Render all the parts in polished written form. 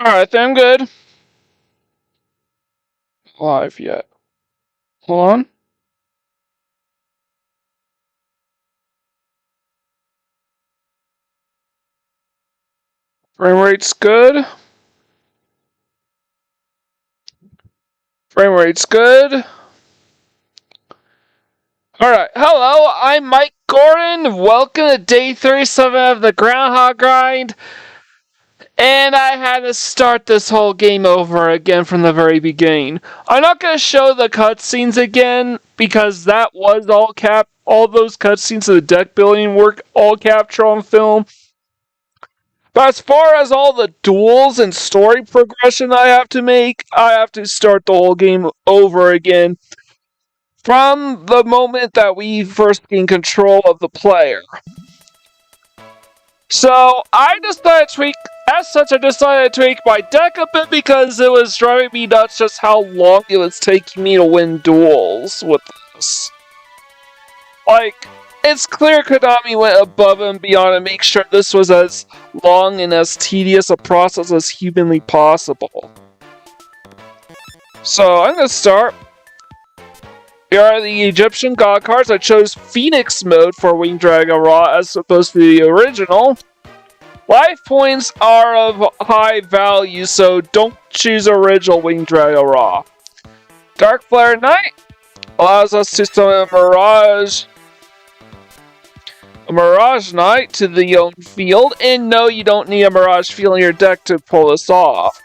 Alright, then I'm good. Live yet. Hold on. Frame rate's good. Frame rate's good. Alright, hello, I'm Mike Gordon. Welcome to day 37 of the Groundhog Grind. And I had to start this whole game over again from the very beginning. I'm not going to show the cutscenes again, because that was all those cutscenes of the deck building work, all captured on film. But as far as all the duels and story progression I have to make, I have to start the whole game over again. From the moment that we first gain control of the player. So, I decided to tweak my deck a bit because it was driving me nuts just how long it was taking me to win duels with this. Like, it's clear Konami went above and beyond to make sure this was as long and as tedious a process as humanly possible. So, I'm gonna start. Here are the Egyptian god cards. I chose Phoenix mode for Winged Dragon Ra as opposed to the original. Life points are of high value, so don't choose original Winged Dragon Ra. Dark Flare Knight allows us to summon a Mirage Knight to the own field, and no, you don't need a Mirage field in your deck to pull this off.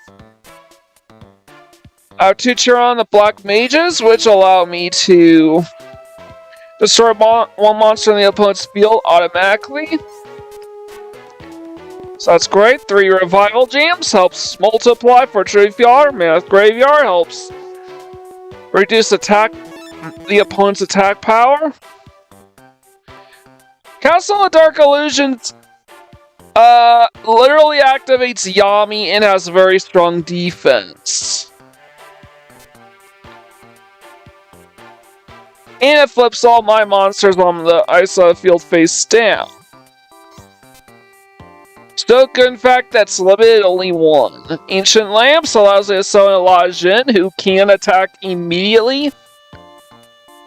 I have two Chiron the Black Mages, which allow me to destroy one monster in the opponent's field automatically. So that's great. 3 Revival Gems helps multiply for Graveyard. Mammoth Graveyard helps reduce the opponent's attack power. Castle of Dark Illusions literally activates Yami and has very strong defense. And it flips all my monsters on the Isa field face down. So good, in fact, that's limited only 1. Ancient Lamps allows me to summon a La Jin, who can attack immediately.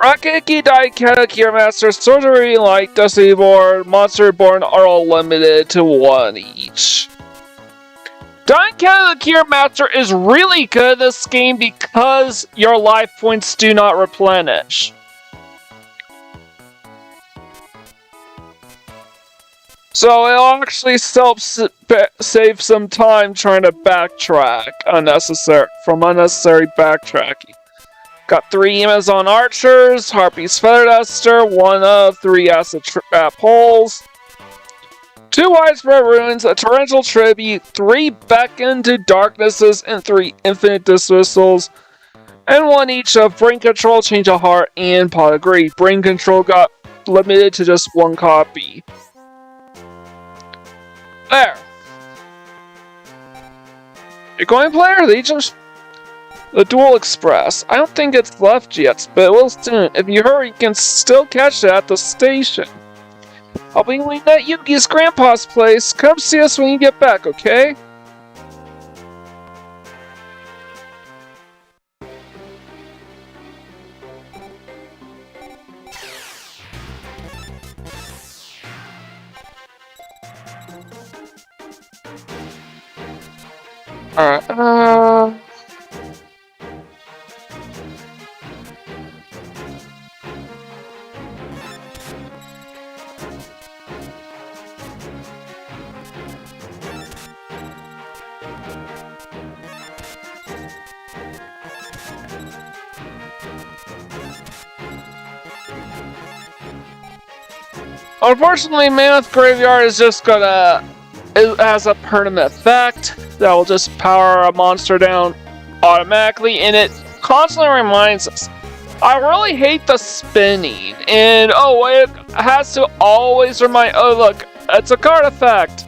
Raigeki, Keto, Gear Master, Sorcery Light, Dusty Reborn, Monster Reborn are all limited to 1 each. Dian, the Gear Master is really good at this game because your life points do not replenish. So it'll actually save some time trying to backtrack from unnecessary backtracking. Got 3 Amazon Archers, Harpy's Feather Duster, 1 of 3 Acid Poles, 2 Widespread Ruins, a Torrential Tribute, 3 Beckon to Darknesses, and 3 Infinite Dismissals, and 1 each of Brain Control, Change of Heart, and Pot of Greed. Brain Control got limited to just 1 copy. There. You're going player? The Duel Express. I don't think it's left yet, but it will soon. If you hurry, you can still catch it at the station. I'll be waiting at Yuki's grandpa's place. Come see us when you get back, okay? Alright, unfortunately, Mammoth Graveyard is just it has a permanent effect that will just power a monster down automatically, and it constantly reminds us. I really hate the spinning, and it has to always remind. Oh, look, it's a card effect.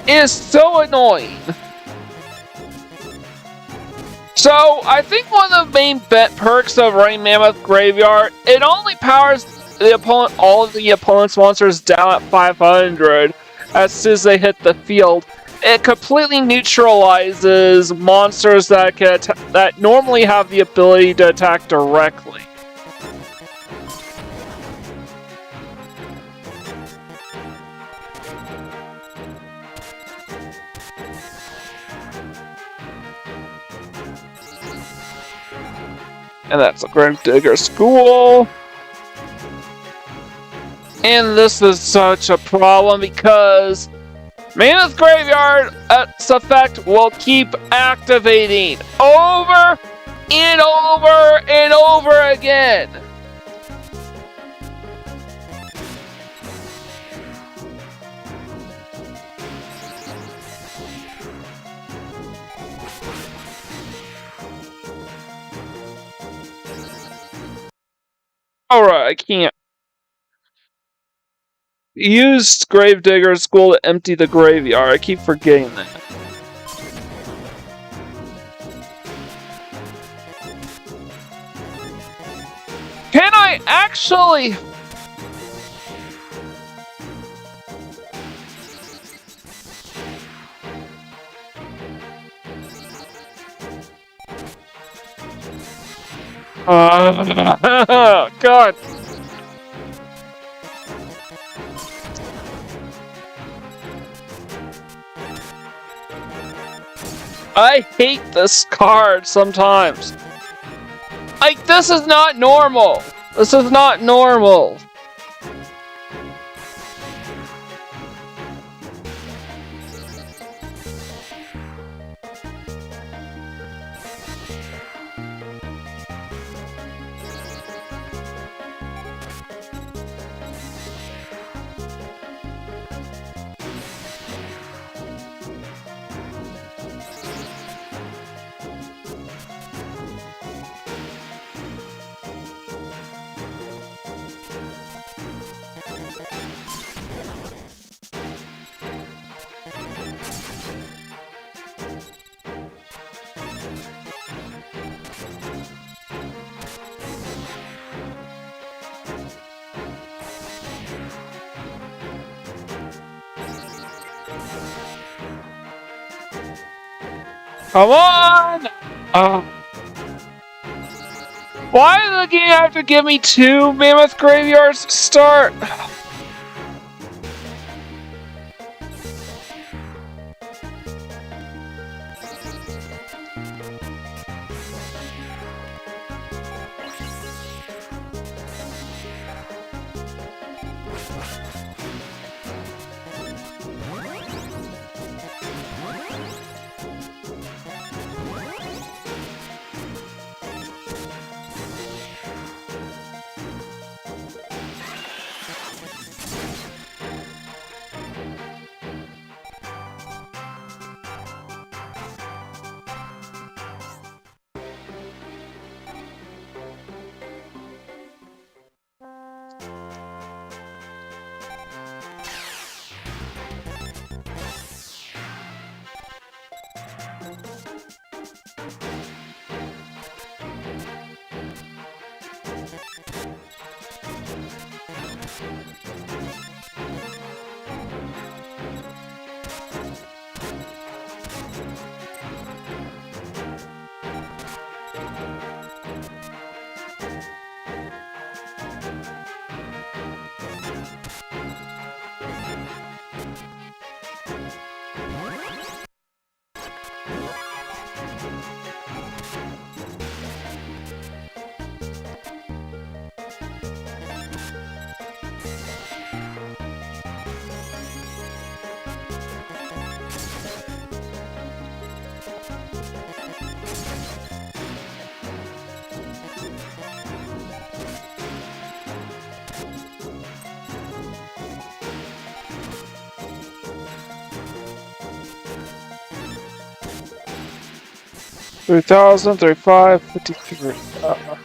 It is so annoying. So, I think one of the main perks of running Mammoth Graveyard, it only powers all of the opponent's monsters down at 500 as soon as they hit the field. it completely neutralizes monsters that normally have the ability to attack directly. And that's a Gravedigger School. And this is such a problem because Mammoth Graveyard, its effect will keep activating over and over and over again. Alright, I can't. Use Gravedigger School to empty the graveyard. I keep forgetting that. Can I actually... God. I hate this card sometimes. Like, this is not normal. This is not normal. Come on! Why does the game have to give me 2 Mammoth Graveyards to start? $3,000, $35, $53.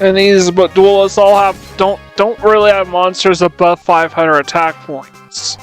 And these duelists all have don't really have monsters above 500 attack points.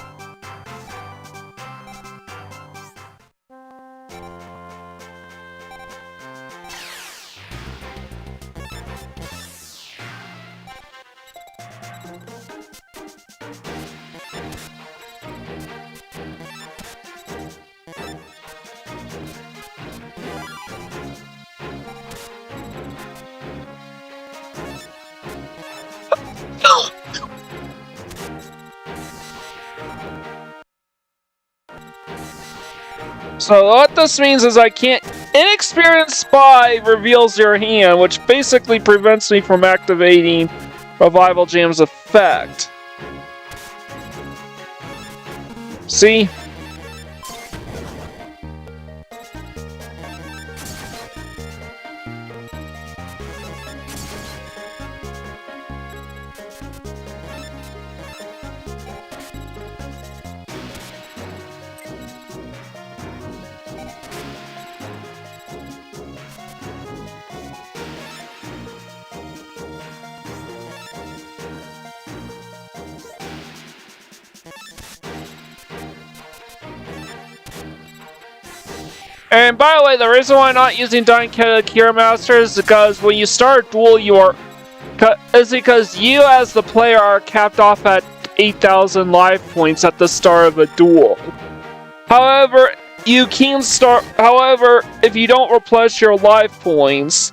So what this means is I can't... Inexperienced Spy reveals your hand, which basically prevents me from activating Revival Jam's effect. See? And by the way, the reason why I'm not using Dian, Keto, Kira Master is because when you start a duel, is because you as the player are capped off at 8,000 life points at the start of a duel. However, you can start. However, if you don't replenish your life points,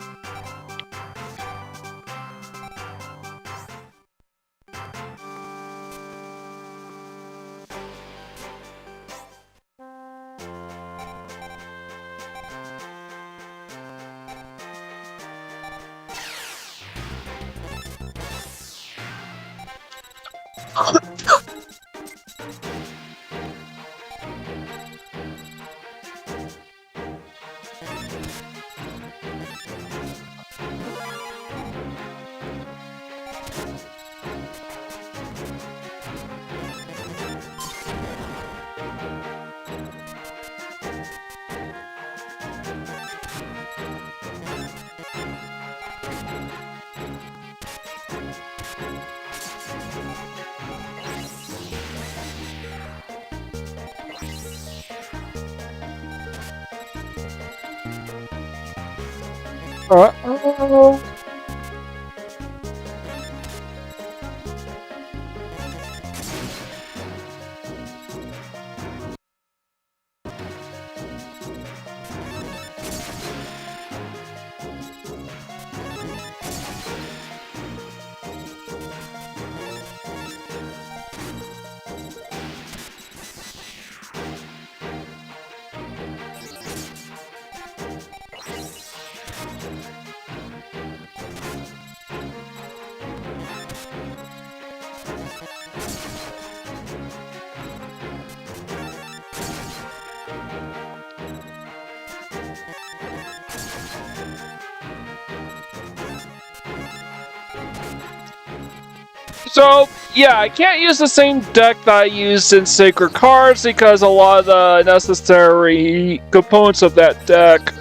so, yeah, I can't use the same deck that I used in Sacred Cards because a lot of the necessary components of that deck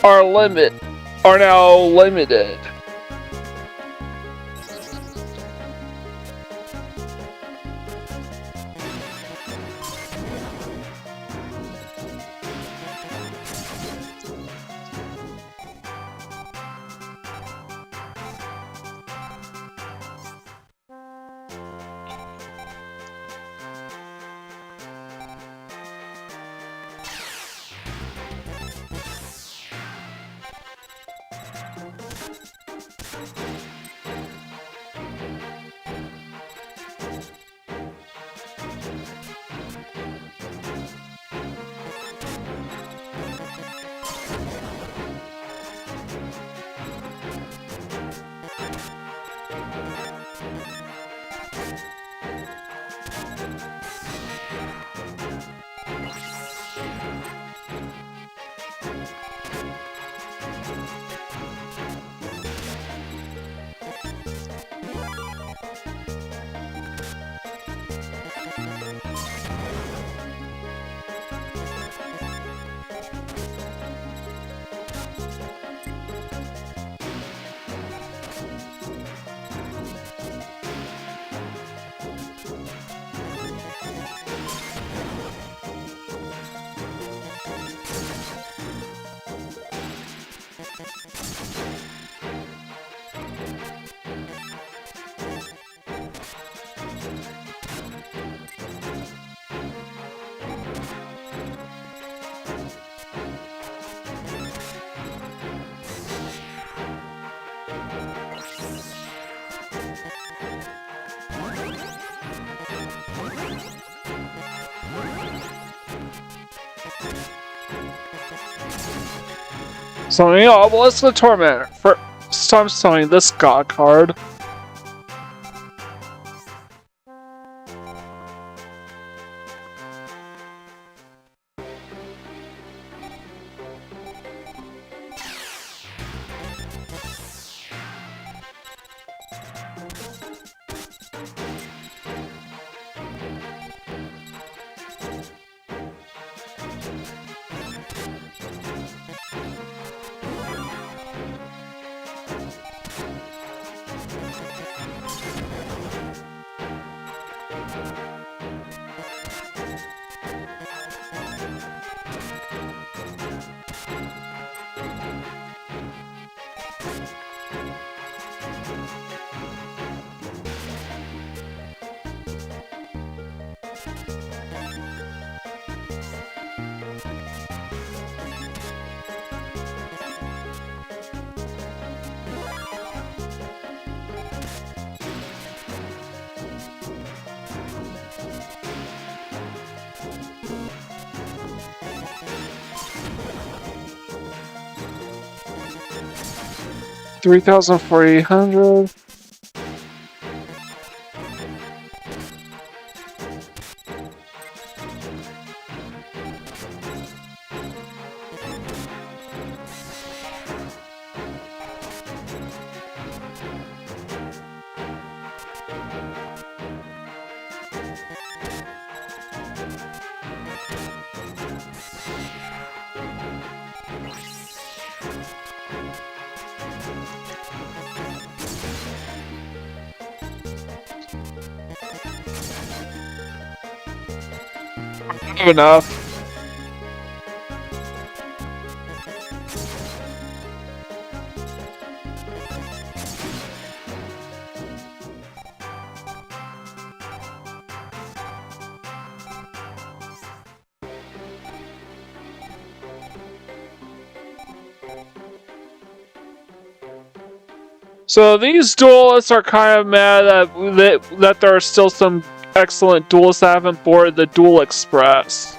are now limited. Summoning Obelisk the Tormentor. First time summoning this god card. $3,400. Enough. So these duelists are kind of mad that there are still some excellent duelists that haven't boarded the Duel Express.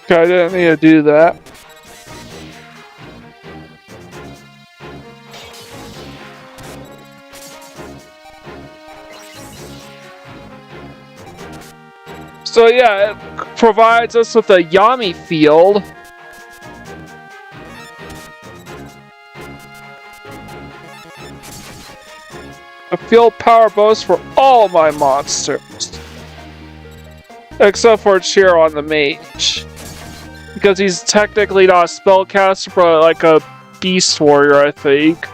Okay, I didn't need to do that. So yeah, it provides us with a Yami field. A field power bonus for all my monsters. Except for Chiron the Mage. Because he's technically not a spellcaster, but like a beast warrior, I think.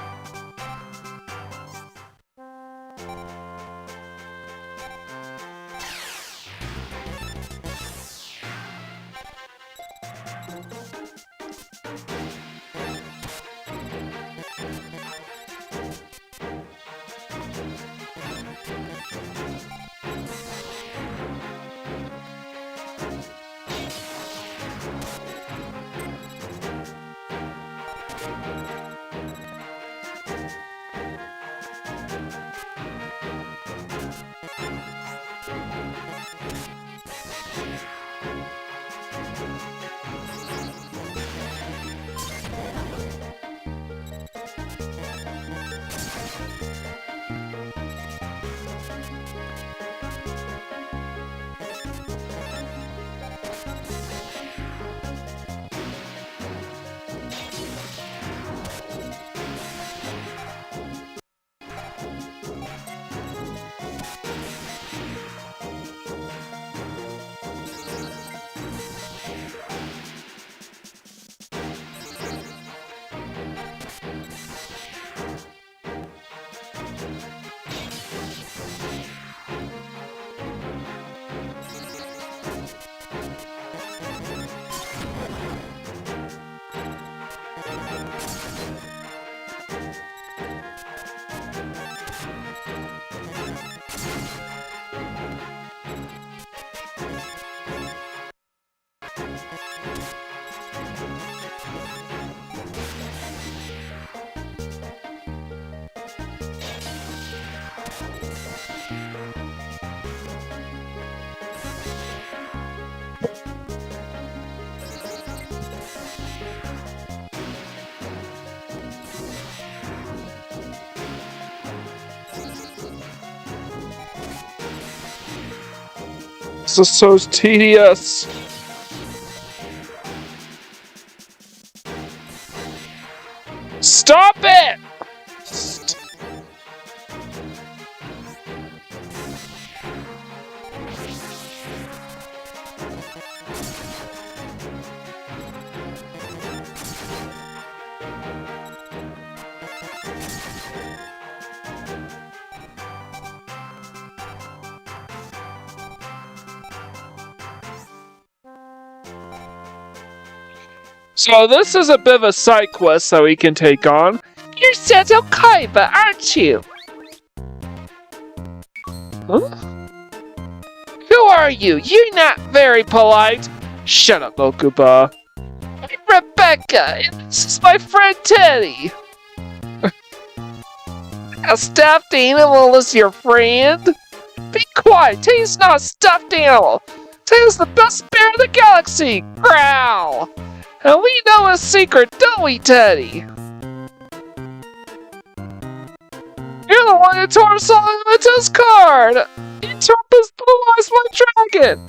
This is so tedious. Stop it! So this is a bit of a side quest that we can take on. You're Seto Kaiba, aren't you? Huh? Who are you? You're not very polite. Shut up, Mokuba. I'm Rebecca, and this is my friend Teddy. A stuffed animal is your friend? Be quiet, Teddy's not a stuffed animal. Teddy's the best bear in the galaxy. Growl! And we know a secret, don't we, Teddy? You're the one who tore Solomon's card! You tore up his blue eyes white dragon!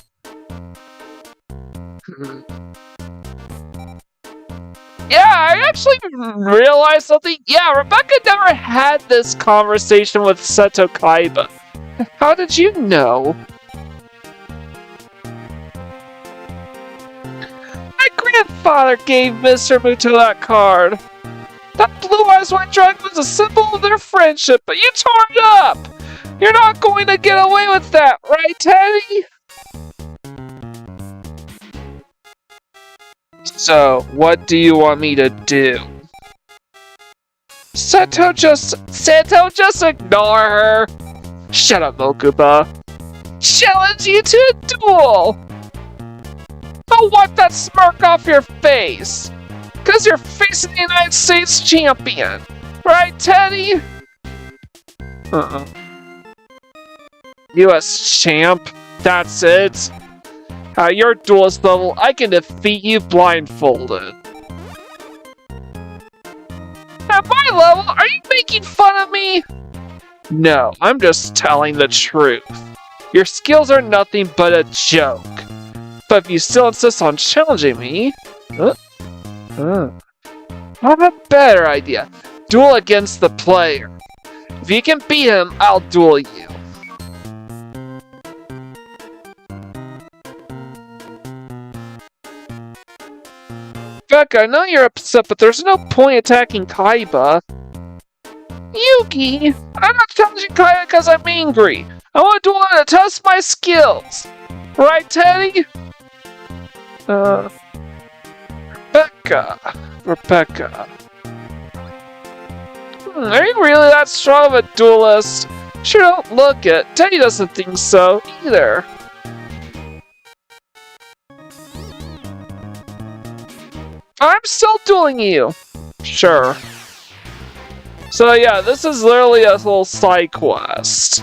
Yeah, I actually realized something. Yeah, Rebecca never had this conversation with Seto Kaiba. How did you know? My grandfather gave Mr. Muto that card. That blue eyes white dragon was a symbol of their friendship, but you tore it up! You're not going to get away with that, right, Teddy? So, what do you want me to do? Seto, just ignore her! Shut up, Mokuba. Challenge you to a duel! I'll wipe that smirk off your face! Cause you're facing the United States champion! Right, Teddy? US champ? That's it? At your duelist level, I can defeat you blindfolded. At my level, are you making fun of me? No, I'm just telling the truth. Your skills are nothing but a joke. But if you still insist on challenging me... I have a better idea. Duel against the player. If you can beat him, I'll duel you. Becca, I know you're upset, but there's no point attacking Kaiba. Yuki! I'm not challenging Kaiba because I'm angry. I want to duel to test my skills. Right, Teddy? Rebecca. Are you really that strong of a duelist? Sure don't look it. Teddy doesn't think so, either. I'm still dueling you. Sure. So yeah, this is literally a little side quest.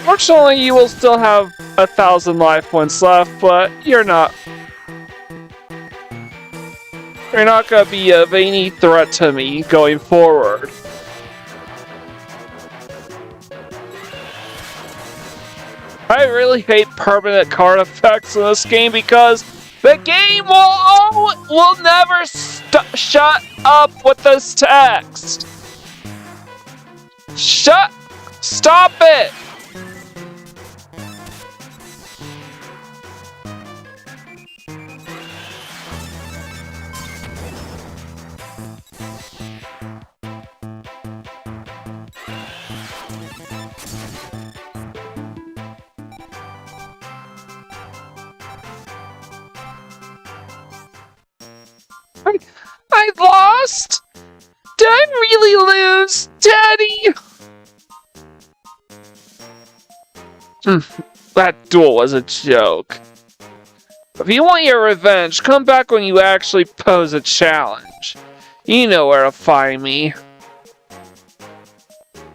Fortunately, you will still have 1,000 life points left, but you're not gonna be of any threat to me going forward. I really hate permanent card effects in this game because the game will never shut up with this text. Stop it! I lost? Did I really lose, Daddy? That duel was a joke. If you want your revenge, come back when you actually pose a challenge. You know where to find me.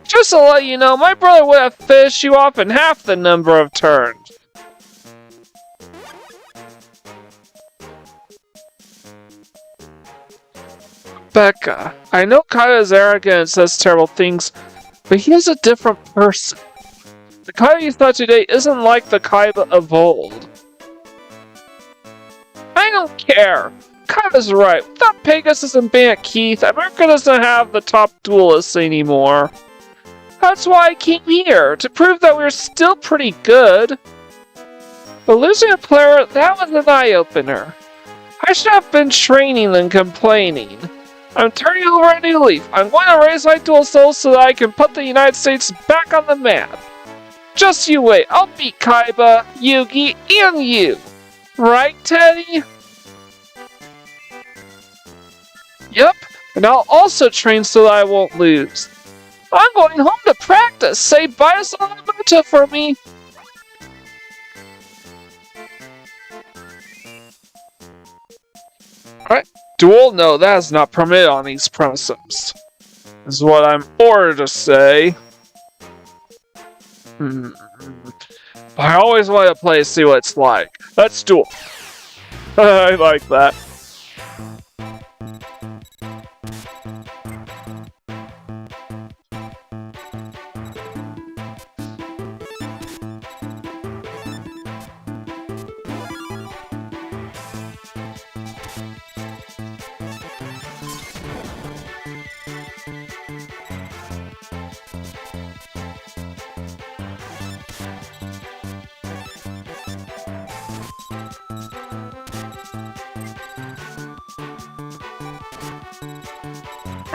Just to let you know, my brother would have finished you off in half the number of turns. Becca, I know Keto is arrogant and says terrible things, but he is a different person. The Keto you thought today isn't like the Keto of old. I don't care. Kaiba's right. Without Pegasus and Bandit Keith, America doesn't have the top duelists anymore. That's why I came here, to prove that we're still pretty good. But losing a player, that was an eye-opener. I should have been training than complaining. I'm turning over a new leaf. I'm going to raise my duel souls so that I can put the United States back on the map. Just you wait, I'll beat Kaiba, Yugi, and you. Right, Teddy? Yep, and I'll also train so that I won't lose. I'm going home to practice. Say bye to Salamanca for me. Alright, duel? No, that is not permitted on these premises. Is what I'm ordered to say. I always want to play to see what it's like. Let's duel. I like that.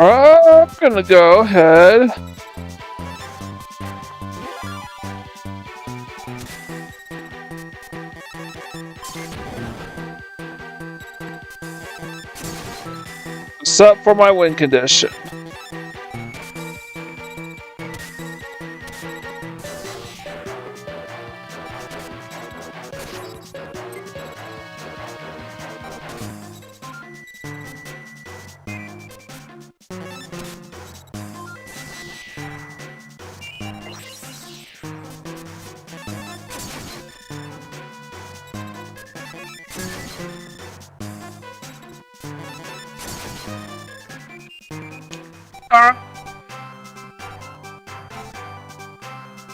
I'm gonna go ahead. Set for my win condition.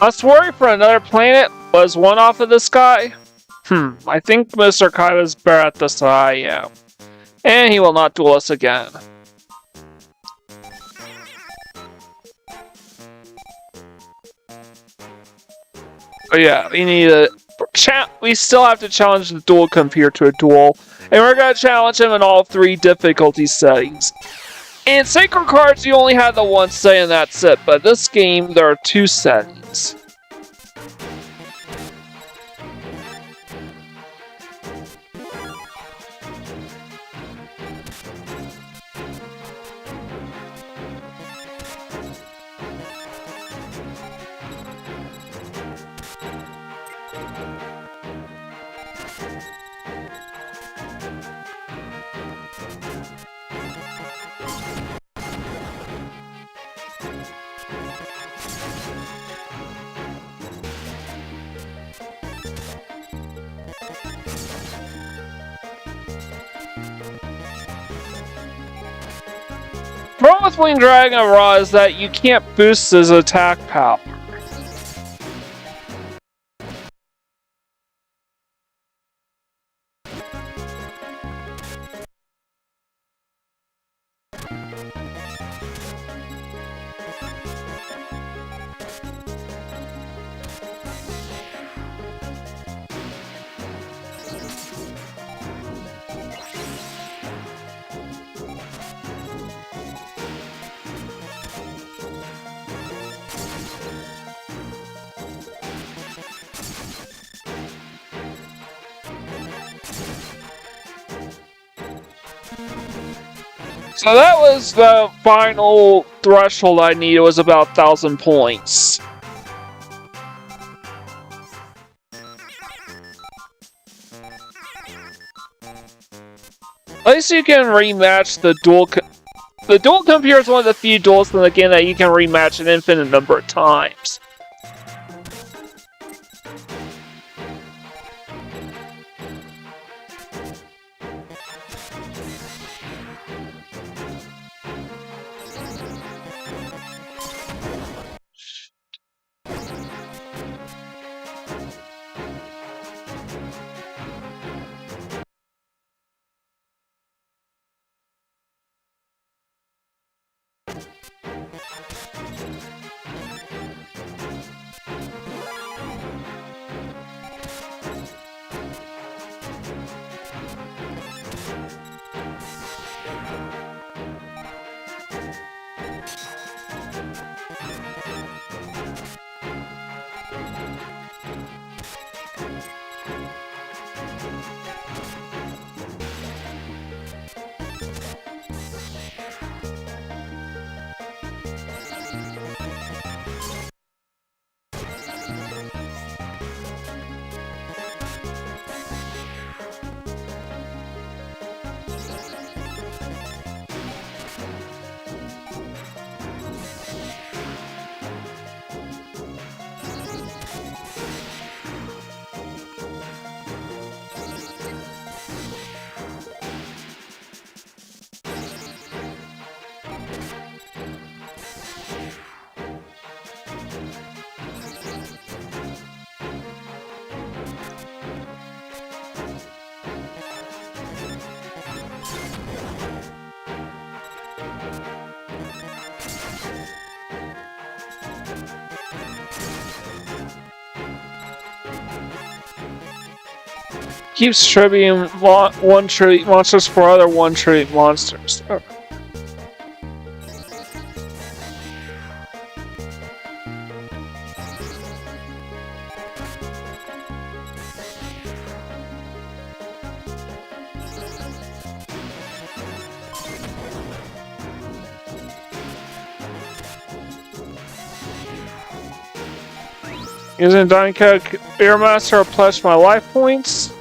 Us worry for another planet was one off of the sky? I think Mr. Kaiba is better at this than I am. And he will not duel us again. Oh yeah, we need a... We still have to challenge the duel computer to a duel. And we're gonna challenge him in all 3 difficulty settings. In Sacred Cards, you only had the 1 setting and that's it. But this game, there are 2 settings. The problem with Winged Dragon Raw is that you can't boost his attack power. So that was the final threshold I needed, was about 1,000 points. At least you can rematch the duel. The duel computer is one of the few duels in the game that you can rematch an infinite number of times. Keeps tributing one-treat monsters for other one-treat monsters. Oh. Using Dian Beermaster to replenish my life points.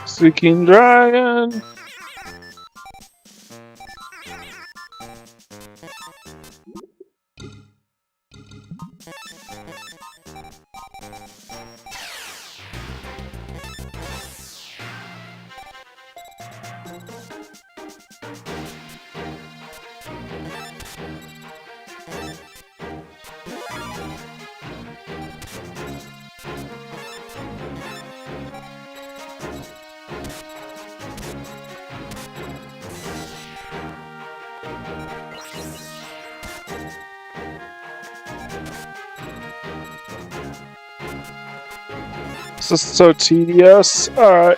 Seeking Dragon. This is so tedious. Alright.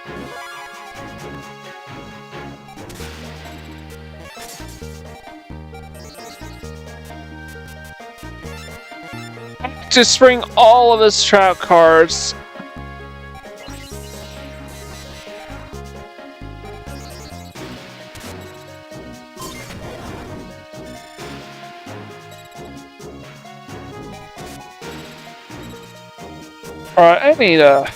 Just bring all of his trap cards. Alright, I need a...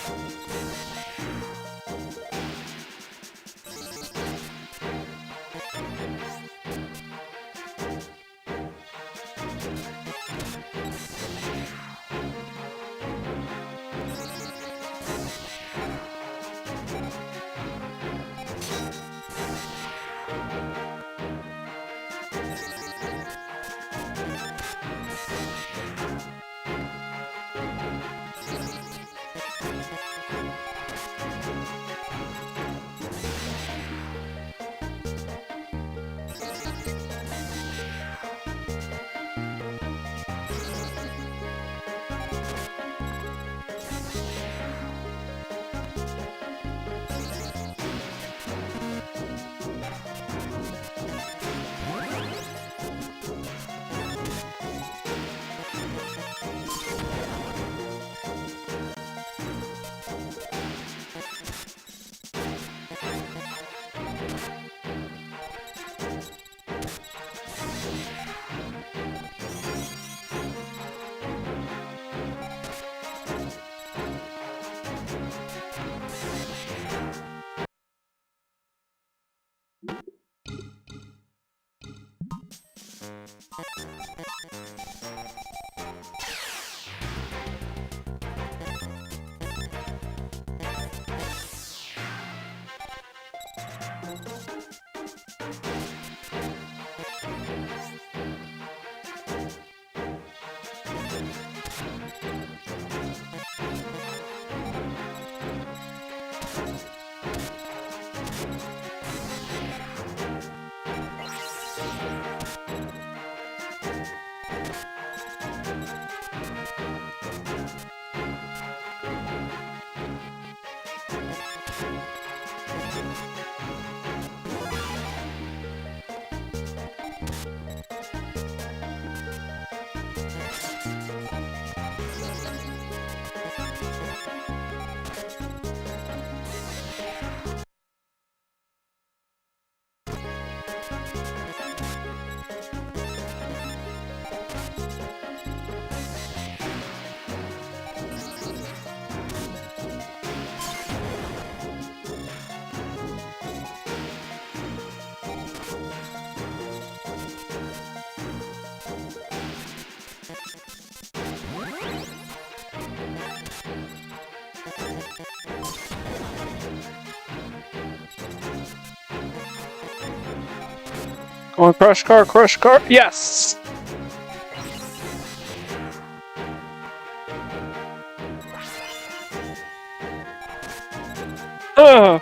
Going crush car, yes! Ugh!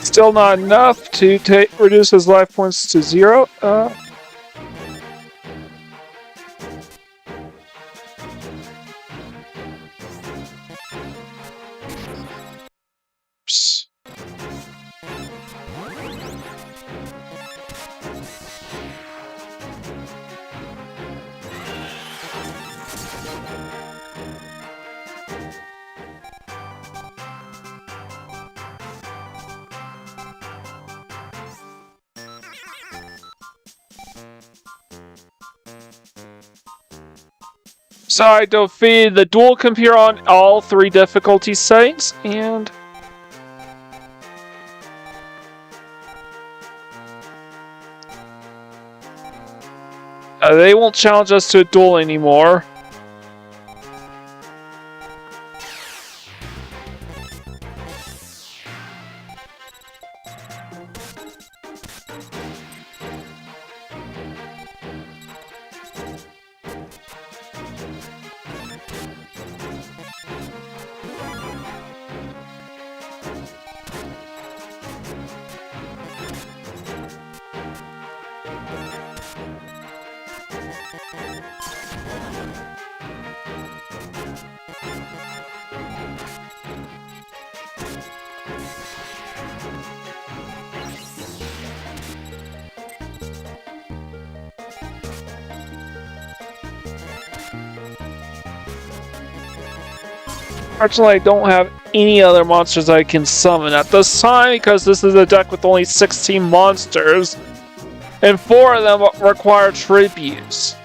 Still not enough to reduce his life points to 0. So I defeated the dual computer on all 3 difficulty settings, and they won't challenge us to a duel anymore. Unfortunately, I don't have any other monsters I can summon at this time, because this is a deck with only 16 monsters, and 4 of them require tributes.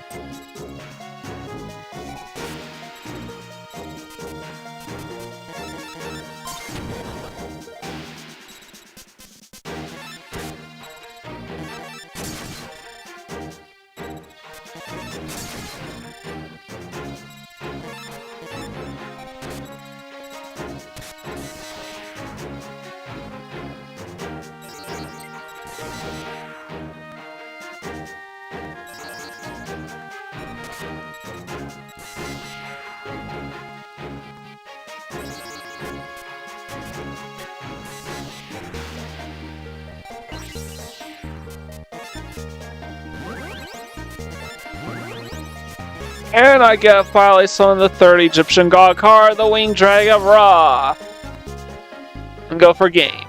And I get finally summon the 3rd Egyptian god card, the Winged Dragon of Ra. And go for game.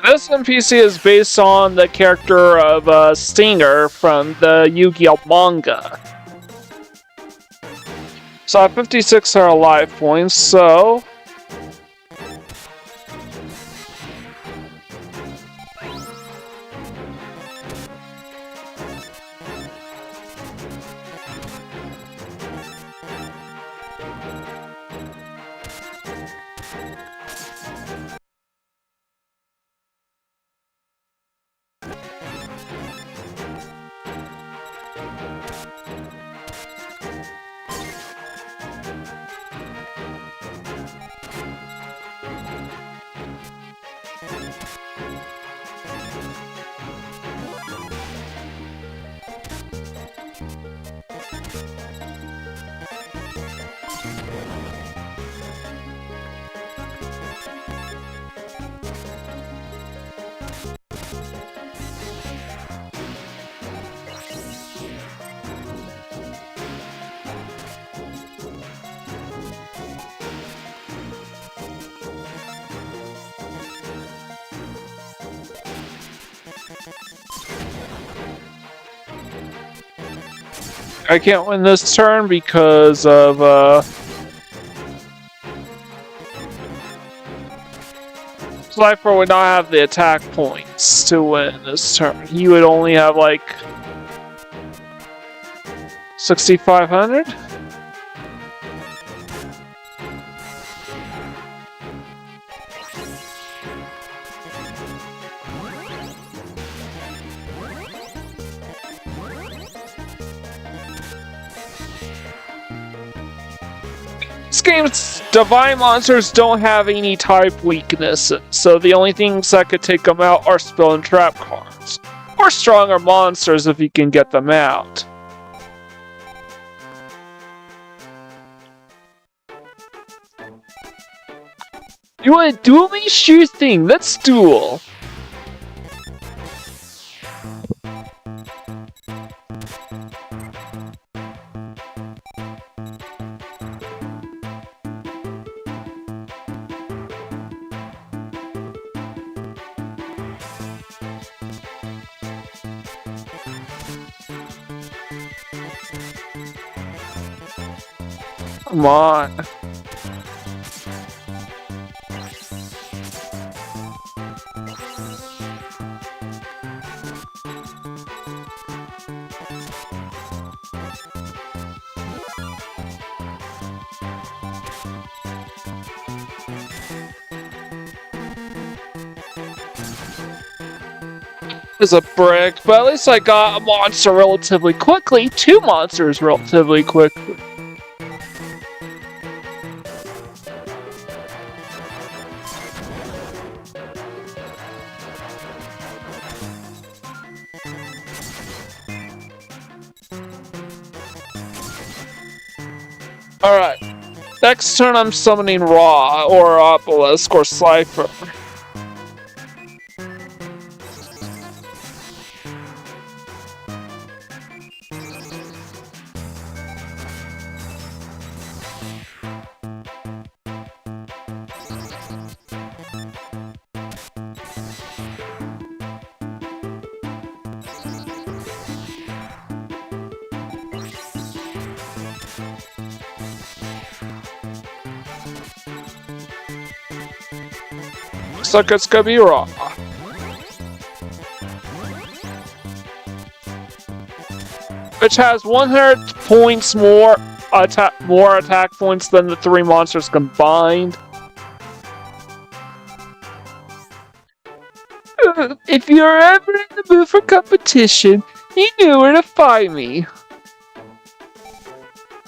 This NPC is based on the character of Stinger from the Yugioh manga. So I have 56 are life points, so... I can't win this turn because of, Slifer would not have the attack points to win this turn. He would only have, like, 6,500? This game's divine monsters don't have any type weaknesses, so the only things that could take them out are spell and trap cards. or stronger monsters if you can get them out. You want to duel me? Sure thing, let's duel. Come on. Is a brick, but at least I got a monster relatively quickly. 2 monsters relatively quickly. Alright. Next turn I'm summoning Ra, or Obelisk, or Slifer. Looks like it's gonna be Ra. Which has 100 points more attack points than the 3 monsters combined. If you're ever in the mood for competition, you know where to find me.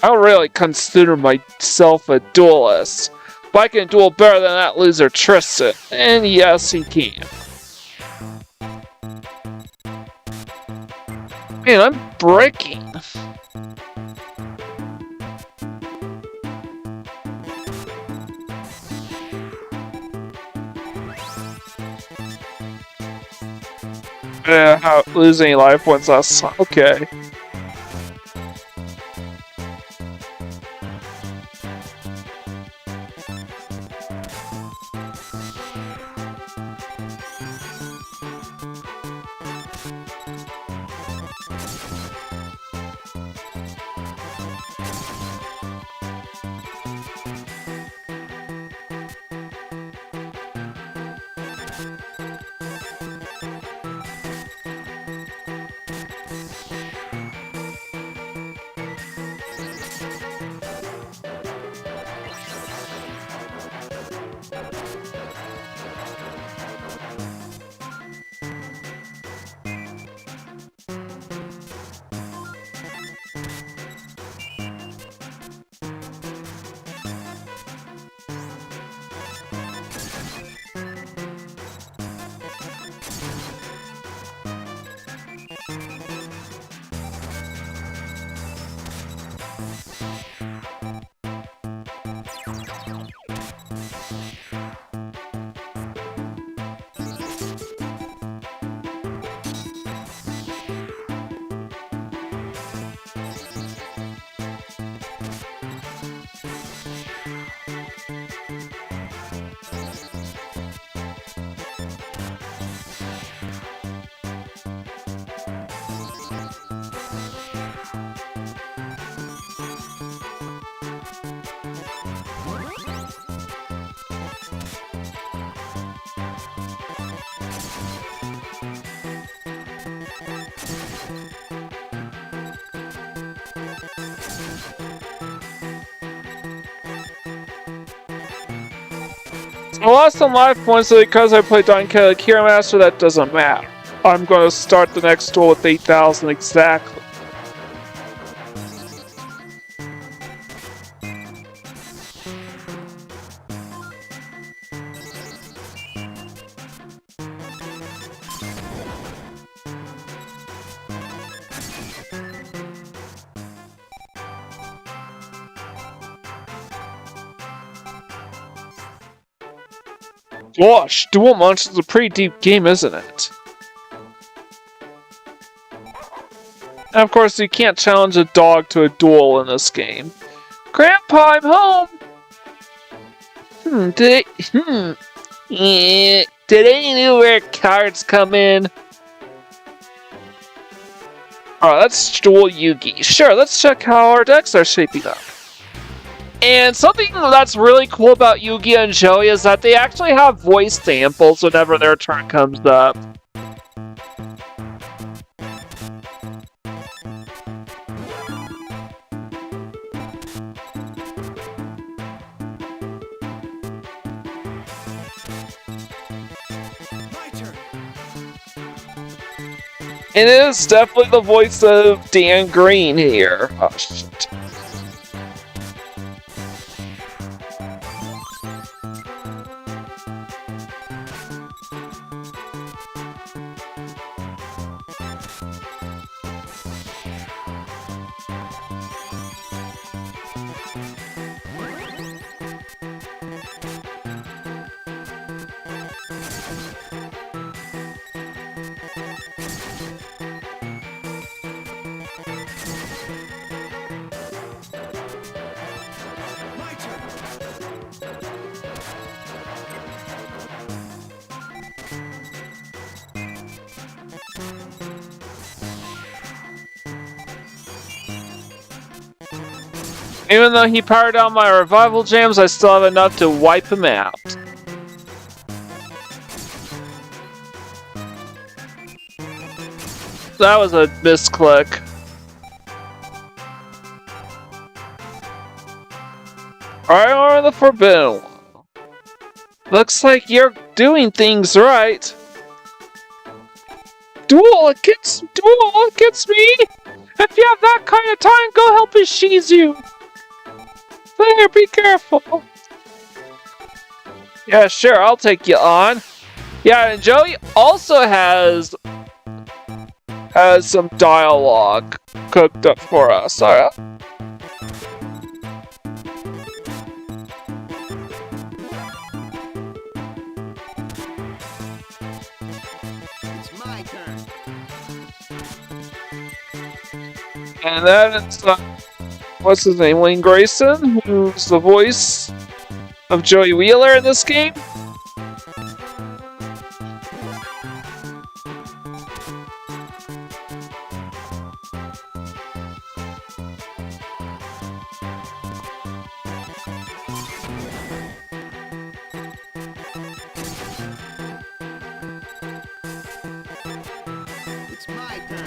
I don't really consider myself a duelist, but I can duel better than that loser Tristan, and yes, he can. Man, I'm breaking. Yeah, lose any life points, that's okay. I lost some life points because I played Dian Kira Master, that doesn't matter. I'm going to start the next duel with 8,000 exactly. Gosh, Duel Monsters is a pretty deep game, isn't it? And of course, you can't challenge a dog to a duel in this game. Grandpa, I'm home! Did any know where cards come in? Alright, let's duel Yugi. Sure, let's check how our decks are shaping up. And something that's really cool about Yugi and Joey is that they actually have voice samples whenever their turn comes up. It is definitely the voice of Dan Green here. Oh, shit. Even though he powered down my revival gems, I still have enough to wipe him out. That was a misclick. Alright, on the Forbidden One. Looks like you're doing things right. Duel against me? If you have that kind of time, go help Ishizu. There, be careful. Yeah, sure, I'll take you on. Yeah, and Joey also has some dialogue cooked up for us. Alright. It's my turn. And then it's what's his name? Wayne Grayson, who's the voice of Joey Wheeler in this game. It's my turn.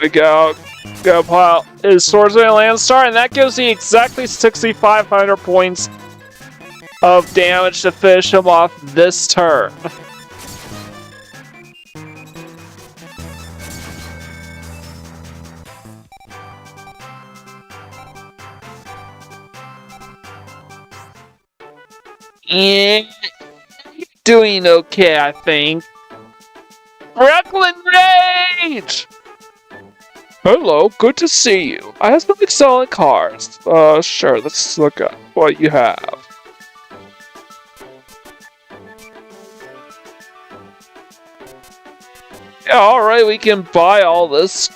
We go pile his Swordsman Landstar, and that gives me exactly 6,500 points of damage to finish him off this turn. And doing okay, I think. Brooklyn Rage! Hello, good to see you. I have some excellent cards. Sure, let's look at what you have. Yeah, alright, we can buy all this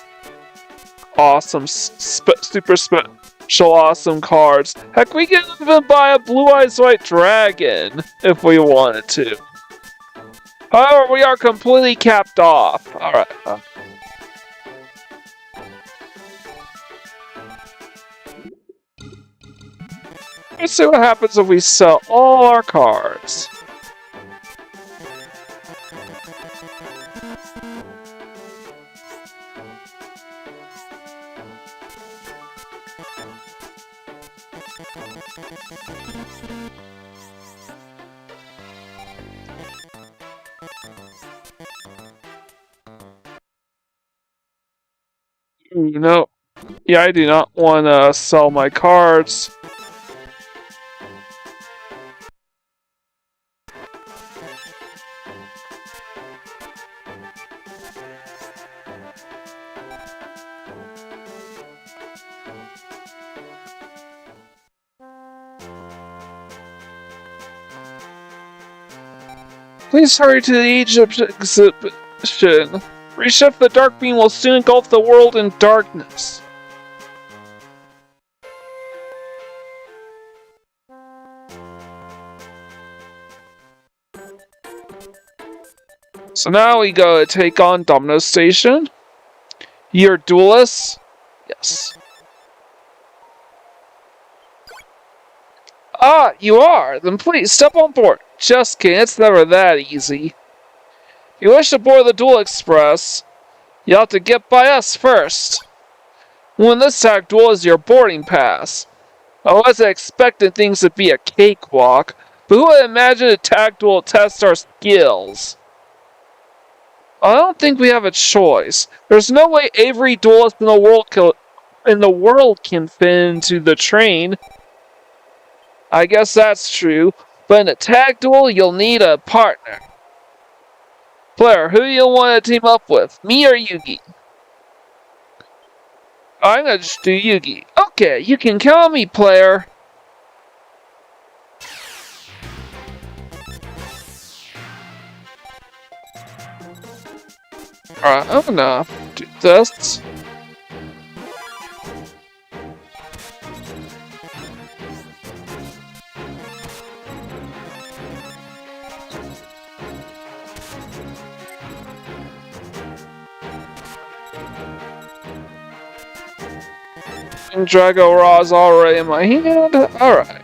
awesome, super special awesome cards. Heck, we can even buy a Blue Eyes White Dragon if we wanted to. However, we are completely capped off. Alright. Let's see what happens if we sell all our cards. You know, yeah, I do not want to sell my cards. Please hurry to the Egypt exhibition. Reshef the Dark Beam will soon engulf the world in darkness. So now we go to take on Domino Station. You're duelists? Yes. Ah, you are? Then please step on board. Just kidding, it's never that easy. If you wish to board the Duel Express, you'll have to get by us first. When this tag duel is your boarding pass. I wasn't expecting things to be a cakewalk, but who would imagine a tag duel test our skills? I don't think we have a choice. There's no way every duelist in the world can fit into the train. I guess that's true, but in a tag duel, you'll need a partner. Player, who do you want to team up with? Me or Yugi? I'm gonna just do Yugi. Okay, you can count on me, player. Alright, I'm gonna do this. And Drago Raw's already in my hand. Alright.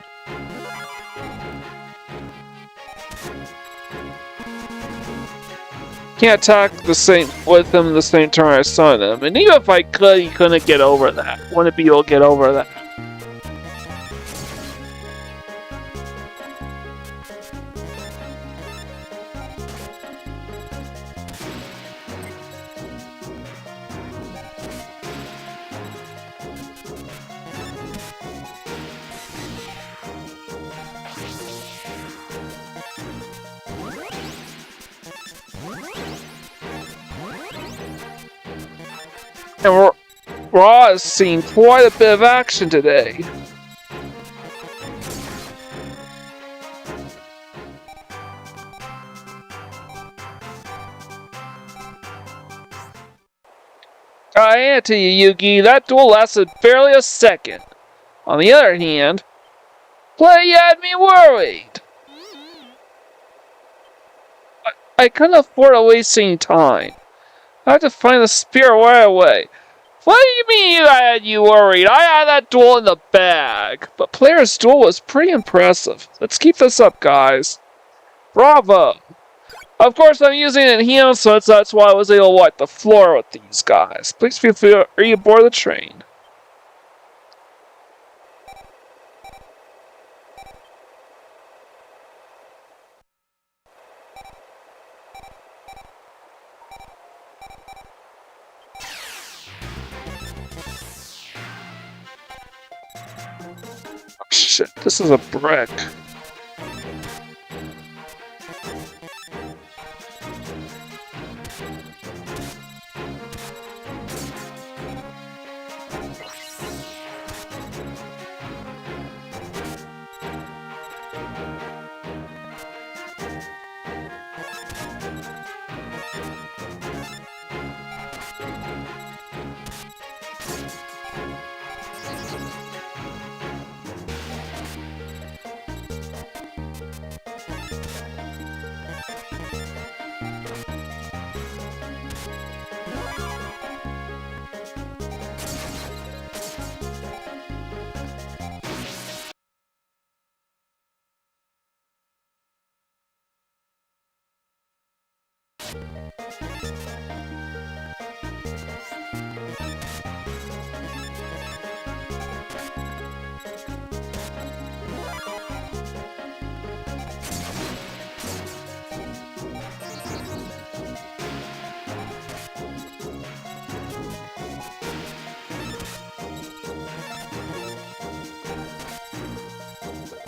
Can't attack with him the same turn I stun him. And even if I could, he couldn't get over that. Wouldn't be able to get over that. And Raw has seen quite a bit of action today. I hand it to you, Yugi. That duel lasted barely a second. On the other hand, play had me worried. I couldn't afford to waste any time. I had to find the spear right away. What do you mean I had you worried? I had that duel in the bag. But Player's duel was pretty impressive. Let's keep this up, guys. Bravo! Of course, I'm using enhancements, so that's why I was able to wipe the floor with these guys. Please feel free to board the train. Shit, this is a brick.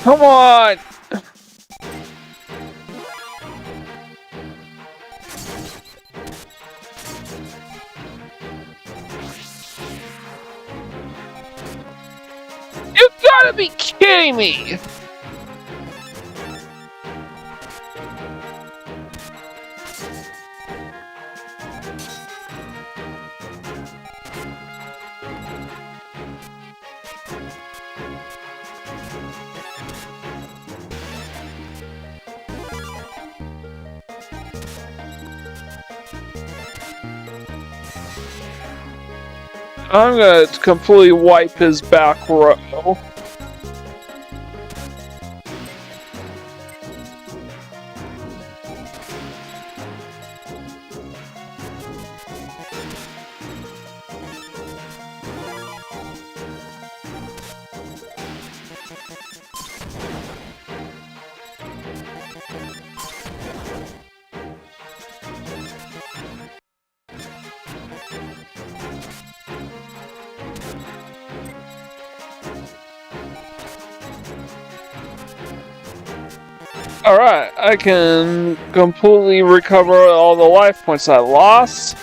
Come on! You gotta be kidding me! I'm gonna completely wipe his back row. Alright, I can completely recover all the life points I lost.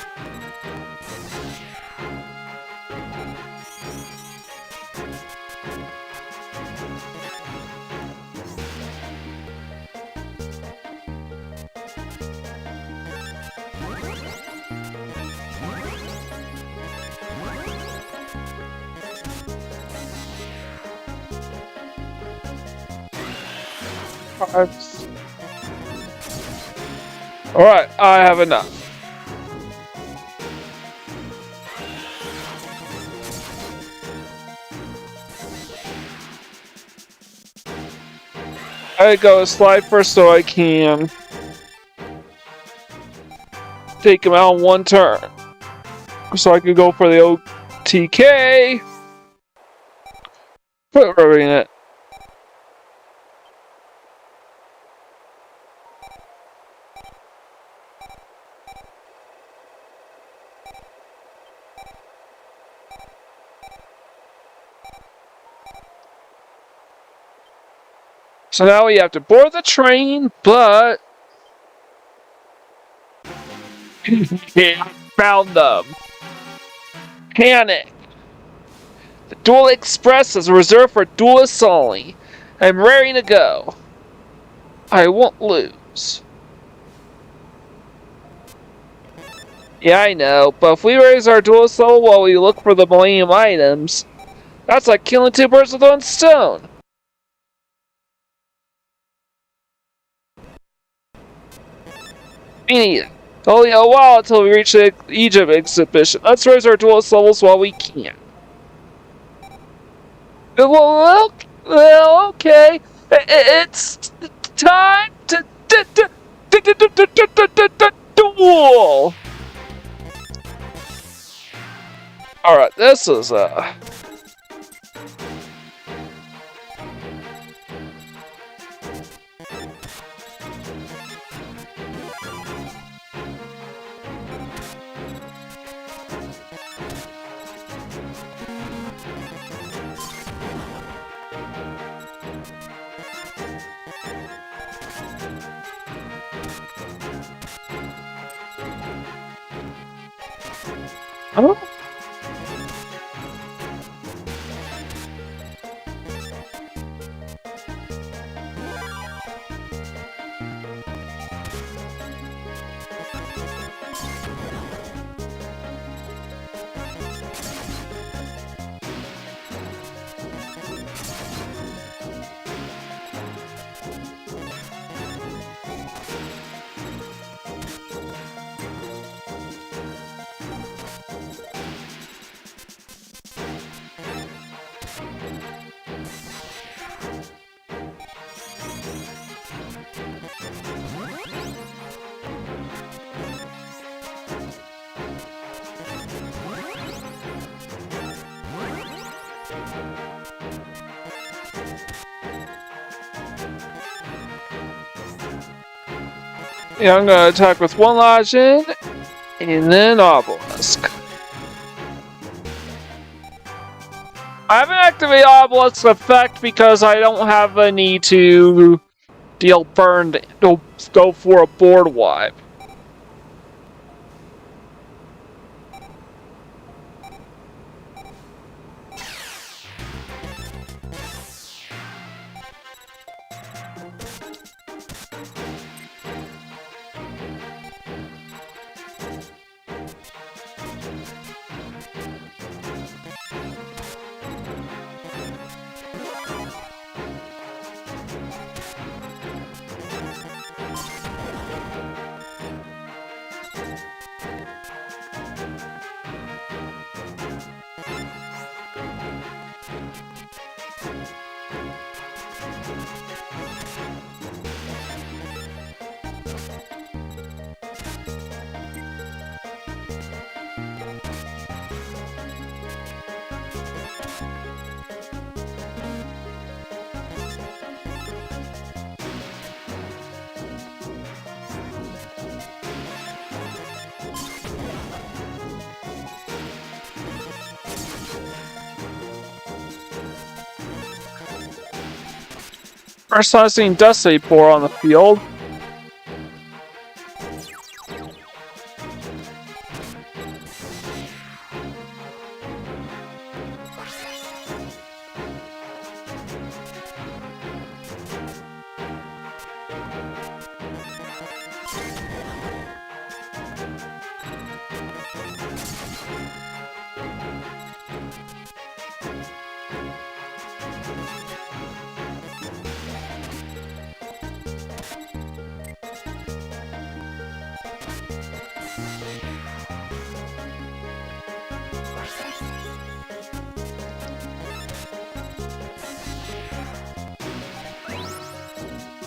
Alright, I have enough. I go Slifer so I can take him out in one turn. So I can go for the OTK. Put rubbing it. So now we have to board the train, but yeah, found them. Panic. The Duel Express is reserved for duelists only. I'm raring to go. I won't lose. Yeah, I know, but if we raise our duelist level while we look for the Millennium items, that's like killing two birds with one stone. We need only a while until we reach the Egypt exhibition. Let's raise our duelist levels while we can. Well, okay. It's time to duel. Alright, this is oh. Yeah, I'm gonna attack with one Lodging, and then Obelisk. I haven't activated Obelisk's effect because I don't have a need to deal burn to go for a board wipe. First time I've seen Dusty Boar on the field.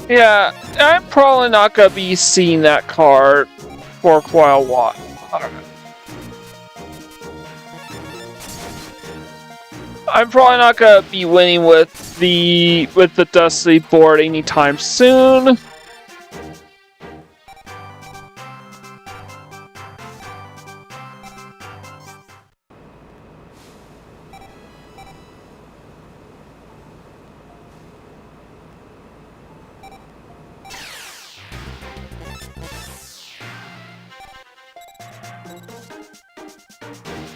Yeah, I'm probably not gonna be seeing that card for quite a while. I'm probably not gonna be winning with the Dusty board anytime soon.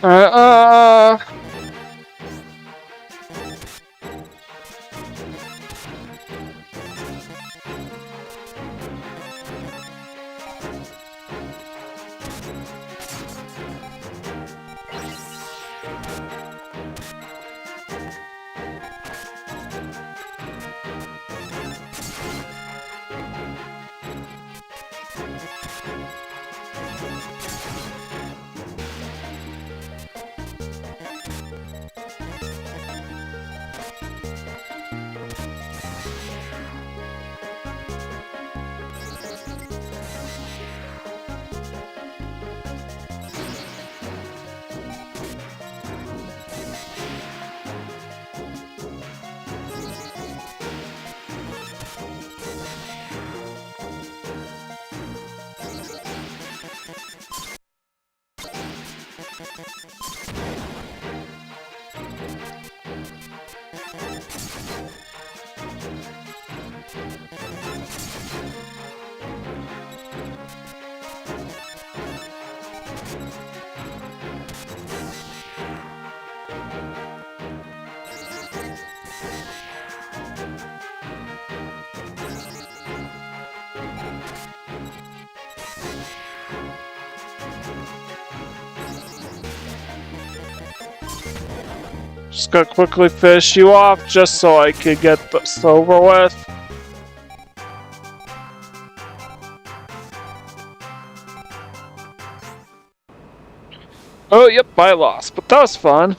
Uh, just gonna quickly finish you off just so I could get this over with. Oh, yep, I lost, but that was fun.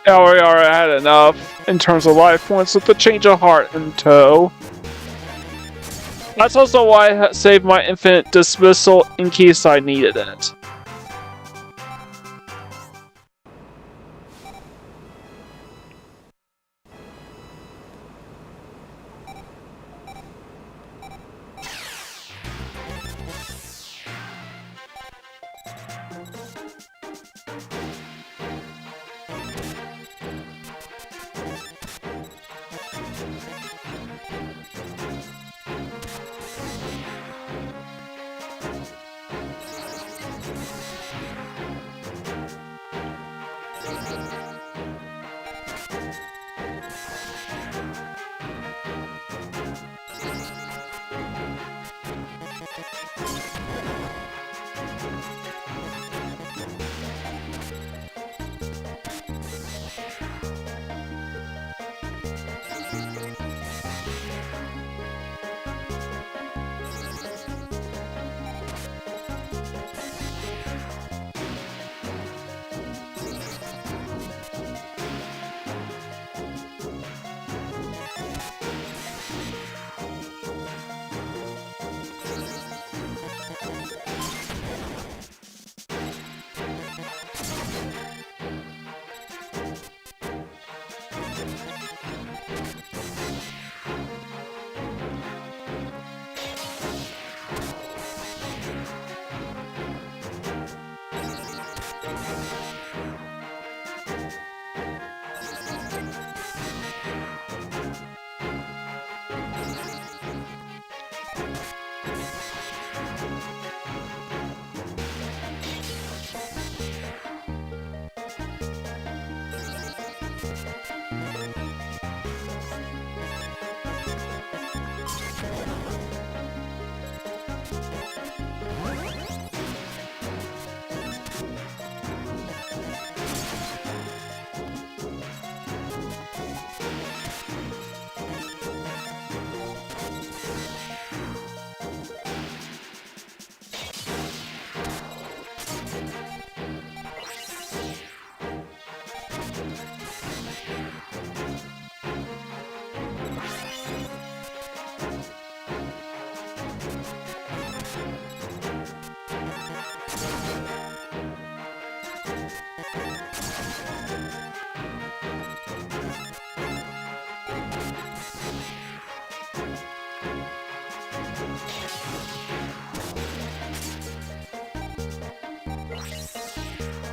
I already had enough in terms of life points with the change of heart in tow. That's also why I saved my infinite dismissal in case I needed it.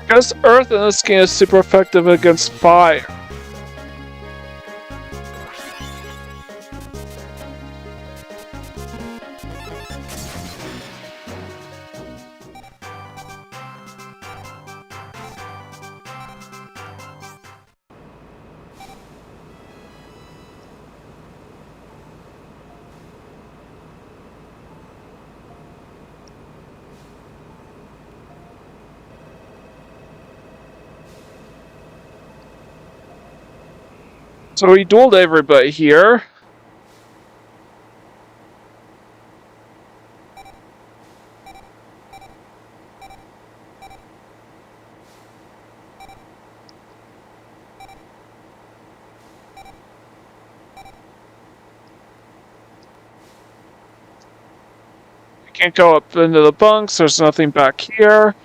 I guess Earth in this game is super effective against fire. So we dueled everybody here. You can't go up into the bunks, there's nothing back here.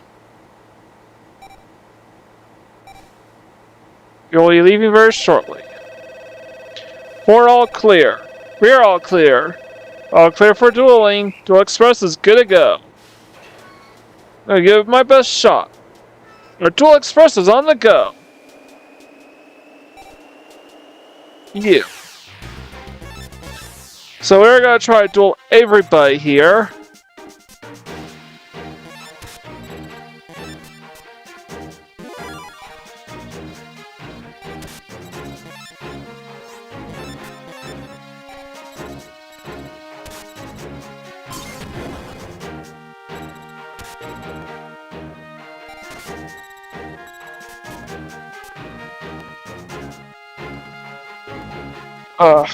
You'll be leaving very shortly. We're all clear. We're all clear. All clear for dueling. Duel Express is good to go. I'm gonna give it my best shot. Our Duel Express is on the go. You. So we're gonna try to duel everybody here. Ugh.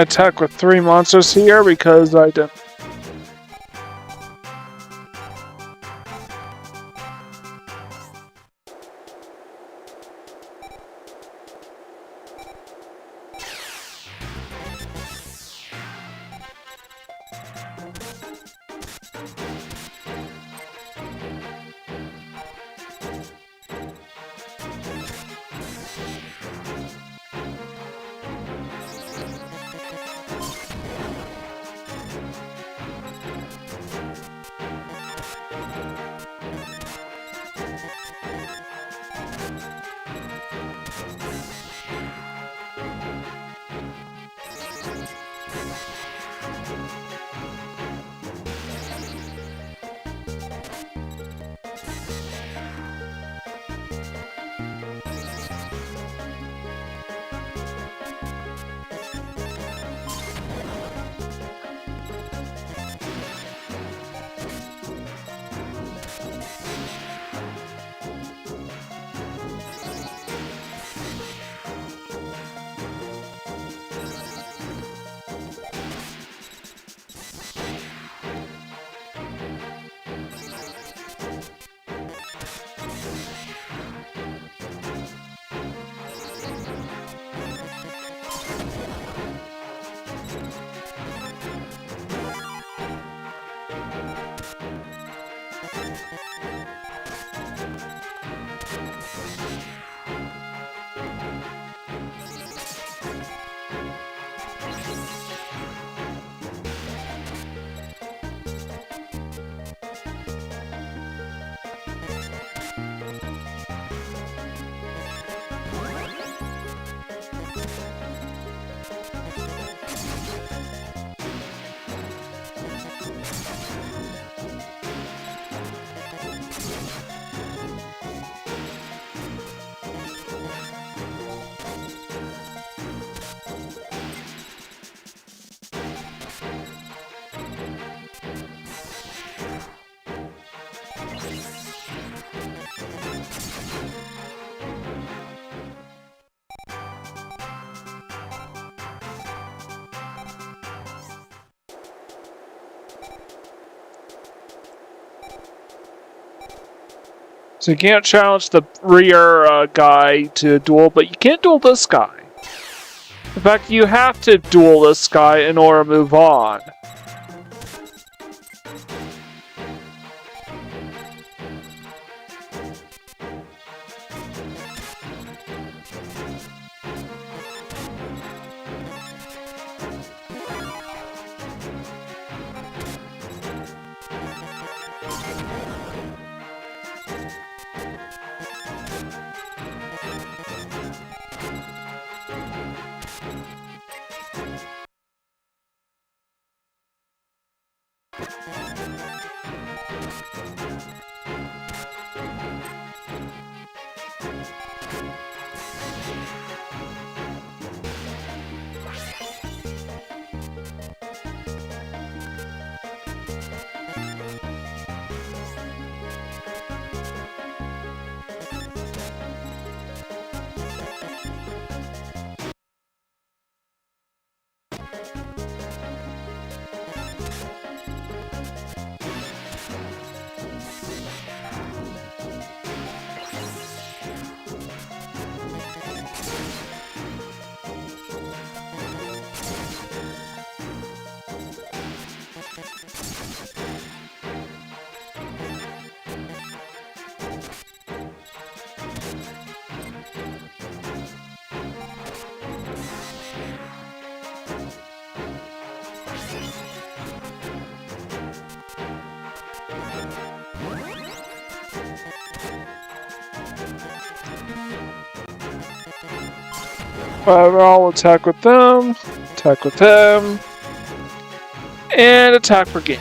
attack with 3 monsters here because I didn't. So you can't challenge the rear guy to a duel, but you can't duel this guy. In fact, you have to duel this guy in order to move on. I'll attack with them, and attack for game.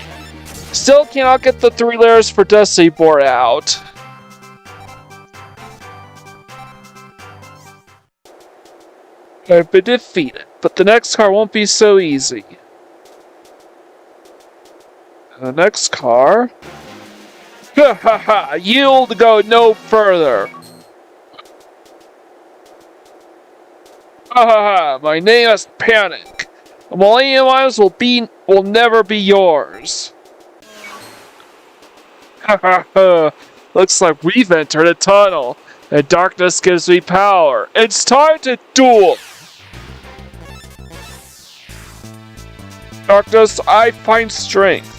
Still cannot get the 3 layers for Destiny Board out. I've been defeated, but the next car won't be so easy. The next car... Ha ha ha! You'll go no further! Ha ha ha! My name is Panic! The Millennium Items will never be yours. Ha ha ha. Looks like we've entered a tunnel. And darkness gives me power. It's time to duel! Darkness, I find strength.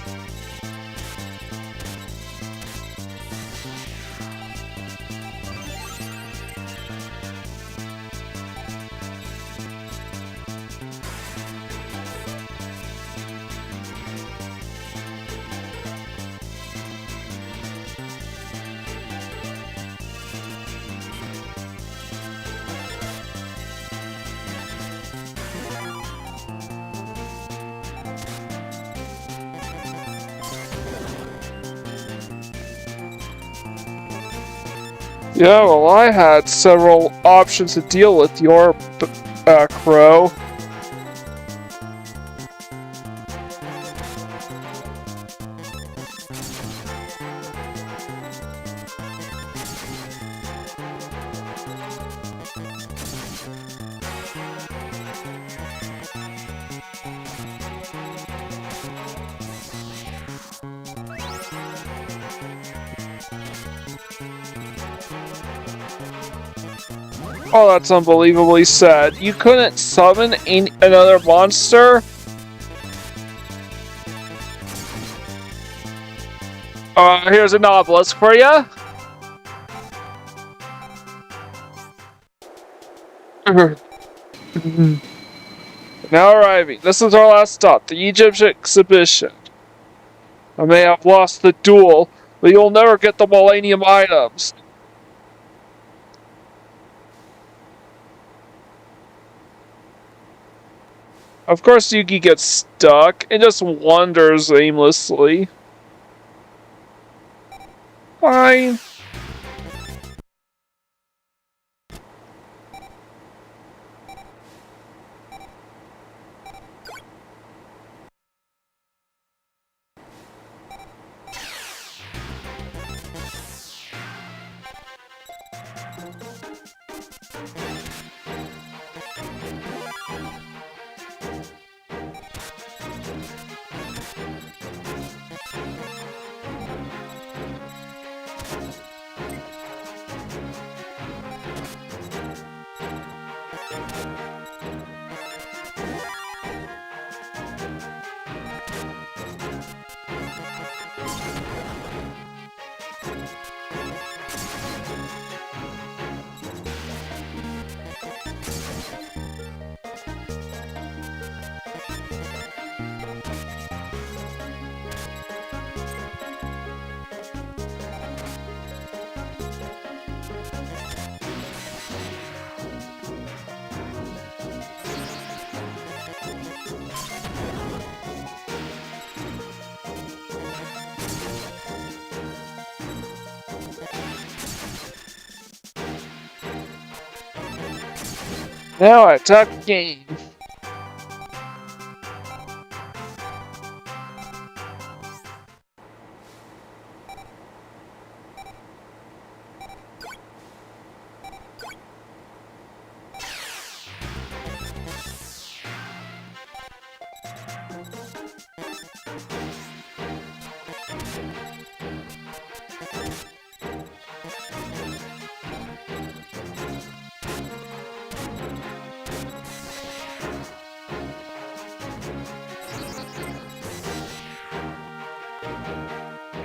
Yeah, well, I had several options to deal with your crow. Oh, that's unbelievably sad. You couldn't summon another monster? Here's an obelisk for ya. Now arriving. This is our last stop, the Egyptian exhibition. I may have lost the duel, but you'll never get the Millennium Items. Of course, Yugi gets stuck and just wanders aimlessly. Fine. Now I attack game.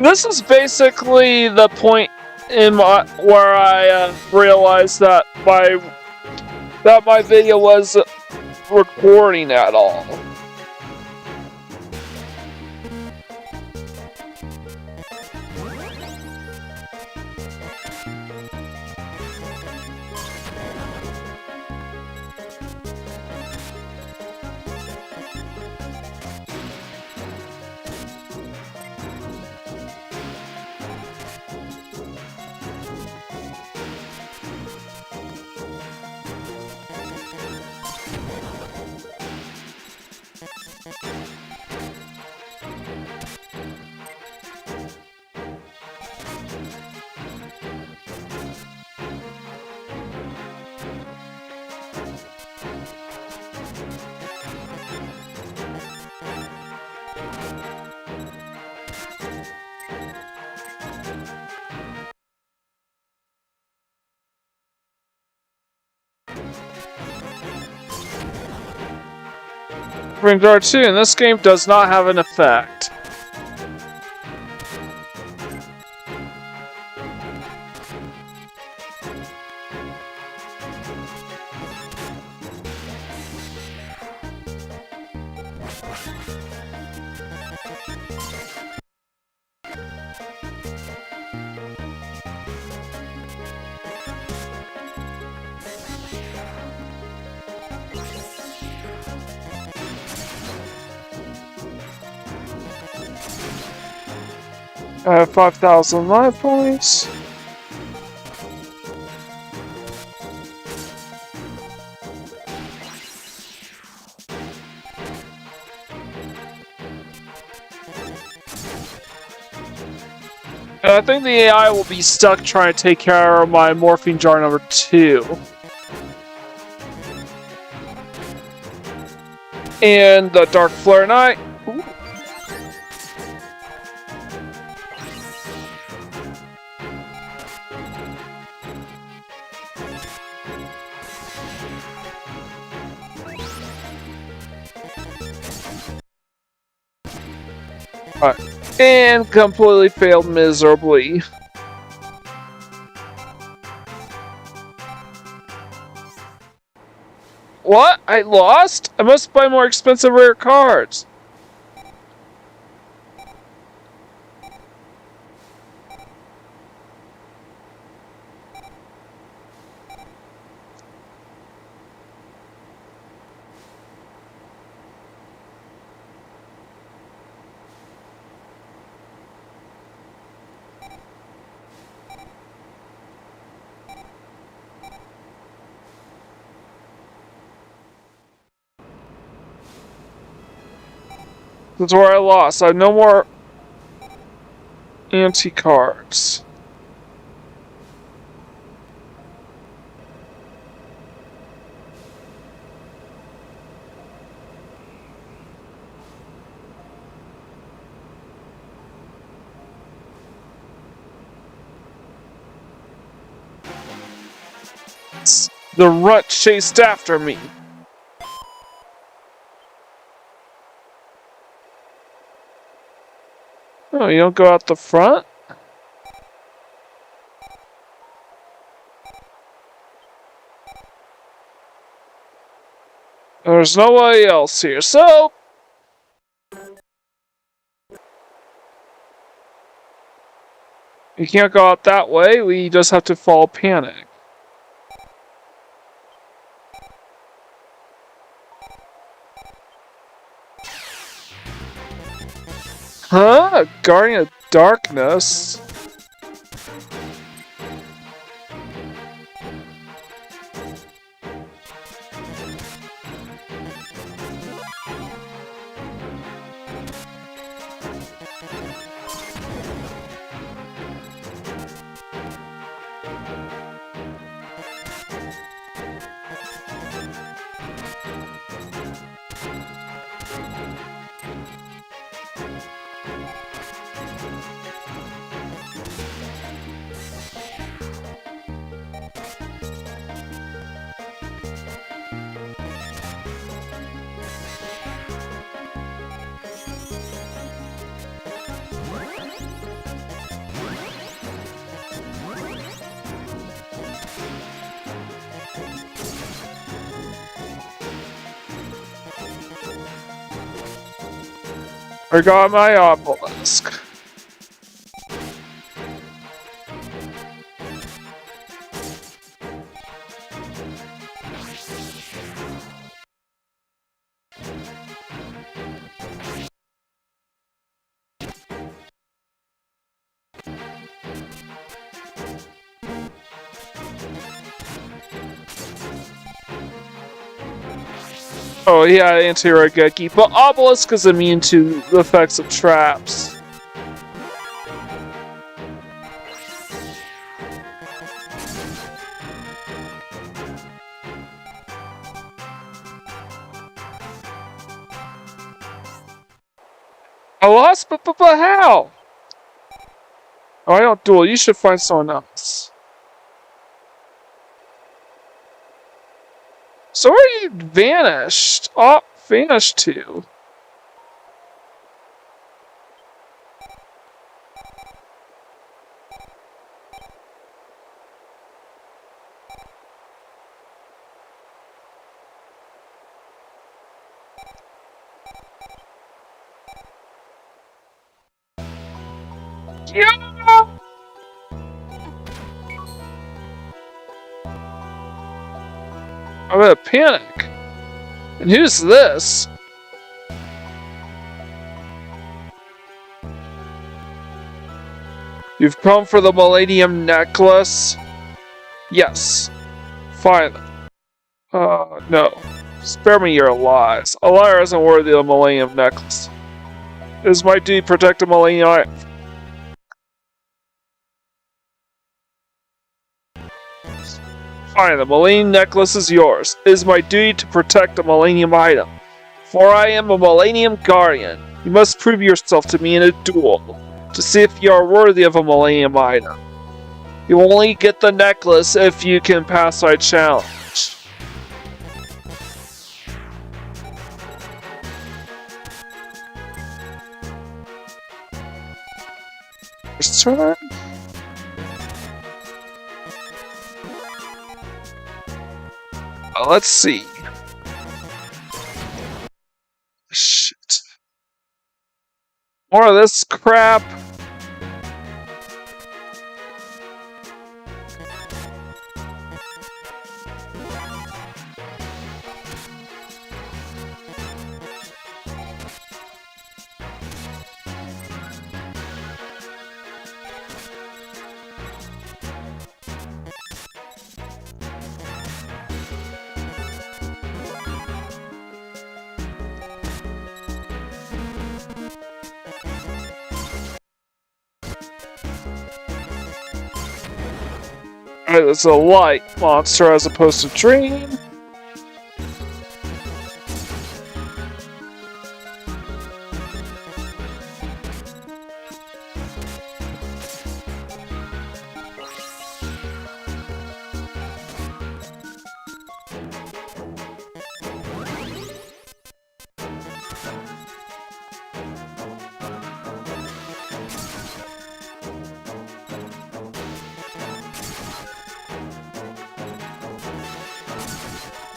This is basically the point in where I realized that my video was recording at all. Morphing Jar 2 in this game does not have an effect. I have 5,000 life points. I think the AI will be stuck trying to take care of my Morphine Jar number 2. And the Dark Flare Knight. Ooh. Alright. And completely failed miserably. What? I lost? I must buy more expensive rare cards. That's where I lost. I have no more anti-cards. The runt chased after me. Oh, you don't go out the front? There's nobody else here, so... You can't go out that way, we just have to follow Panic. Huh? Guardian of Darkness? I got my Obelisk. Oh yeah, anti-Raigeki, but Obelisk is immune to the effects of traps. I lost? But how? Oh, I don't duel. You should find someone else. So where you vanished? Oh, vanish to? Yeah! I'm in a panic. And who's this? You've come for the Millennium Necklace? Yes. Fine. No. Spare me your lies. A liar isn't worthy of the Millennium Necklace. It is my duty to protect the Millennium Item. Fine, the Millennium Necklace is yours. It is my duty to protect the Millennium Item. For I am a Millennium Guardian. You must prove yourself to me in a duel, to see if you are worthy of a Millennium Item. You only get the necklace if you can pass my challenge. Turn. Let's see. Shit. More of this crap. It's a light monster as opposed to dream.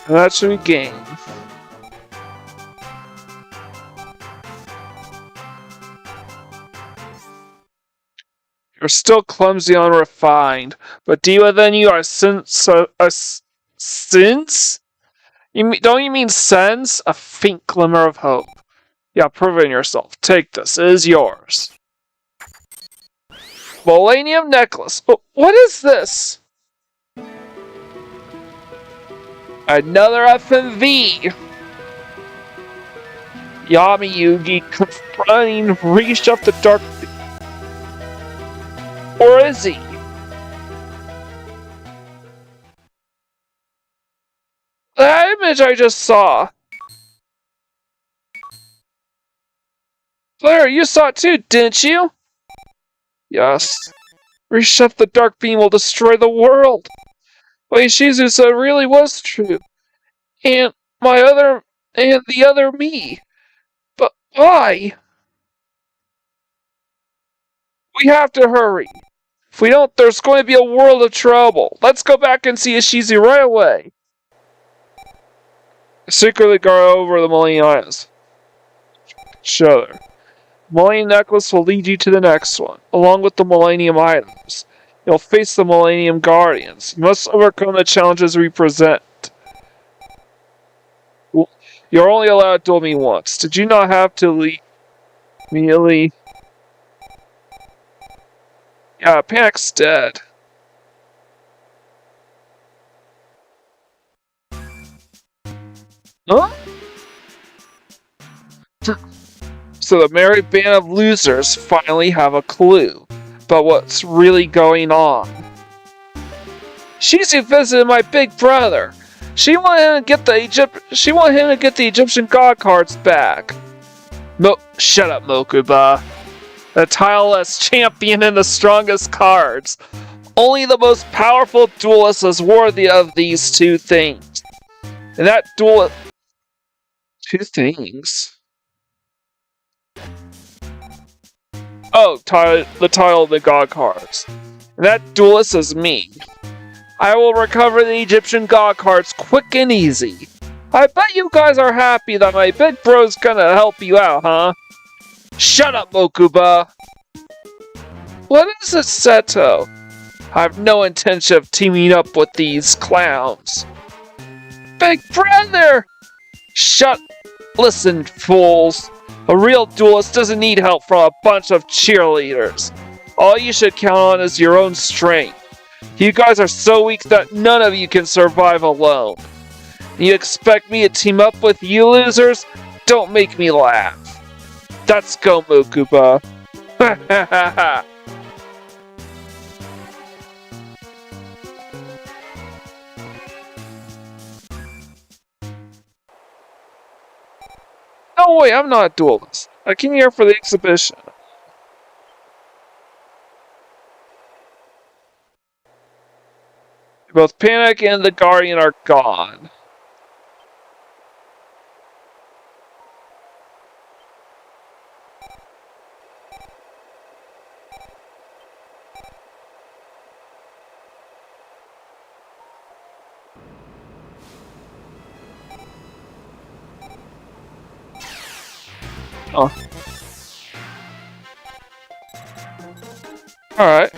And that should be game. You're still clumsy and unrefined, but deeper than you are since since? Don't you mean sense? A faint glimmer of hope. Yeah, prove it yourself. Take this. It is yours. Millennium Necklace. But what is this? Another FMV! Yami Yugi confronting Reshef the Dark. Or is he? That image I just saw. Claire, you saw it too, didn't you? Yes. Reshef the Dark Beam will destroy the world. What Shizu said really was true. And the other me. But why? We have to hurry. If we don't, there's going to be a world of trouble. Let's go back and see Ishizu right away. Secretly guard over the Millennium Items. Show her. Millennium Necklace will lead you to the next one, along with the Millennium Items. You'll face the Millennium Guardians. You must overcome the challenges we present. You're only allowed to duel me once. Did you not have to leave immediately? Yeah, Panic's dead. Huh? So the merry band of losers finally have a clue about what's really going on. Shizu visited my big brother. She wanted him to get the Egyptian god cards back. Shut up, Mokuba. The tireless champion and the strongest cards. Only the most powerful duelist is worthy of these two things. And that duel... Two things. Oh, the title of the god cards. That duelist is me. I will recover the Egyptian god cards quick and easy. I bet you guys are happy that my big bro's gonna help you out, huh? Shut up, Mokuba! What is it, Seto? I have no intention of teaming up with these clowns. Big brother! Listen, fools. A real duelist doesn't need help from a bunch of cheerleaders. All you should count on is your own strength. You guys are so weak that none of you can survive alone. You expect me to team up with you losers? Don't make me laugh. Let's go, Mokuba. Ha ha ha ha. No way, I'm not a duelist. I came here for the exhibition. Both Panic and the Guardian are gone. Oh. Alright.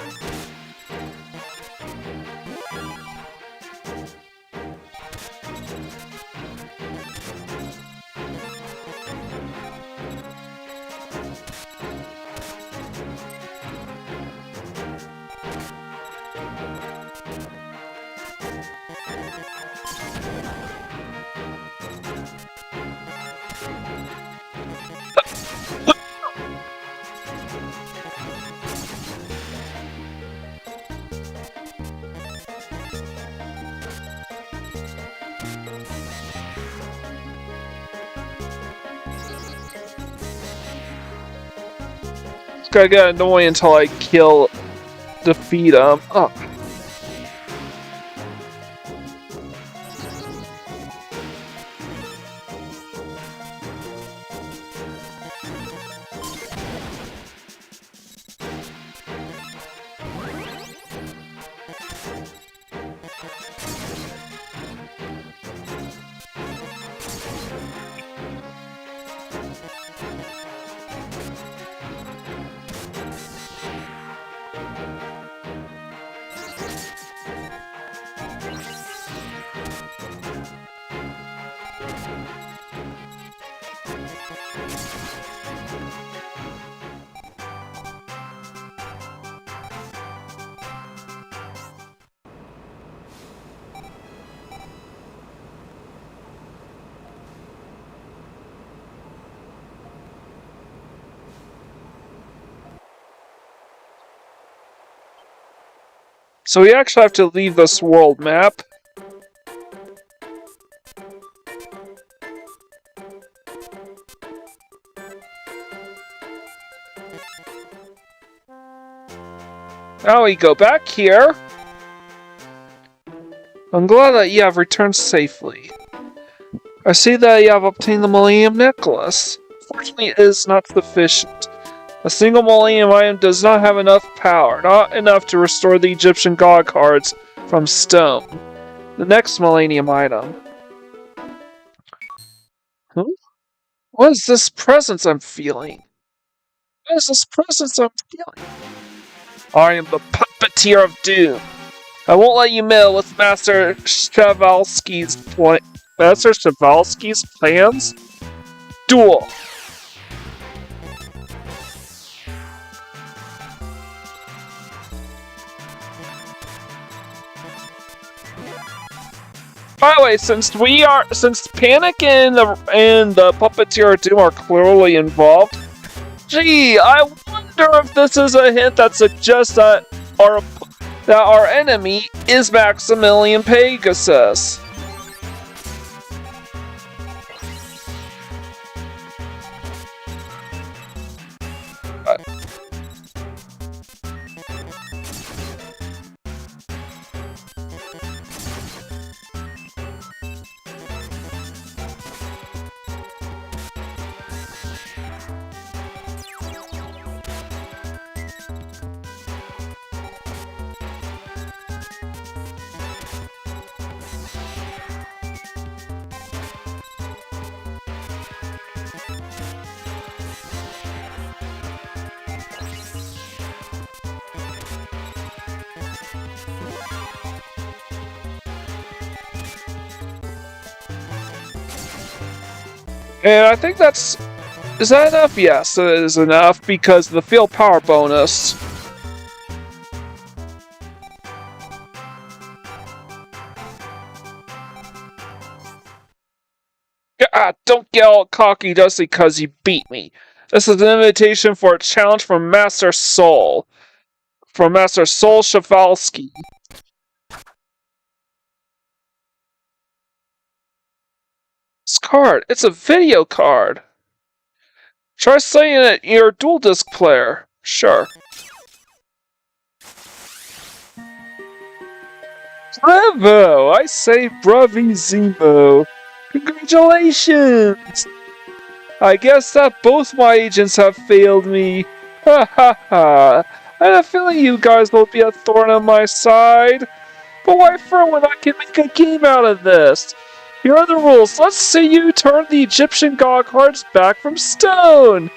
It's gonna get annoying until I defeat him. Oh. So we actually have to leave this world map. Now we go back here. I'm glad that you have returned safely. I see that you have obtained the Millennium Necklace. Fortunately, it is not sufficient. A single Millennium item does not have enough power, not enough to restore the Egyptian god cards from stone. The next Millennium item. Huh? What is this presence I'm feeling? What is this presence I'm feeling? I am the puppeteer of doom. I won't let you meddle with Master Shavalsky's plans. Duel. By the way, since Panic and the Puppeteer of Doom are clearly involved, gee, I wonder if this is a hint that suggests that our enemy is Maximilian Pegasus. And I think that's... Is that enough? Yes, it is enough because of the field power bonus. Don't get all cocky just because you beat me. This is an invitation for a challenge from Master Soul. From Master Soul Shafalski. This card, it's a video card. Try saying it in your dual disc player. Sure. Bravo! I say bravissimo. Congratulations! I guess that both my agents have failed me. Ha ha ha. I had a feeling you guys will be a thorn on my side. But why for when I can make a game out of this? Here are the rules. Let's see you turn the Egyptian god cards back from stone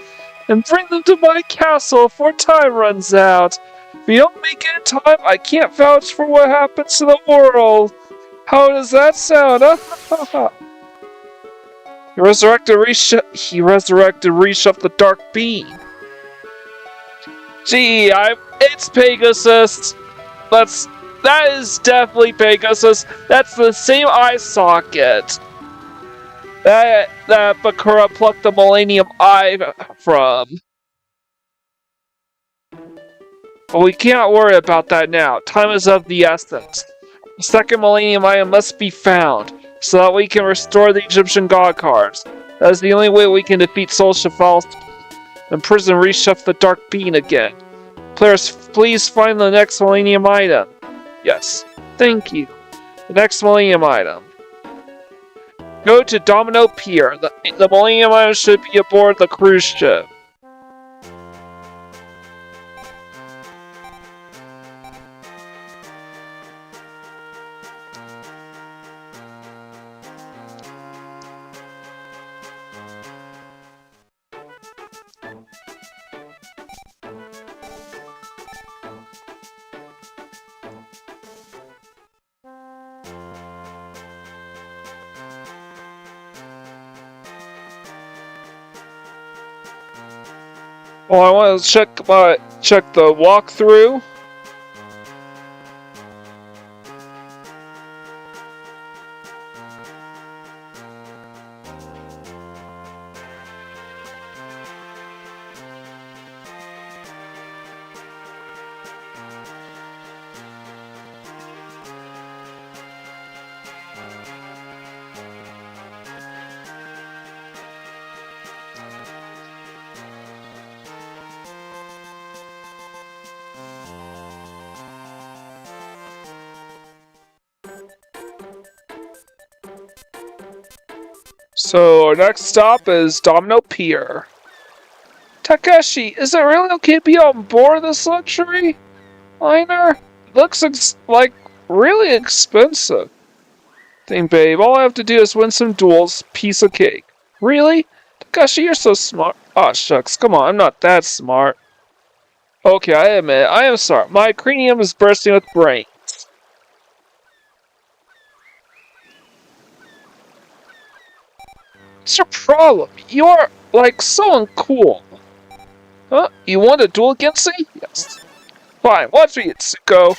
and bring them to my castle before time runs out. If you don't make it in time, I can't vouch for what happens to the world. How does that sound? He resurrected Reshef the Dark Being. Gee, it's Pegasus. That is definitely Pegasus. That's the same eye socket that Bakura plucked the Millennium Eye from. But we can't worry about that now. Time is of the essence. The second Millennium Item must be found, so that we can restore the Egyptian god cards. That is the only way we can defeat Soul Shafalski and imprison Reshef the Dark Being again. Players, please find the next Millennium Item. Yes, thank you. The next Millennium Item. Go to Domino Pier. The Millennium Item should be aboard the cruise ship. Well, I want to check the walkthrough. So our next stop is Domino Pier. Takeshi, is it really okay to be on board this luxury liner? It looks like really expensive. Thing, babe, all I have to do is win some duels, piece of cake. Really? Takeshi, you're so smart. Aw, shucks, come on, I'm not that smart. Okay, I admit, I am sorry. My cranium is bursting with brain. What's your problem? You are, like, so uncool. Huh? You want a duel against me? Yes. Fine, watch me, Itsuko.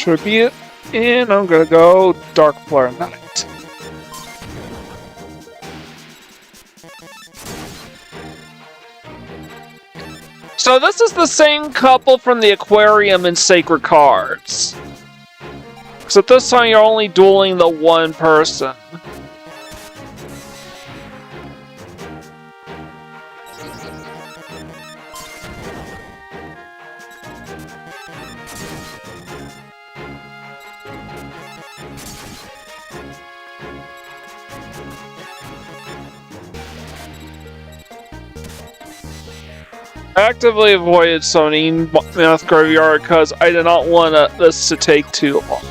Tribute, and I'm gonna go Dark Flare Knight. So this is the same couple from the aquarium in Sacred Cards. Except this time you're only dueling the one person. Actively avoided summoning Mammoth Graveyard because I did not want this to take too long.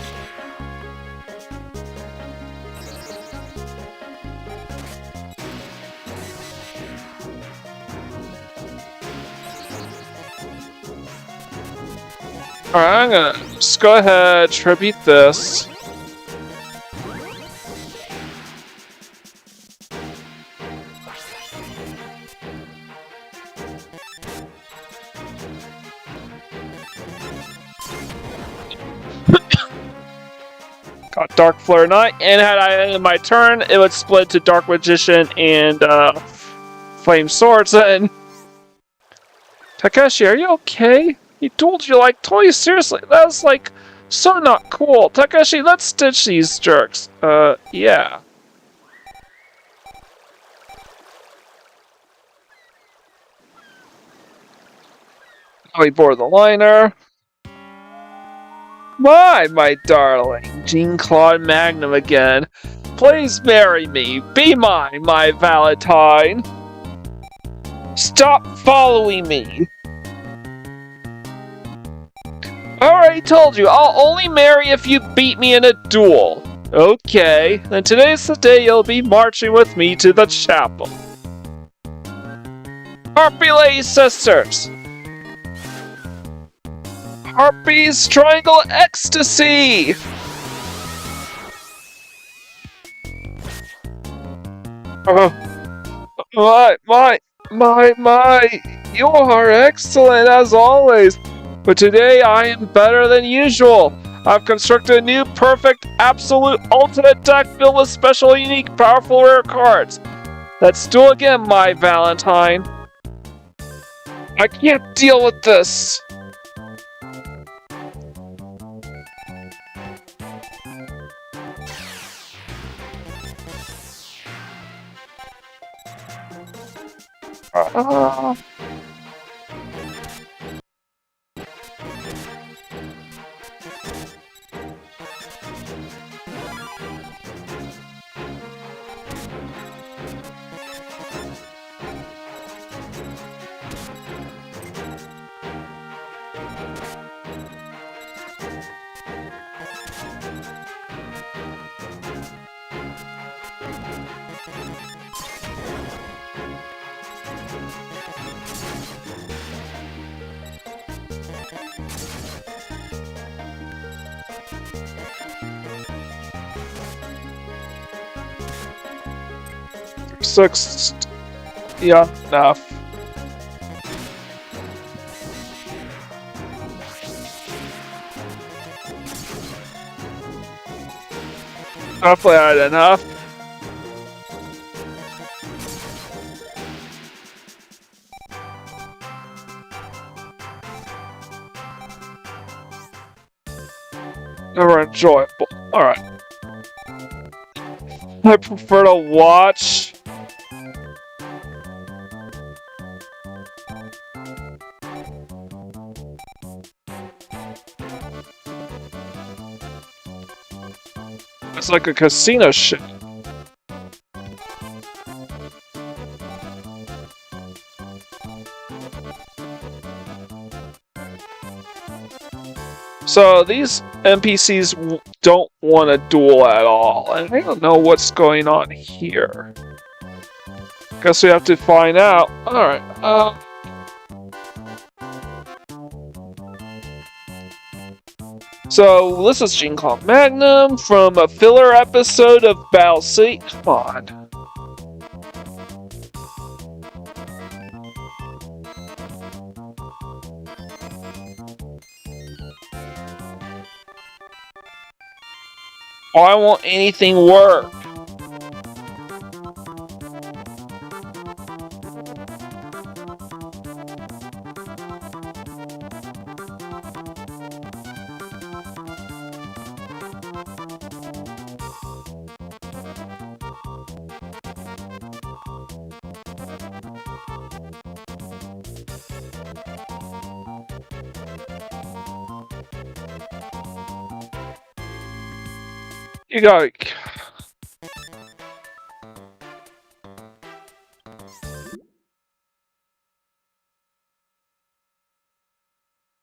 Alright, I'm gonna just go ahead, tribute this. Got Dark Flare Knight, and had I ended my turn, it would split to Dark Magician and Flame Swords. And Takeshi, are you okay? He told you like totally seriously. That was like so not cool. Takeshi, let's stitch these jerks. Yeah. We board the liner. My darling, Jean-Claude Magnum again. Please marry me. Be mine, my Valentine. Stop following me. I already told you, I'll only marry if you beat me in a duel. Okay, then today's the day you'll be marching with me to the chapel. Harpy Lady Sisters. Harpy's Triangle Ecstasy! You are excellent as always, but today I am better than usual. I've constructed a new, perfect, absolute, ultimate deck filled with special, unique, powerful, rare cards. Let's duel again, my Valentine. I can't deal with this. Six. Yeah, enough. Hopefully I had enough. Never enjoyable. Alright. I prefer to watch. It's like a casino shit. So these NPCs don't want to duel at all, and I don't know what's going on here. Guess we have to find out. Alright, So, this is Jean-Claude Magnum from a filler episode of Battle City. Come on. Why won't anything work? You got.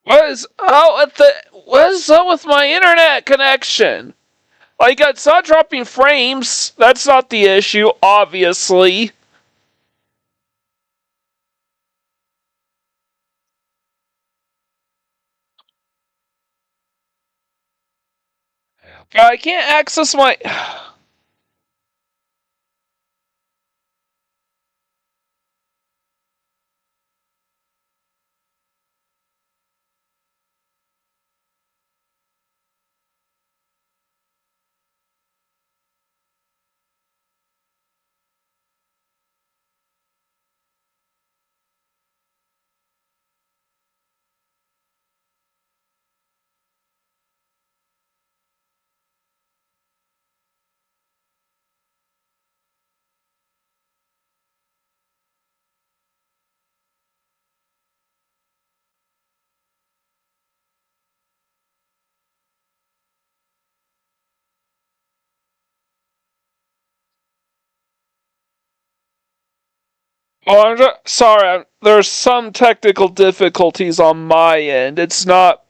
What is up with my internet connection? Like, it's not dropping frames. That's not the issue, obviously. But I can't access my. Oh, sorry, there's some technical difficulties on my end. It's not.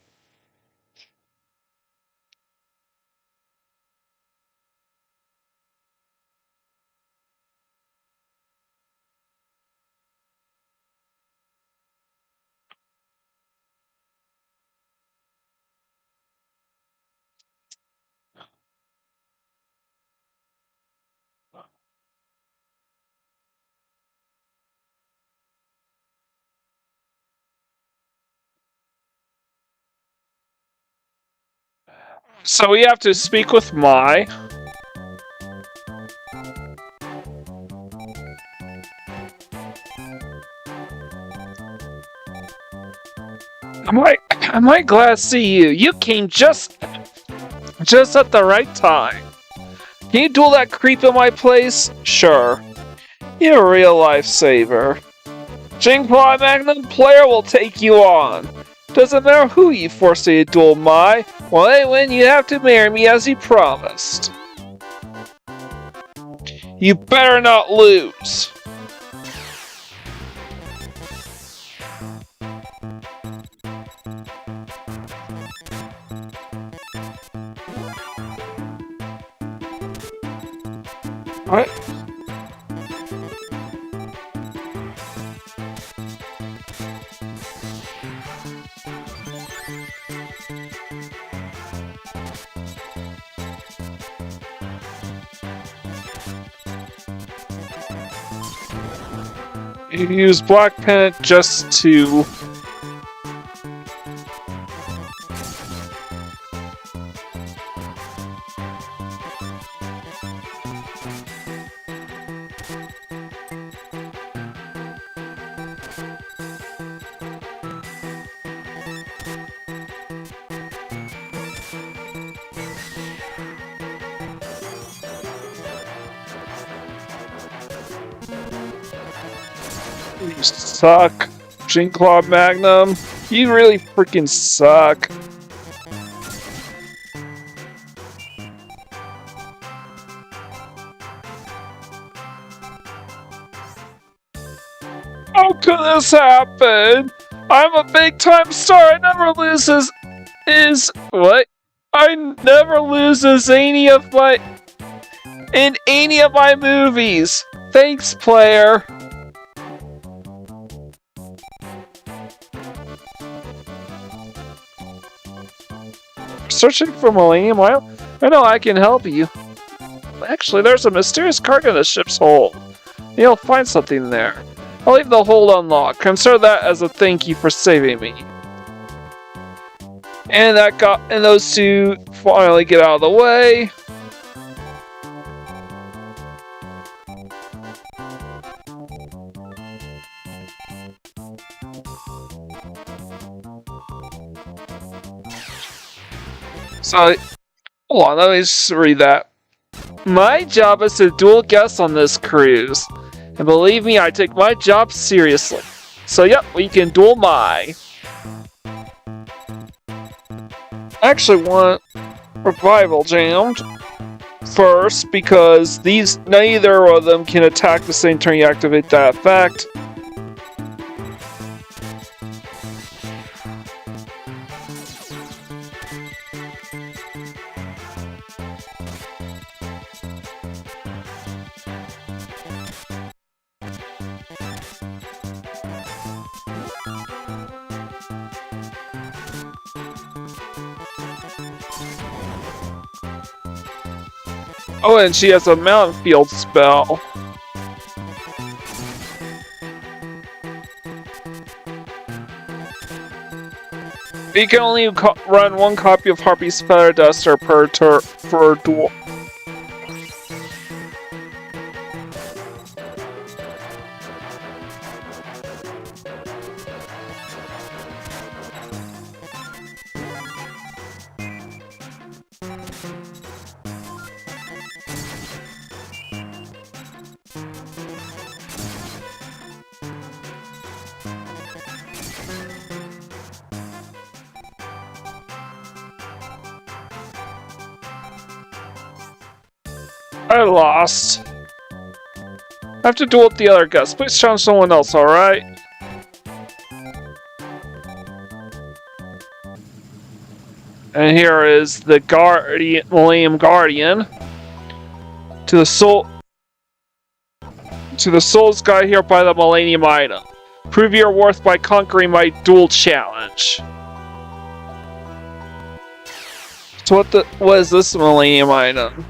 So we have to speak with Mai. I might glad to see you. You came just at the right time. Can you duel that creep in my place? Sure. You're a real lifesaver. Jingpla Magnum player will take you on. Doesn't matter who you force to duel Mai. Well, hey, when you have to marry me as you promised. You better not lose. What? You use Black Pennant just to... You suck, Jinclaw Magnum. You really freaking suck. How could this happen? I'm a big time star. I never loses. What? I never loses any of my movies. Thanks, player. Searching for Millennium Oil? I know I can help you. Actually, there's a mysterious cargo in the ship's hold. You'll find something there. I'll leave the hold unlocked. Consider that as a thank you for saving me. And those two finally get out of the way. So, hold on, let me just read that. My job is to duel guests on this cruise. And believe me, I take my job seriously. So yep, we can duel my. I actually want Revival jammed first because neither of them can attack the same turn you activate that effect. Oh, and she has a Mountain Field spell. You can only run one copy of Harpy's Feather Duster per turn for a duel. I lost. I have to duel with the other guys. Please challenge someone else, alright? And here is the Millennium Guardian. To the Soul's Guide here by the Millennium item. Prove your worth by conquering my duel challenge. So what is this Millennium item?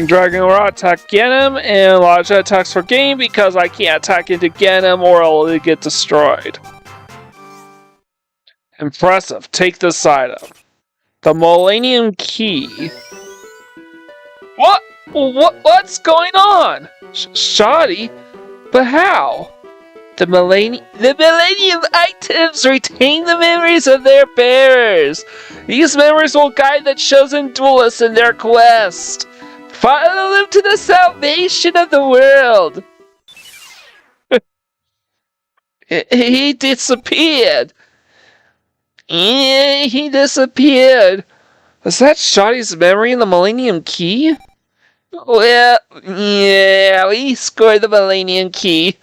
Dragon will attack Ganem, and Elijah attacks for game because I can't attack into Ganem or it'll get destroyed. Impressive. Take this item. The Millennium Key. What's going on? Shoddy? But how? The Millennium items retain the memories of their bearers. These memories will guide the chosen duelists in their quest. Follow them to the salvation of the world. He disappeared. Yeah, he disappeared. Was that Shoddy's memory in the Millennium Key? Well, yeah, we scored the Millennium Key.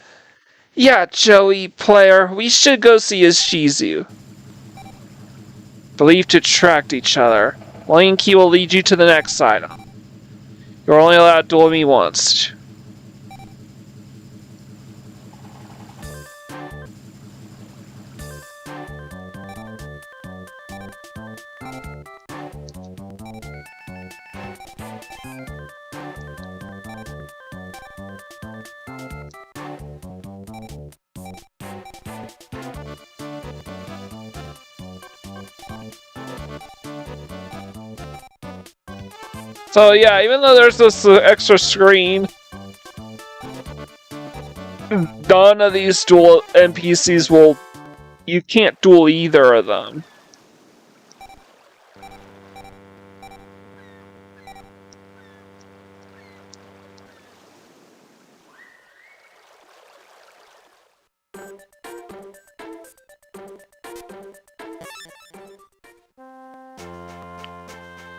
Yeah, Joey, player, we should go see his Shizu. Believed to attract each other. Millennium Key will lead you to the next item. You're only allowed to duel me once. So yeah, even though there's this extra screen, none of these dual NPCs will you can't duel either of them.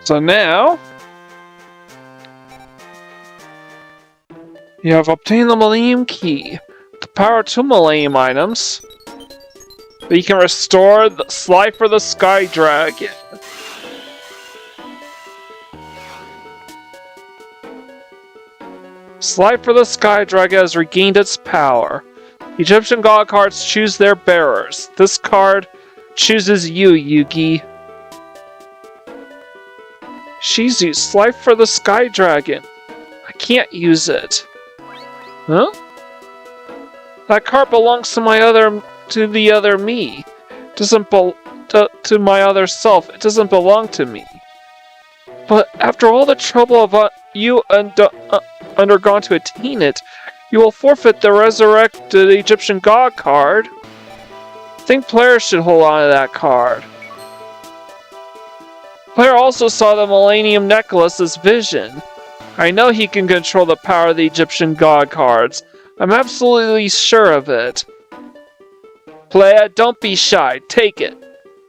So now, you have obtained the Millennium Key, the power to Millennium items. You can restore the Slifer the Sky Dragon. Slifer the Sky Dragon has regained its power. Egyptian god cards choose their bearers. This card chooses you, Yugi. Shizu, Slifer the Sky Dragon. I can't use it. Huh? That card belongs to the other me. Doesn't to my other self. It doesn't belong to me. But after all the trouble of you undergone to attain it, you will forfeit the resurrected Egyptian god card. I think players should hold on to that card. Player also saw the Millennium Necklace as vision. I know he can control the power of the Egyptian god cards. I'm absolutely sure of it. Player, don't be shy. Take it.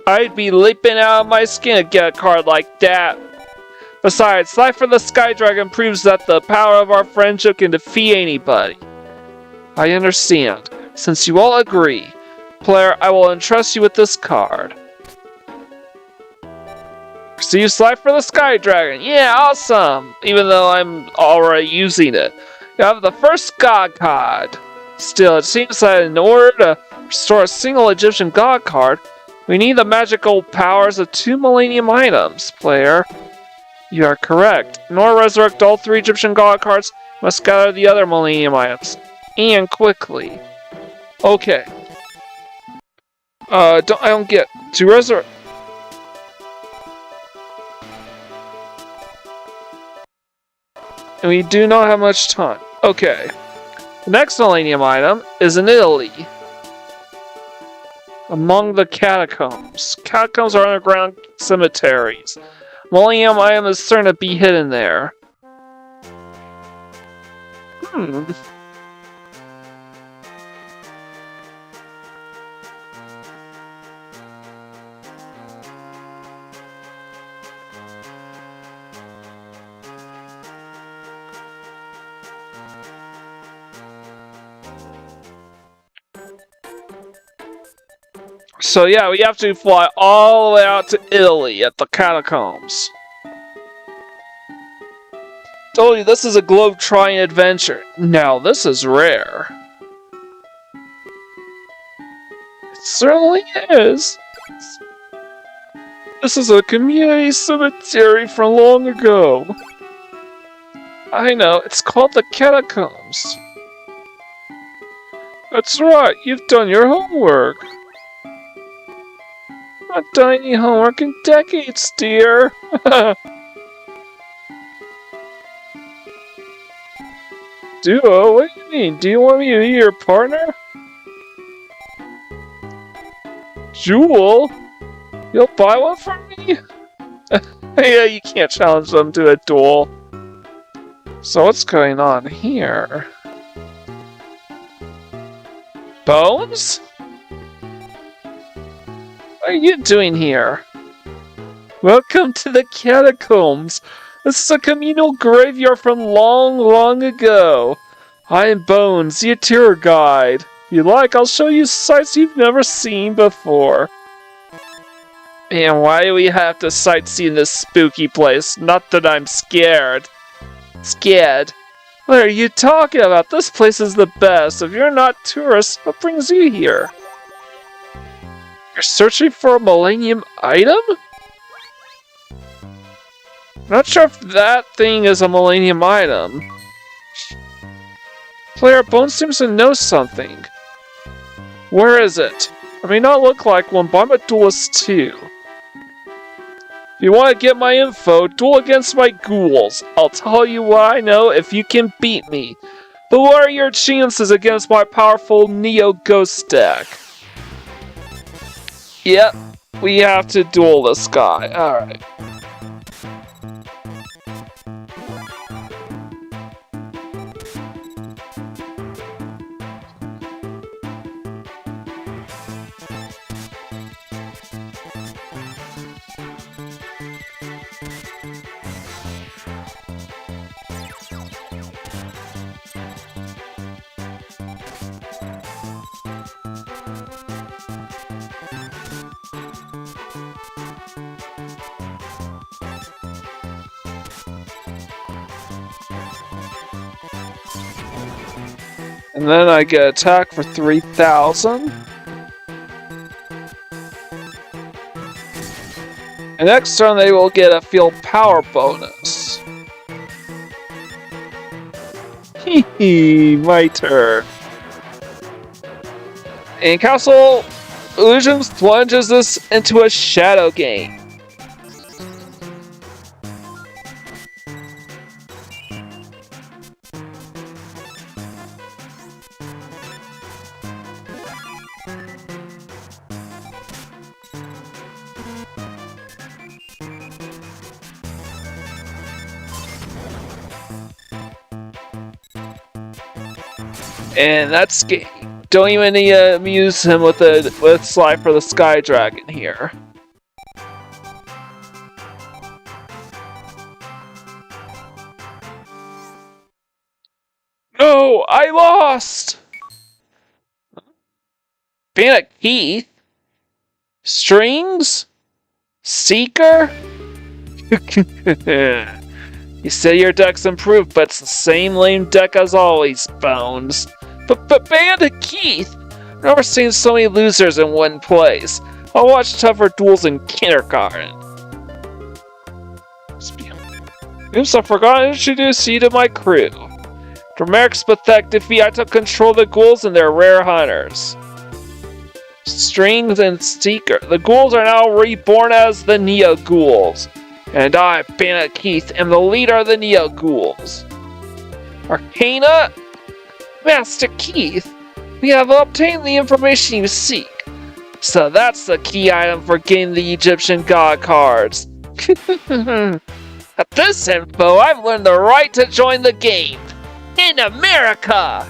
I'd be leaping out of my skin to get a card like that. Besides, Slifer the Sky Dragon proves that the power of our friendship can defeat anybody. I understand. Since you all agree, player, I will entrust you with this card. So you Slifer the Sky Dragon. Yeah, awesome! Even though I'm already using it. You have the first god card. Still, it seems that in order to restore a single Egyptian god card, we need the magical powers of 2 Millennium items, player. You are correct. In order to resurrect all 3 Egyptian god cards, you must gather the other Millennium items. And quickly. Okay. I don't get... To resurrect... And we do not have much time. Okay. The next Millennium item is in Italy. Among the catacombs. Catacombs are underground cemeteries. Millennium item is certain to be hidden there. So yeah, we have to fly all the way out to Italy at the catacombs. Told you, this is a globe-trotting adventure. Now, this is rare. It certainly is. This is a community cemetery from long ago. I know, it's called the catacombs. That's right, you've done your homework. Not done any homework in decades, dear. Duo? What do you mean? Do you want me to be your partner? Jewel? You'll buy one for me? Yeah, you can't challenge them to a duel. So what's going on here? Bones? What are you doing here? Welcome to the catacombs. This is a communal graveyard from long, long ago. I am Bones, your tour guide. If you like, I'll show you sights you've never seen before. And why do we have to sightsee in this spooky place? Not that I'm scared. Scared? What are you talking about? This place is the best. If you're not tourists, what brings you here? You're searching for a Millennium item? I'm not sure if that thing is a Millennium item. Player Bones seems to know something. Where is it? I may not look like one, but I'm a duelist too. If you want to get my info, duel against my ghouls. I'll tell you what I know if you can beat me. But what are your chances against my powerful Neo Ghost deck? Yep, we have to duel this guy. Alright. And then I get attack for 3,000. And next turn they will get a field power bonus. Hee my turn. And Castle Illusions plunges this into a shadow game. And that's game. Don't even need to amuse him with Slifer the Sky Dragon here. No, I lost! Bandit Keith? Strings? Seeker? You say your deck's improved, but it's the same lame deck as always, Bones. But Bandit Keith! I've never seen so many losers in one place. I'll watch tougher duels in kindergarten. Oops, I forgot to introduce you to my crew. From Eric's pathetic defeat, I took control of the ghouls and their rare hunters. Strings and Seeker. The ghouls are now reborn as the Neo Ghouls. And I, Bandit Keith, am the leader of the Neo Ghouls. Arcana? Master Keith, we have obtained the information you seek. So that's the key item for getting the Egyptian god cards. At this info, I've learned the right to join the game. In America!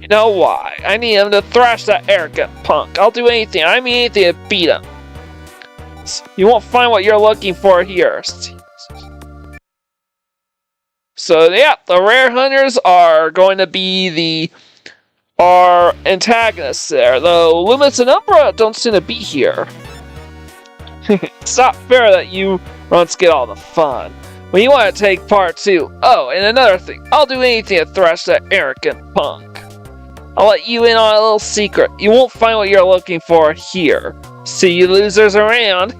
You know why? I need him to thrash that arrogant punk. I'll do anything, I mean anything to beat him. You won't find what you're looking for here. So yeah, the rare hunters are going to be our antagonists there, though Lumos and Umbra don't seem to be here. It's not fair that you runts get all the fun. When you want to take part too. Oh, and another thing, I'll do anything to thrash that arrogant punk. I'll let you in on a little secret. You won't find what you're looking for here. See you losers around.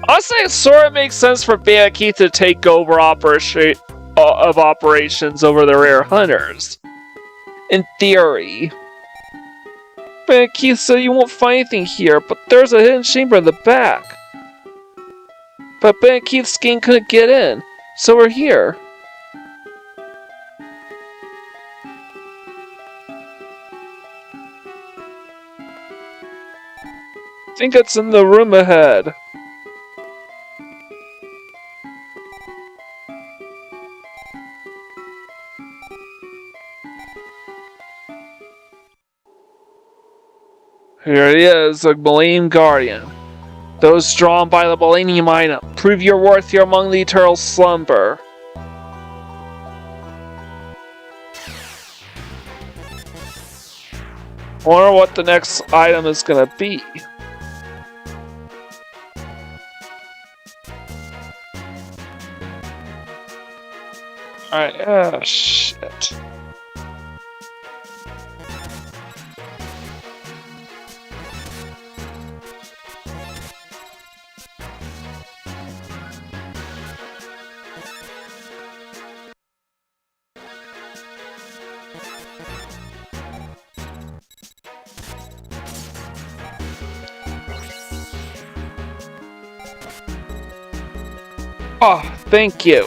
Honestly, it sort of makes sense for Bandit Keith to take over operations over the rare hunters. In theory. Bandit Keith said you won't find anything here, but there's a hidden chamber in the back. But Bandit Keith's game couldn't get in, so we're here. I think it's in the room ahead. Here he is, the Millennium Guardian. Those drawn by the Millennium item, prove your worth here among the eternal slumber. Wonder what the next item is gonna be. Alright, shit. Oh, thank you.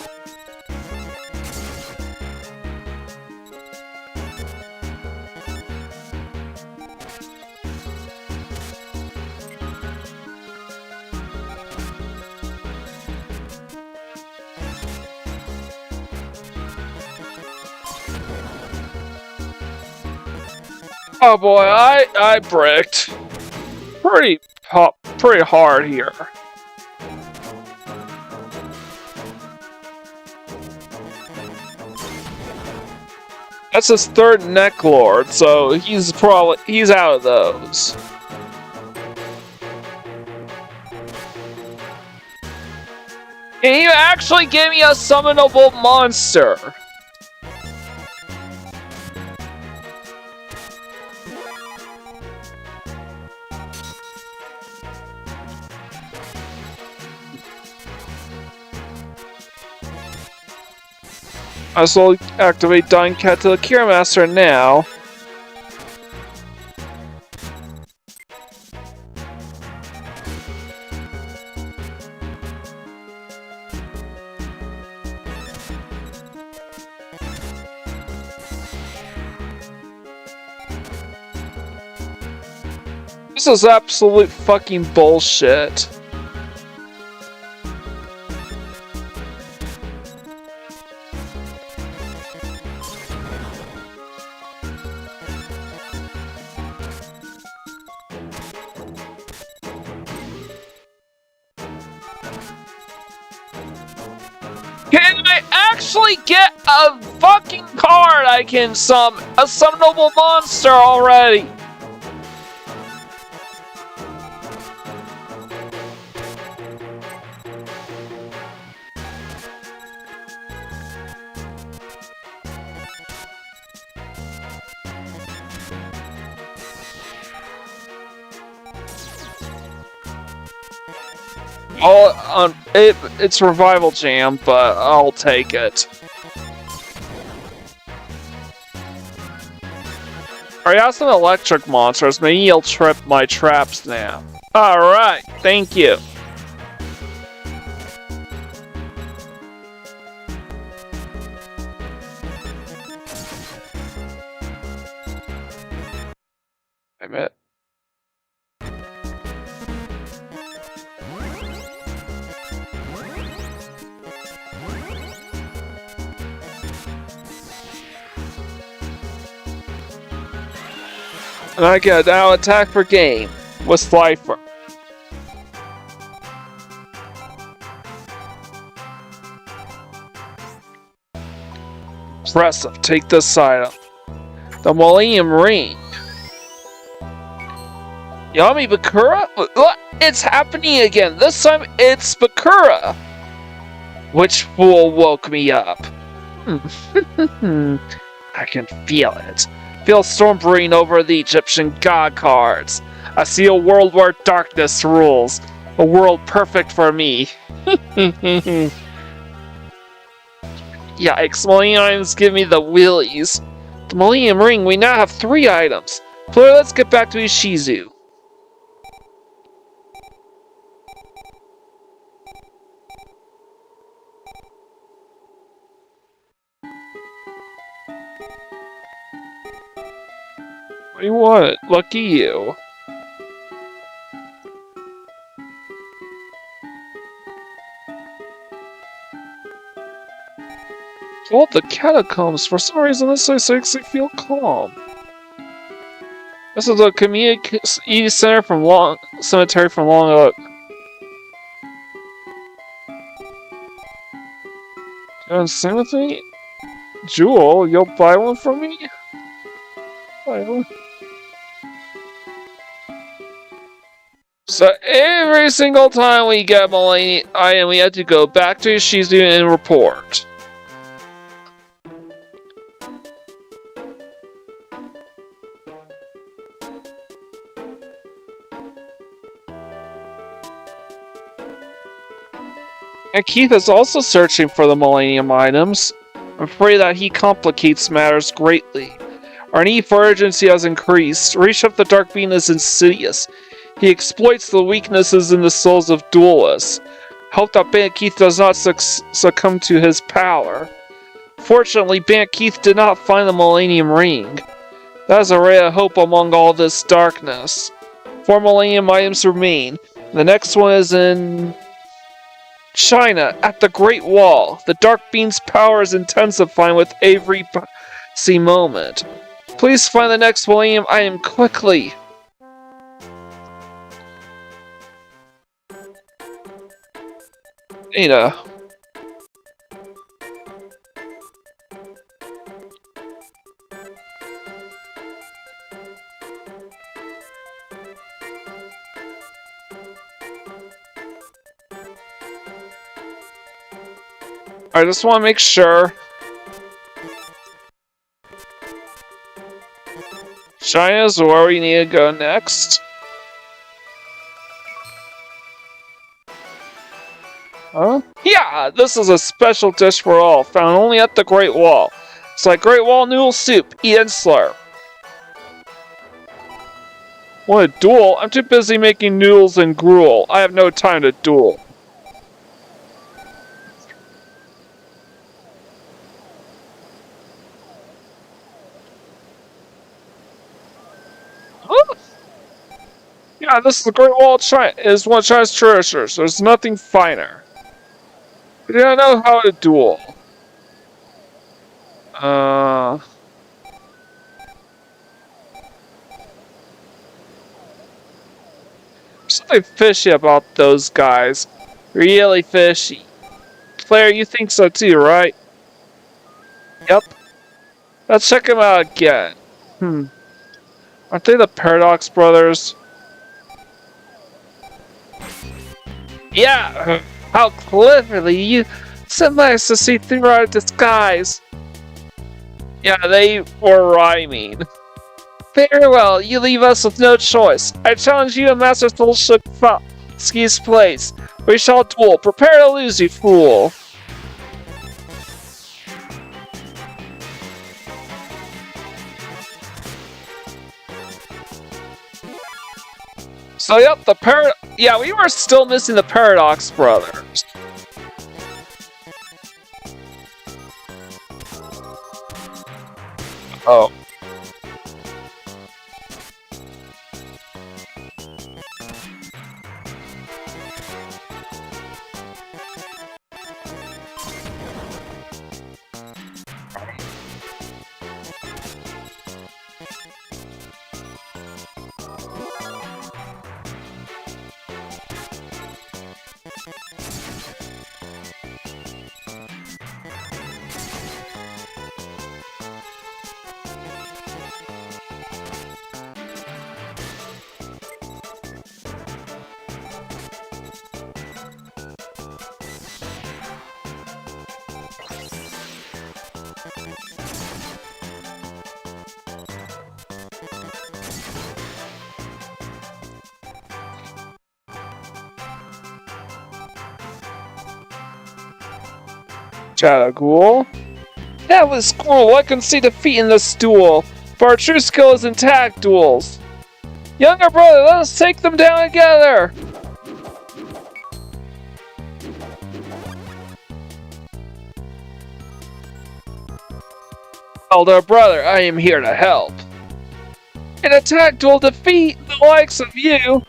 Oh boy, I bricked pretty hard here. That's his third neck lord, so he's out of those. Can you actually give me a summonable monster? I will activate Dian to the Cure Master now. This is absolute fucking bullshit. Can I actually get a fucking card I can summon? A summonable monster already? It's Revival Jam, but I'll take it. I got some electric monsters. Maybe you'll trip my traps now. Alright, thank you. I bet. And I can now attack for game with Slifer. Impressive. Take this side up. The Millennium Ring. Yami Bakura? What? It's happening again. This time it's Bakura. Which fool woke me up? I can feel it. Feel storm brewing over the Egyptian god cards. I see a world where darkness rules. A world perfect for me. Yikes, Millennium items give me the willies. The Millennium Ring, we now have 3 items. Player, let's get back to Ishizu. What do you want? Lucky you. Well, the catacombs. For some reason, this place makes me feel calm. This is the community center from cemetery from Long Oak. You want to sing with me? Jewel, you'll buy one from me? Buy one. So every single time we get Millennium item, we have to go back to Ishizu and report. And Keith is also searching for the Millennium items. I'm afraid that he complicates matters greatly. Our need for urgency has increased. Reshef the Dark Being is insidious. He exploits the weaknesses in the souls of duelists. Hope that Bandit Keith does not succumb to his power. Fortunately, Bandit Keith did not find the Millennium Ring. That is a ray of hope among all this darkness. 4 Millennium items remain. The next one is in China, at the Great Wall. The Dark Being's power is intensifying with every moment. Please find the next William item quickly. Ada. I just want to make sure. China's where we need to go next. Huh? Yeah, this is a special dish for all, found only at the Great Wall. It's like Great Wall noodle soup, eat and slurp. What a duel? I'm too busy making noodles and gruel. I have no time to duel. Huh? Yeah, this is the Great Wall of China. It is one of China's treasures. There's nothing finer. We do not know how to duel. Something fishy about those guys. Really fishy. Claire, you think so too, right? Yep. Let's check them out again. Aren't they the Paradox brothers? Yeah! How cleverly you sometimes to see through our disguise. Yeah, they were rhyming. Very well, you leave us with no choice. I challenge you and Master Ski's place. We shall duel. Prepare to lose, you fool. So yep, yeah, we were still missing the Paradox brothers. Oh. Ghoul. That was cool. I can see defeat in this duel, but our true skill is in tag duels. Younger brother, let us take them down together. Elder brother, I am here to help. In a tag duel defeat the likes of you.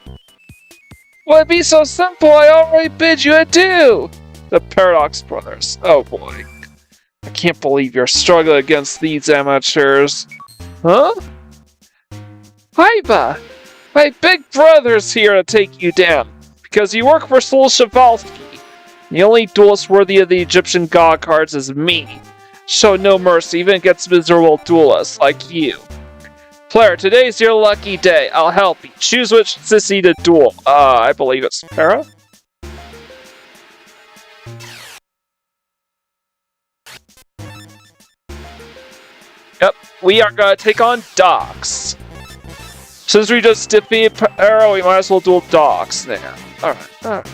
Would it be so simple? I already bid you adieu. The Paradox brothers. Oh boy. I can't believe you're struggling against these amateurs. Huh? Haiba! My big brother's here to take you down. Because you work for Sol Shavalsky. The only duelist worthy of the Egyptian god cards is me. Show no mercy even against miserable duelists like you. Player, today's your lucky day. I'll help you. Choose which sissy to duel. I believe it's Para? Yep, we are gonna take on Docs. Since we just defeated Para, we might as well duel Docs now. Alright.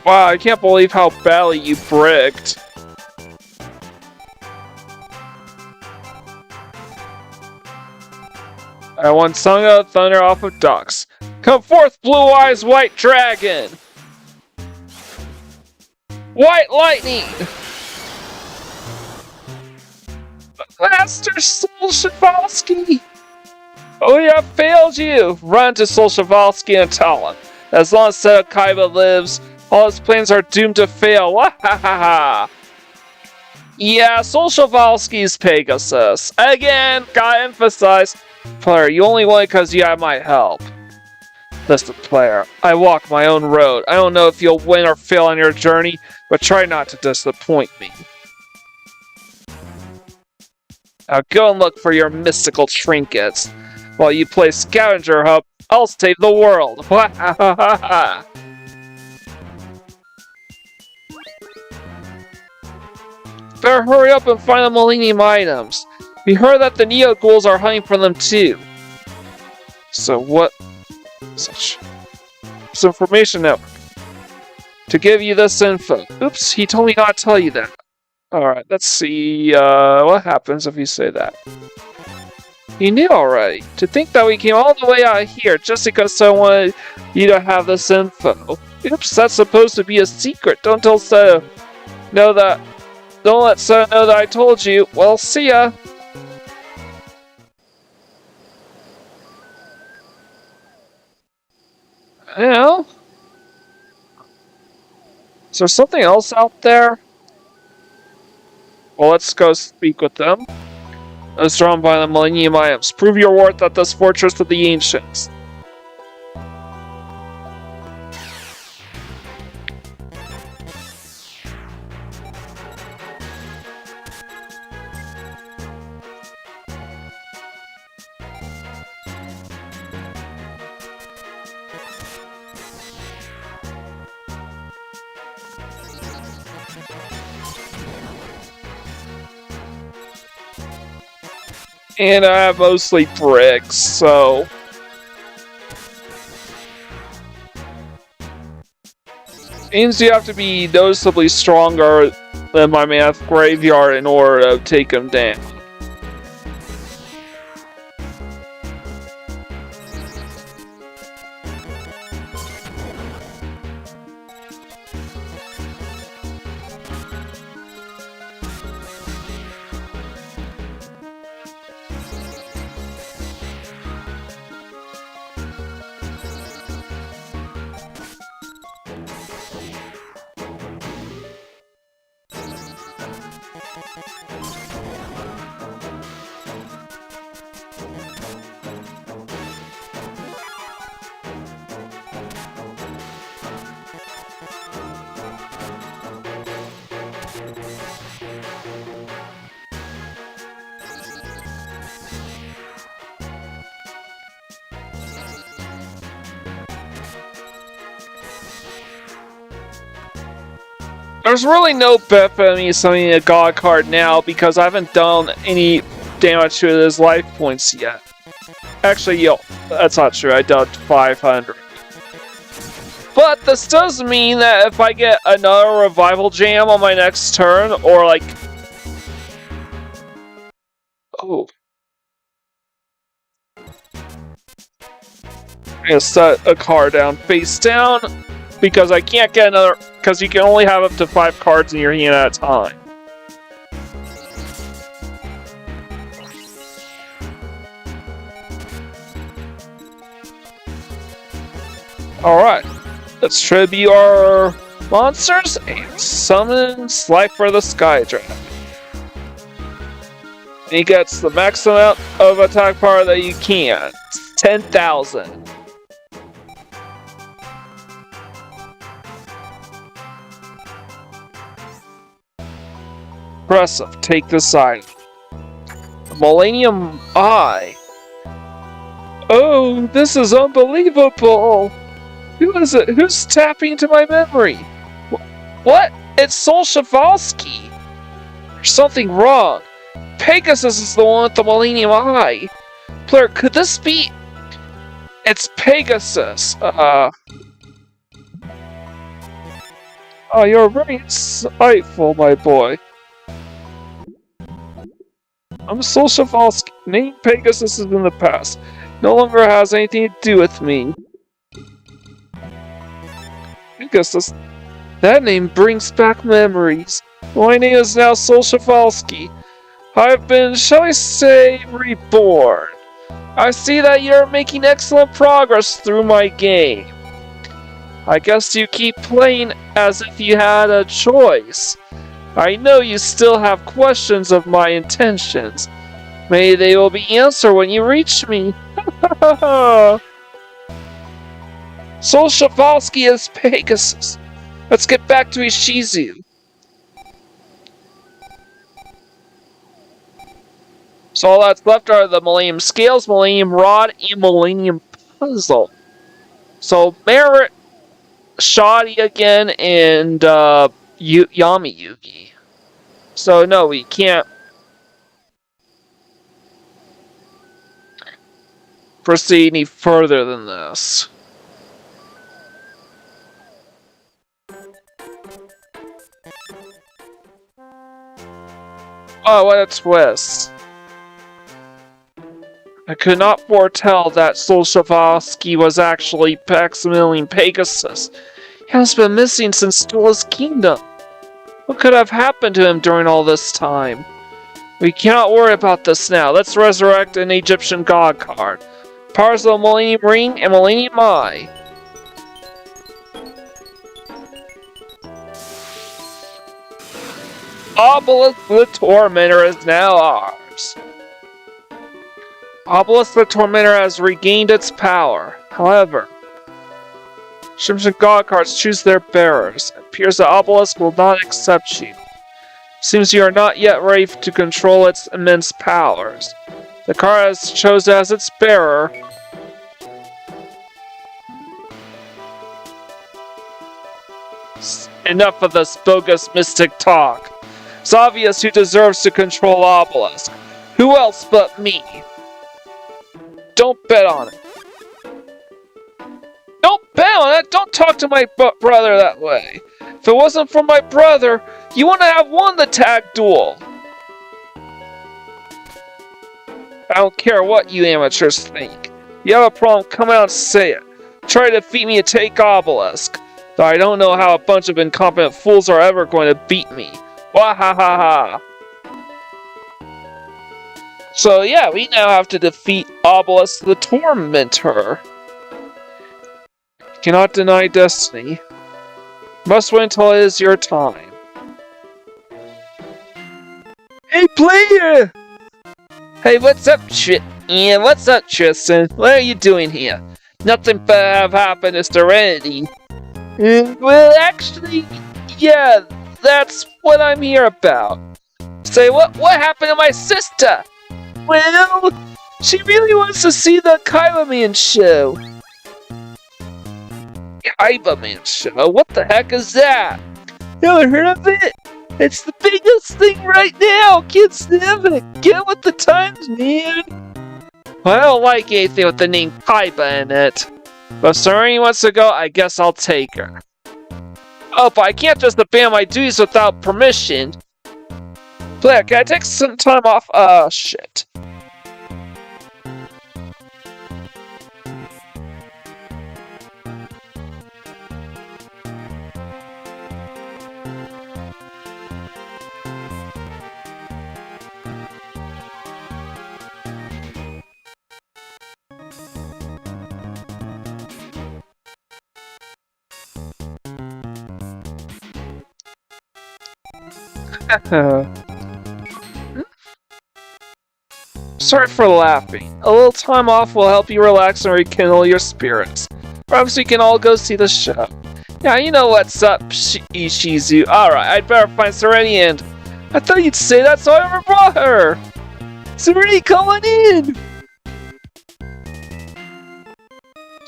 Wow, I can't believe how badly you bricked. I want Song of Thunder off of Ducks. Come forth, Blue Eyes White Dragon! White Lightning! Master Solshivalski! We have failed you! Run to Solshivalski and tell him. As long as Kaiba lives, all his plans are doomed to fail. Wahahaha! Yeah, Solshivalski's Pegasus. Again, gotta emphasize, player, you only won because you had my help. Listen, player, I walk my own road. I don't know if you'll win or fail on your journey, but try not to disappoint me. Now go and look for your mystical trinkets. While you play scavenger hunt, I'll save the world. Better hurry up and find the Millennium items. We heard that the Neo Ghouls are hunting for them too. So what? Such information network. To give you this info. Oops, he told me not to tell you that. Alright, let's see what happens if you say that. You knew already. To think that we came all the way out here just because I wanted you to have this info. Oops, that's supposed to be a secret. Don't tell Seto. Don't let Seto know that I told you. Well, see ya. You know? Is there something else out there? Well, let's go speak with them. As drawn by the Millennium Items. Prove your worth at this Fortress of the Ancients. And I have mostly bricks, so... means you have to be noticeably stronger than my Mammoth Graveyard in order to take him down. There's really no benefit of me summoning a God card now because I haven't done any damage to his life points yet. Actually, yo, that's not true. I done 500. But this does mean that if I get another revival jam on my next turn, or like... oh. I'm gonna set a card down face down, because I can't get another... because you can only have up to 5 cards in your hand at a time. Alright, let's tribute our monsters and summon Slifer the Sky Dragon. He gets the max amount of attack power that you can. 10,000. Impressive. Take this item. Millennium Eye. Oh, this is unbelievable! Who is it? Who's tapping into my memory? What? It's Solshivalski! There's something wrong. Pegasus is the one with the Millennium Eye. Player, could this be... it's Pegasus. Oh, you're very insightful, my boy. I'm Solshavalski. Name Pegasus is in the past. No longer has anything to do with me. Pegasus? That name brings back memories. My name is now Solshavalski. I've been, shall I say, reborn. I see that you're making excellent progress through my game. I guess you keep playing as if you had a choice. I know you still have questions of my intentions. Maybe they will be answered when you reach me. Solshavalski is Pegasus. Let's get back to Ishizu. So all that's left are the Millennium Scales, Millennium Rod, and Millennium Puzzle. So Merit, Shoddy again, and Yami Yugi. So no, we can't proceed any further than this. Oh, what a twist. I could not foretell that Solshavalski was actually Maximilian Pegasus. He has been missing since Duel's Kingdom. What could have happened to him during all this time? We cannot worry about this now. Let's resurrect an Egyptian god card. Powers of the Millennium Ring and Millennium Eye. Obelisk the Tormentor is now ours. Obelisk the Tormentor has regained its power. However, Egyptian god cards choose their bearers. It appears that Obelisk will not accept you. Seems you are not yet ready to control its immense powers. The card has chosen as its bearer enough of this bogus mystic talk. It's obvious who deserves to control Obelisk. Who else but me? Don't bet on it. Don't bet on it! Don't talk to my brother that way. If it wasn't for my brother, you wouldn't have won the tag duel. I don't care what you amateurs think. If you have a problem, come out and say it. Try to defeat me and take Obelisk. Though I don't know how a bunch of incompetent fools are ever going to beat me. Wahahaha. So yeah, we now have to defeat Obelisk the Tormentor. Cannot deny destiny. Must wait until it is your time. Hey player! Hey, what's up, what's up, Tristan? What are you doing here? Nothing bad have happened to Serenity. Well, actually, yeah, that's what I'm here about. Say, what happened to my sister? Well, she really wants to see the Kaiba show. Kaiba show? What the heck is that? Never heard of it? It's the biggest thing right now! Kids never get with the times, man! Well, I don't like anything with the name Kaiba in it. But if Serenity wants to go, I guess I'll take her. Oh, but I can't just abandon my duties without permission. Blair, can I take some time off? Shit. Sorry for laughing. A little time off will help you relax and rekindle your spirits. Perhaps we can all go see the show. Yeah, you know what's up, Ishizu. Alright, I'd better find Serenity and... I thought you'd say that, so I never brought her! Serenity, calling in!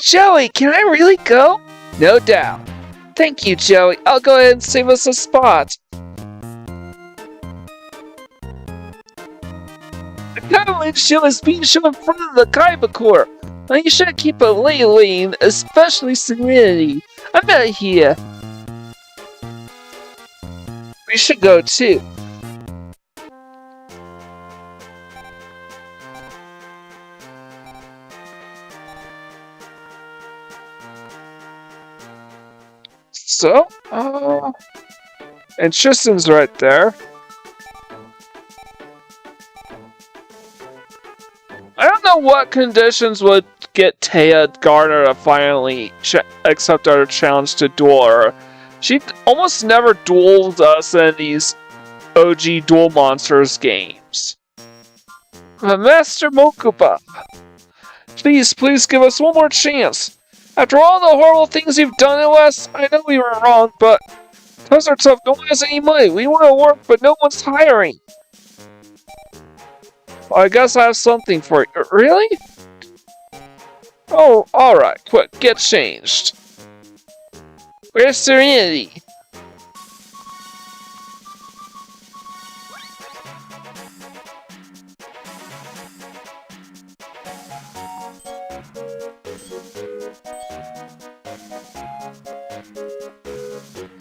Joey, can I really go? No doubt. Thank you, Joey. I'll go ahead and save us a spot. The Kaiba show is being shown in front of the Kaiba Corps. Now you should keep a lane, especially Serenity. I'm out of here. We should go too. So, and Tristan's right there. I don't know what conditions would get Taya Garner to finally accept our challenge to duel her. She almost never duels us in these OG Duel Monsters games. Master Mokuba, please give us one more chance. After all the horrible things you've done to us, I know we were wrong, but times are tough. No one has any money. We want to work, but no one's hiring. Well, I guess I have something for you. Really? Oh, alright. Quick, get changed. Where's Serenity?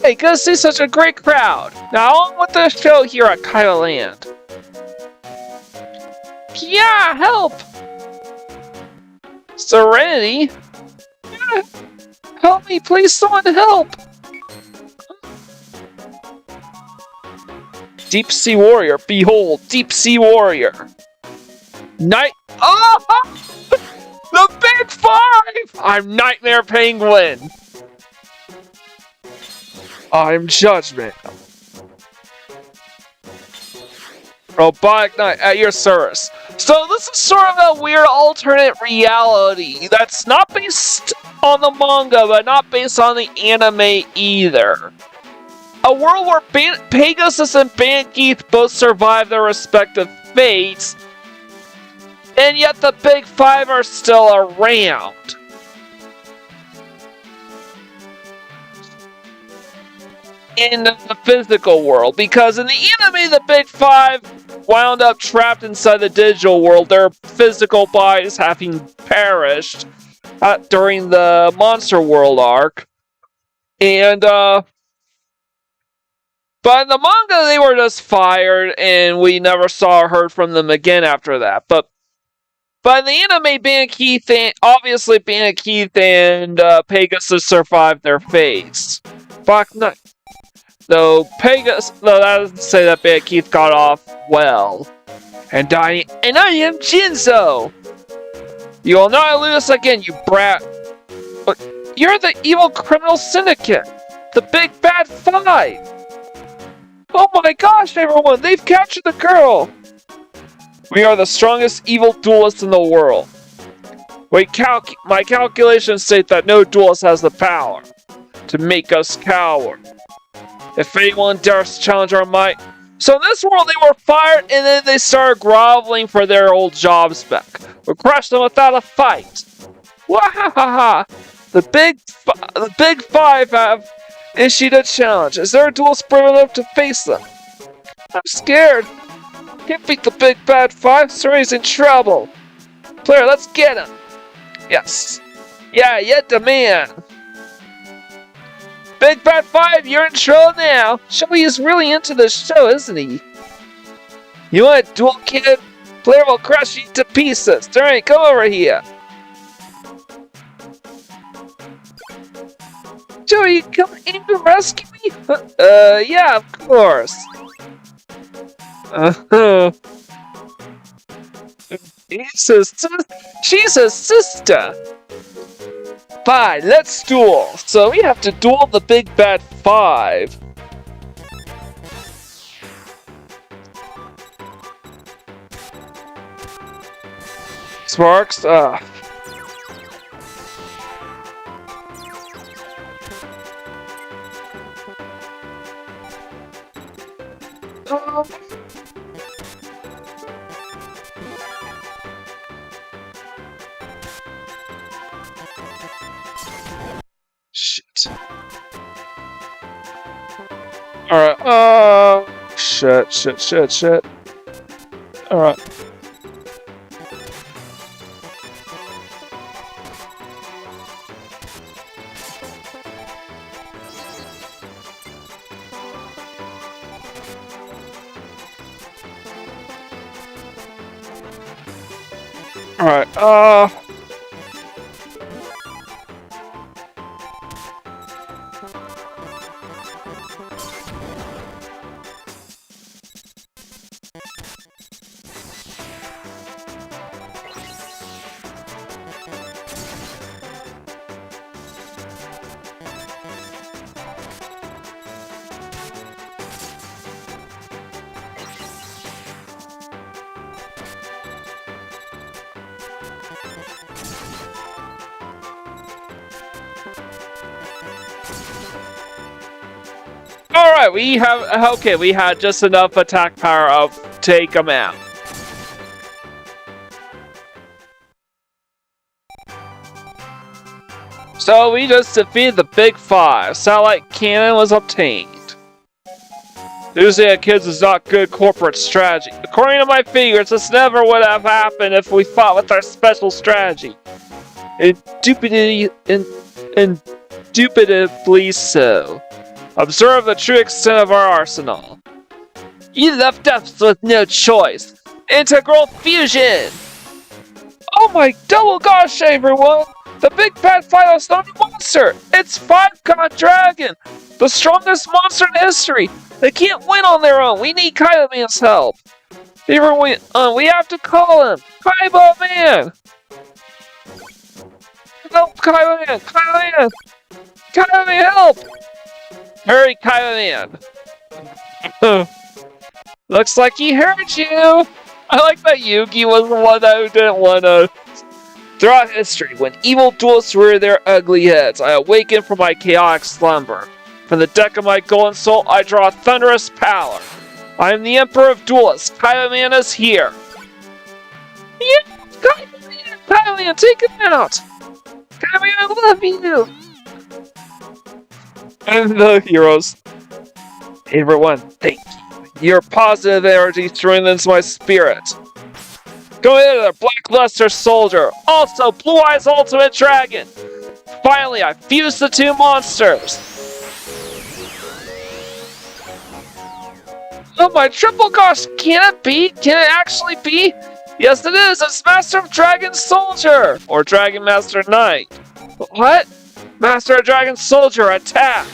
Hey, good to see such a great crowd. Now on with the show here at Kyle Land. Yeah, help! Serenity? Help me, please, someone help! Deep Sea Warrior, behold, Deep Sea Warrior. Night. Oh! The Big Five! I'm Nightmare Penguin. I'm Judgment. Robotic Knight at your service. So this is sort of a weird alternate reality that's not based on the manga, but not based on the anime either. A world where Pegasus and Bandit Keith both survive their respective fates, and yet the Big Five are still around. In the physical world, because in the anime, the Big Five wound up trapped inside the digital world, their physical bodies having perished during the Monster World arc. And, but in the manga, they were just fired, and we never saw or heard from them again after that. But in the anime, Bandit Keith and Pegasus survived their fates. Fuck no. Though that doesn't say that Bandit Keith got off well. And I am Jinzo! You will not elude us again, you brat! But you're the evil criminal syndicate! The Big Bad Five! Oh my gosh, everyone! They've captured the girl! We are the strongest evil duelists in the world. My calculations state that no duelist has the power to make us cower. If anyone dares challenge our might. So in this world, they were fired, and then they started groveling for their old jobs back. We crushed them without a fight. Wahahaha! The Big Five have issued a challenge. Is there a duelist brave enough to face them? I'm scared. Can't beat the Big Bad Five. Suri's in trouble. Player, let's get him. Yes. Yeah, the man. Big Bad Five, you're in trouble now. Showy is really into the show, isn't he? You want a duel, kid? Player will crush you to pieces. Alright, come over here. Joey, you come in to rescue me? Yeah, of course. She's a sister. Fine, let's duel. So we have to duel the Big Bad Five. Sparks, Shit. Alright, shit. Alright. Alright, Alright, we have... Okay, we had just enough attack power to take him out. So we just defeated the Big Five. Satellite cannon was obtained. Losing at kids is not good corporate strategy. According to my figures, this never would have happened if we fought with our special strategy. Indubitably so. Observe the true extent of our arsenal. You left us with no choice. Integral fusion! Oh my double gosh, everyone! The big bad fight is not a monster! It's Five-God Dragon! The strongest monster in history! They can't win on their own! We need Kaiba Man's help! We have to call him! Kaiba Man! Help, Kaiba Man! Kaiba Man! Kaiba Man, help! Hurry, Kaiba Man! Looks like he heard you! I like that Yugi was the one who didn't want to. Throughout history, when evil duelists rear their ugly heads, I awaken from my chaotic slumber. From the deck of my golden soul, I draw thunderous power. I am the Emperor of Duelists. Kaiba Man is here. Yeah, Kaiba Man, take him out! Kaiba Man, I love you! And the heroes. Everyone, thank you. Your positive energy strengthens my spirit. Go ahead, the Blackluster Soldier. Also, Blue Eyes Ultimate Dragon. Finally, I fused the two monsters. Oh my triple gosh, can it be? Can it actually be? Yes, it is. It's Master of Dragon Soldier. Or Dragon Master Knight. What? Master of Dragon Soldier, attack!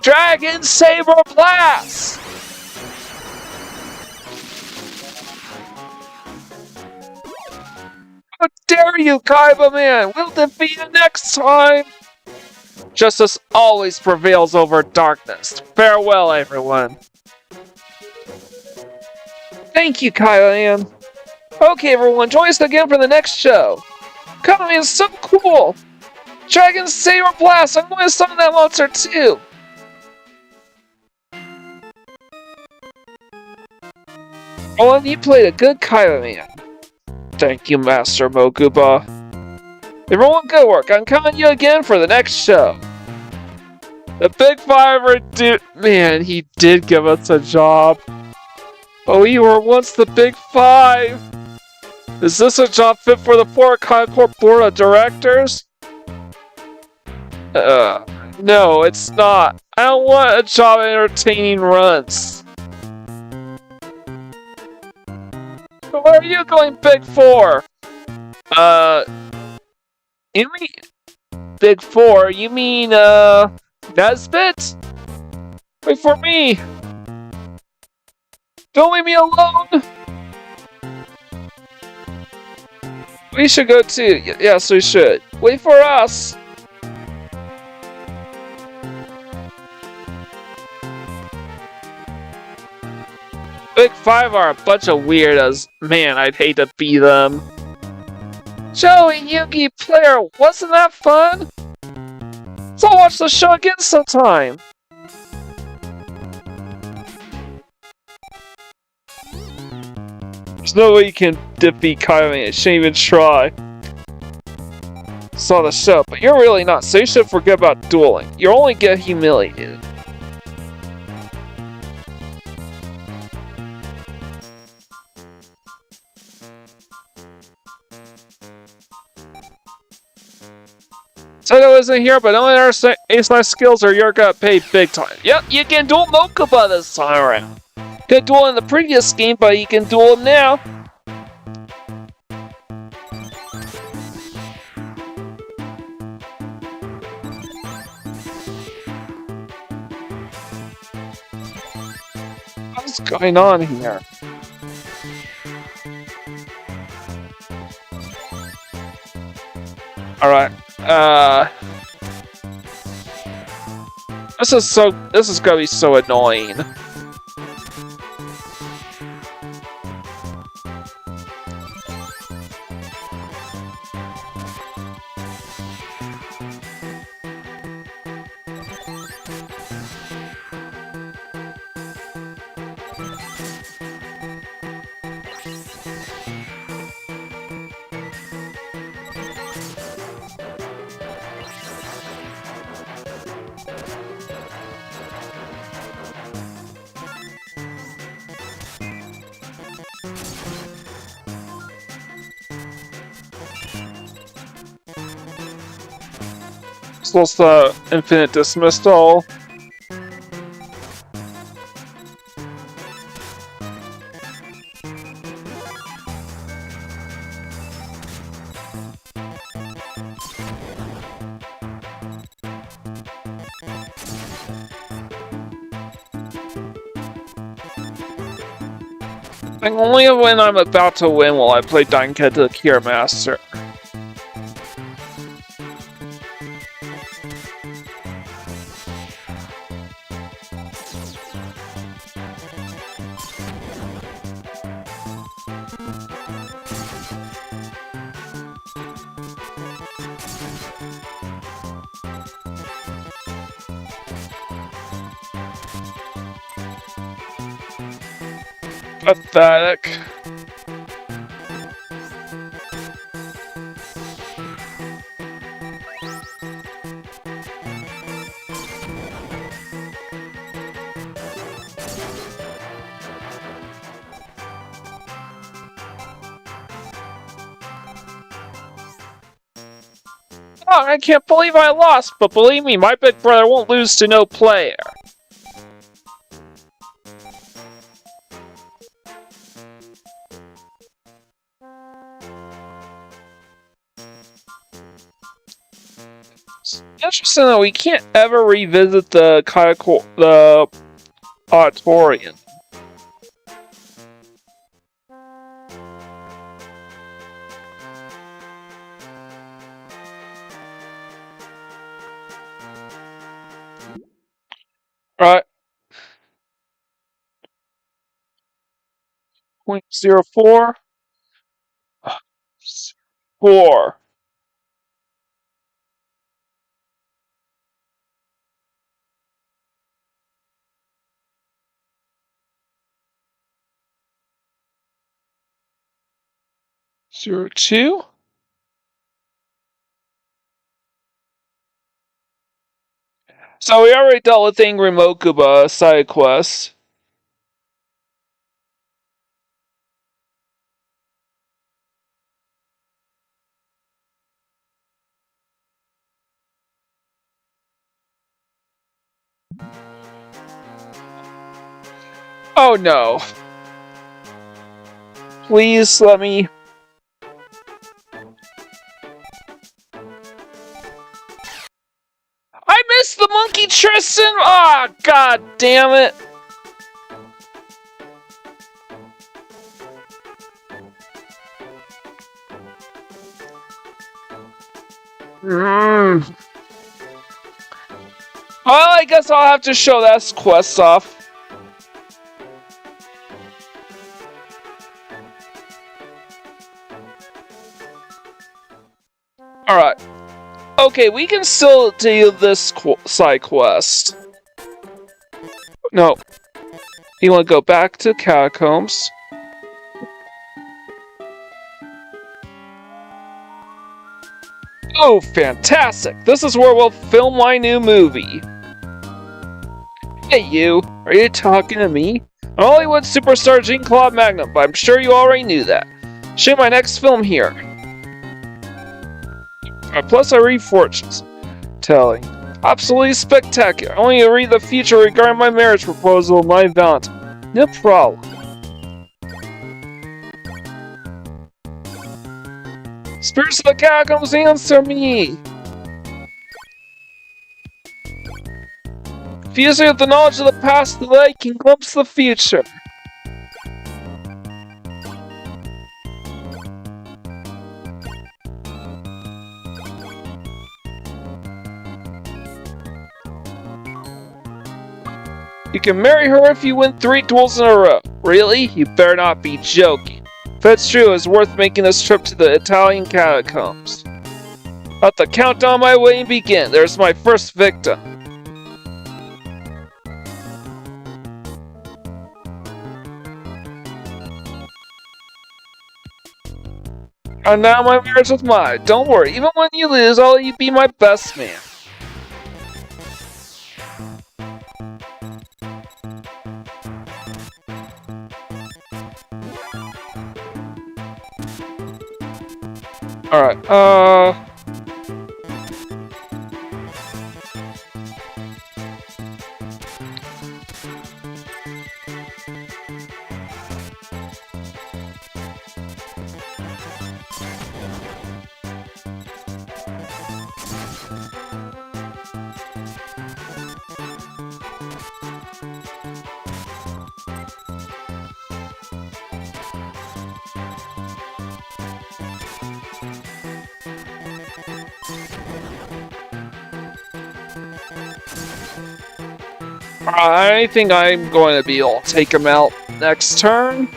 Dragon Saber Blast! How dare you, Kaiba Man! We'll defeat you next time! Justice always prevails over darkness. Farewell, everyone. Thank you, Kaiba Man. Okay, everyone, join us again for the next show. Kaiba Man's so cool! Dragon Saber Blast! I'm going to summon that monster too! Oh, and you played a good Kaiba Man. Thank you, Master Mokuba. Everyone, good work. I'm coming to you again for the next show. The Big Five man, he did give us a job. Oh, we were once the Big Five. Is this a job fit for the Port Concord Board of Directors? No, it's not. I don't want a job entertaining runs. Where are you going, Big Four? You mean Big Four? You mean, Nesbit? Wait for me! Don't leave me alone! We should go too. Yes, we should. Wait for us! Big Five are a bunch of weirdos. Man, I'd hate to be them. Joey, Yugi, Player, wasn't that fun? So I'll watch the show again sometime. There's no way you can defeat Kaiba. I shouldn't even try. Saw the show, but you're really not, so you should forget about dueling. You'll only get humiliated. Said I wasn't here, but don't understand ace my skills or you're gonna pay big time. Yep, you can duel Mokuba this time around. Could duel in the previous game, but you can duel him now. What's going on here? Alright, this is gonna be so annoying. What's the infinite dismissal? Like, only when I'm about to win will I play Keto the Cure Master. Pathetic. Oh, I can't believe I lost, but believe me, my big brother won't lose to no player. Interesting though, we can't ever revisit the auditorium. Right. 0.04. 4. Zero 2. So we already dealt with Angry Mokuba side quest. Oh no. Please let me. I missed the monkey Tristan! Ah, oh, god damn it! Well, I guess I'll have to show that quest off. Alright. Okay, we can still do this side quest. No. You want to go back to Catacombs. Oh, fantastic! This is where we'll film my new movie. Hey you, are you talking to me? I'm Hollywood superstar Jean-Claude Magnum, but I'm sure you already knew that. Shoot my next film here. Plus I read fortunes telling. Absolutely spectacular. Only to read the future regarding my marriage proposal and my Valentine. No problem. Spirits of the Catacombs, answer me! Fusing with the knowledge of the past, the light can glimpse the future. You can marry her if you win 3 duels in a row. Really? You better not be joking. If that's true, it's worth making this trip to the Italian catacombs. Let the countdown my wedding begin. There's my first victim. And now my marriage with Mai. Don't worry, even when you lose, I'll let you be my best man. Alright, I think I'm going to be able to take him out next turn.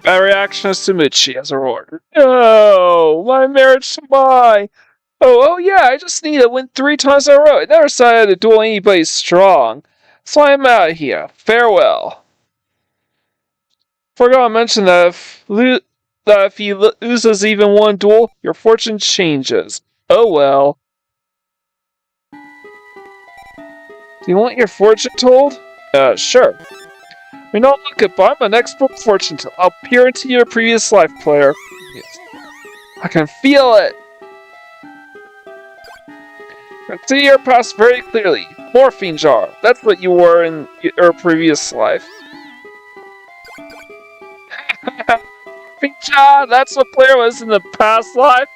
Bad reaction is Sumuchi as a reward. No, my marriage to Mai. Oh yeah, I just need to win 3 times in a row. I never decided to duel anybody strong. So I'm out of here. Farewell. Forgot to mention that if he loses even one duel, your fortune changes. Oh well. Do you want your fortune told? Sure. I mean, don't look it, but I'm an expert fortune teller. I'll peer into your previous life, player. Yes. I can feel it! I can see your past very clearly. Morphine jar. That's what you were in your previous life. Morphine jar! That's what player was in the past life?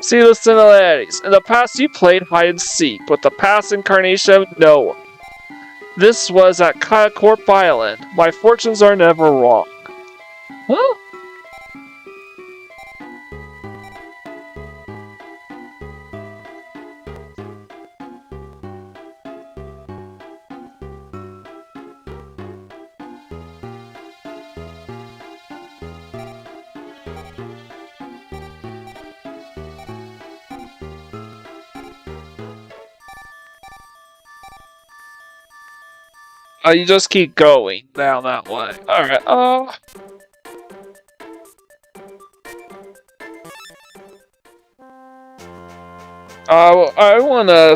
See the similarities. In the past, you played hide and seek, with the past incarnation of no one. This was at Kayakorp Island. My fortunes are never wrong. Huh? You just keep going down that way. Alright, I wanna...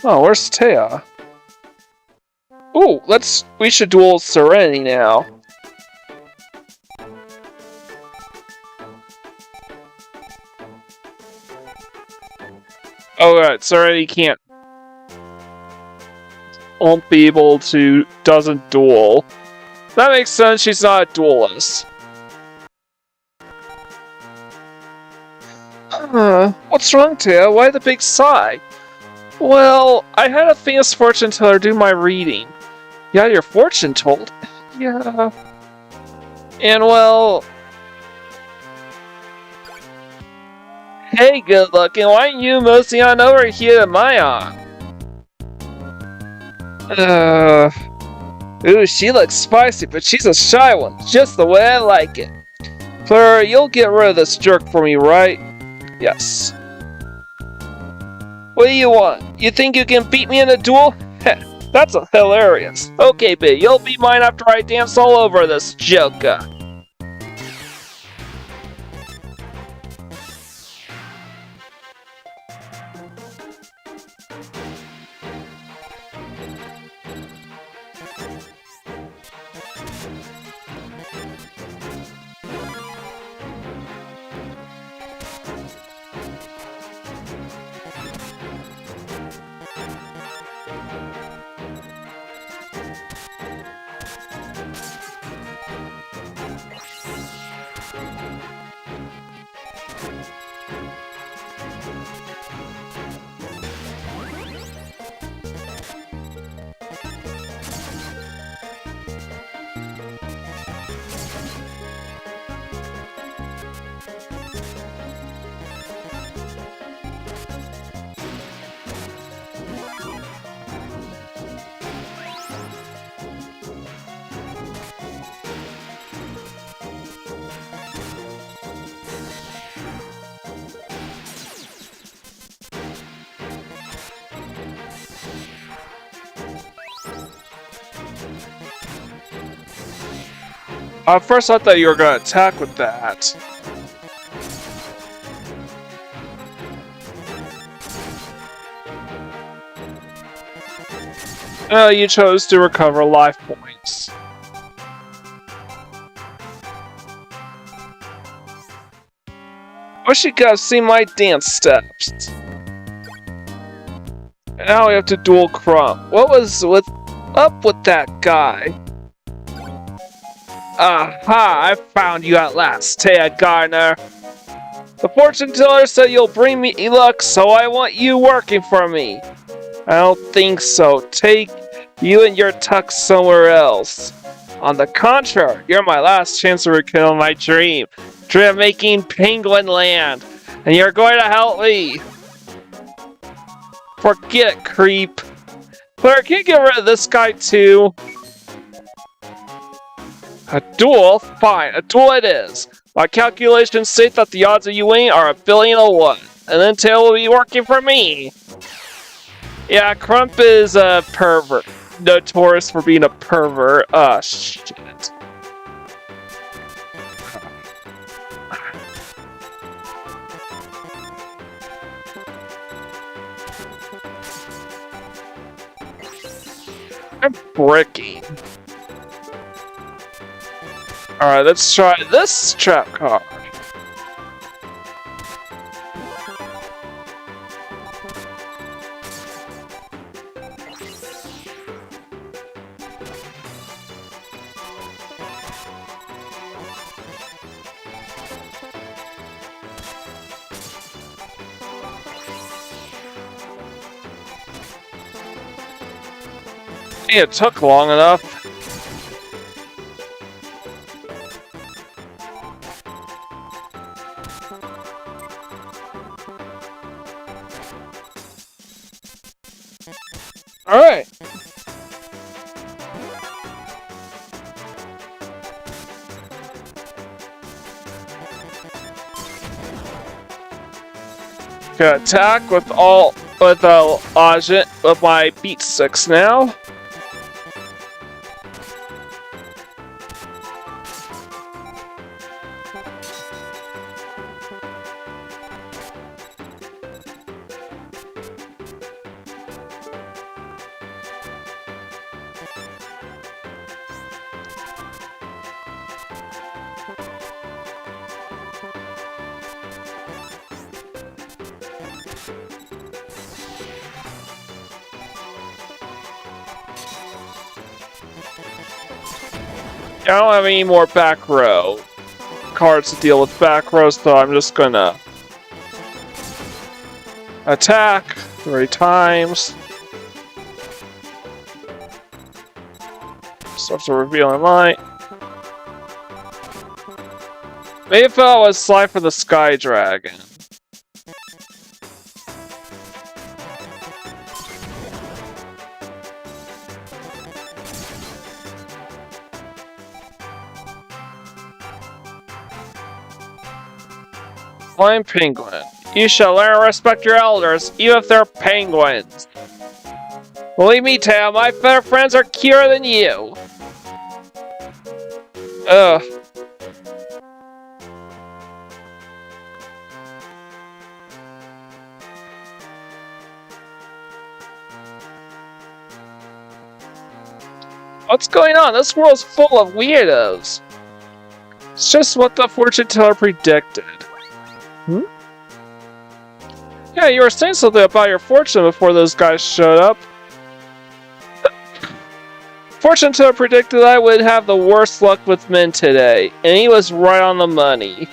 Oh, where's Taya? Ooh, we should duel Serenity now. Oh, right, Serenity won't be able to, doesn't duel. That makes sense, she's not a duelist. What's wrong, Taya? Why the big sigh? Well, I had a famous fortune teller do my reading. You had your fortune told? Yeah. And well... Hey, good looking, why aren't you moseying on over here to my aunt? Ooh, she looks spicy, but she's a shy one, just the way I like it. Claire, you'll get rid of this jerk for me, right? Yes. What do you want? You think you can beat me in a duel? Heh, that's hilarious. Okay, babe, you'll be mine after I dance all over this joker. First I thought you were gonna attack with that. Oh, you chose to recover life points. Wish you could have seen my dance steps. Now we have to duel Crump. What was up with that guy? Aha! I found you at last, Taya Garner. The fortune teller said you'll bring me luck, so I want you working for me. I don't think so. Take you and your tuck somewhere else. On the contrary, you're my last chance to rekindle my dream of making Penguin Land, and you're going to help me. Forget it, creep. Claire, can you get rid of this guy too? A duel? Fine, a duel it is. My calculations state that the odds of you winning are 1,000,000,001, and then Tail will be working for me. Yeah, Crump is a pervert. Notorious for being a pervert. Shit. I'm bricking. Alright, let's try this trap card. It took long enough. Alright. Gonna attack with agent with my beat sticks now. I don't have any more back row cards to deal with back rows, so I'm just gonna attack 3 times. Starts to reveal in light. Maybe if that was Slifer the Sky Dragon. Flying Penguin. You shall learn to respect your elders, even if they're penguins. Believe me, Tail, my better friends are cuter than you. Ugh. What's going on? This world's full of weirdos. It's just what the fortune teller predicted. Hmm? Yeah, you were saying something about your fortune before those guys showed up. Fortune teller predicted I would have the worst luck with men today, and he was right on the money.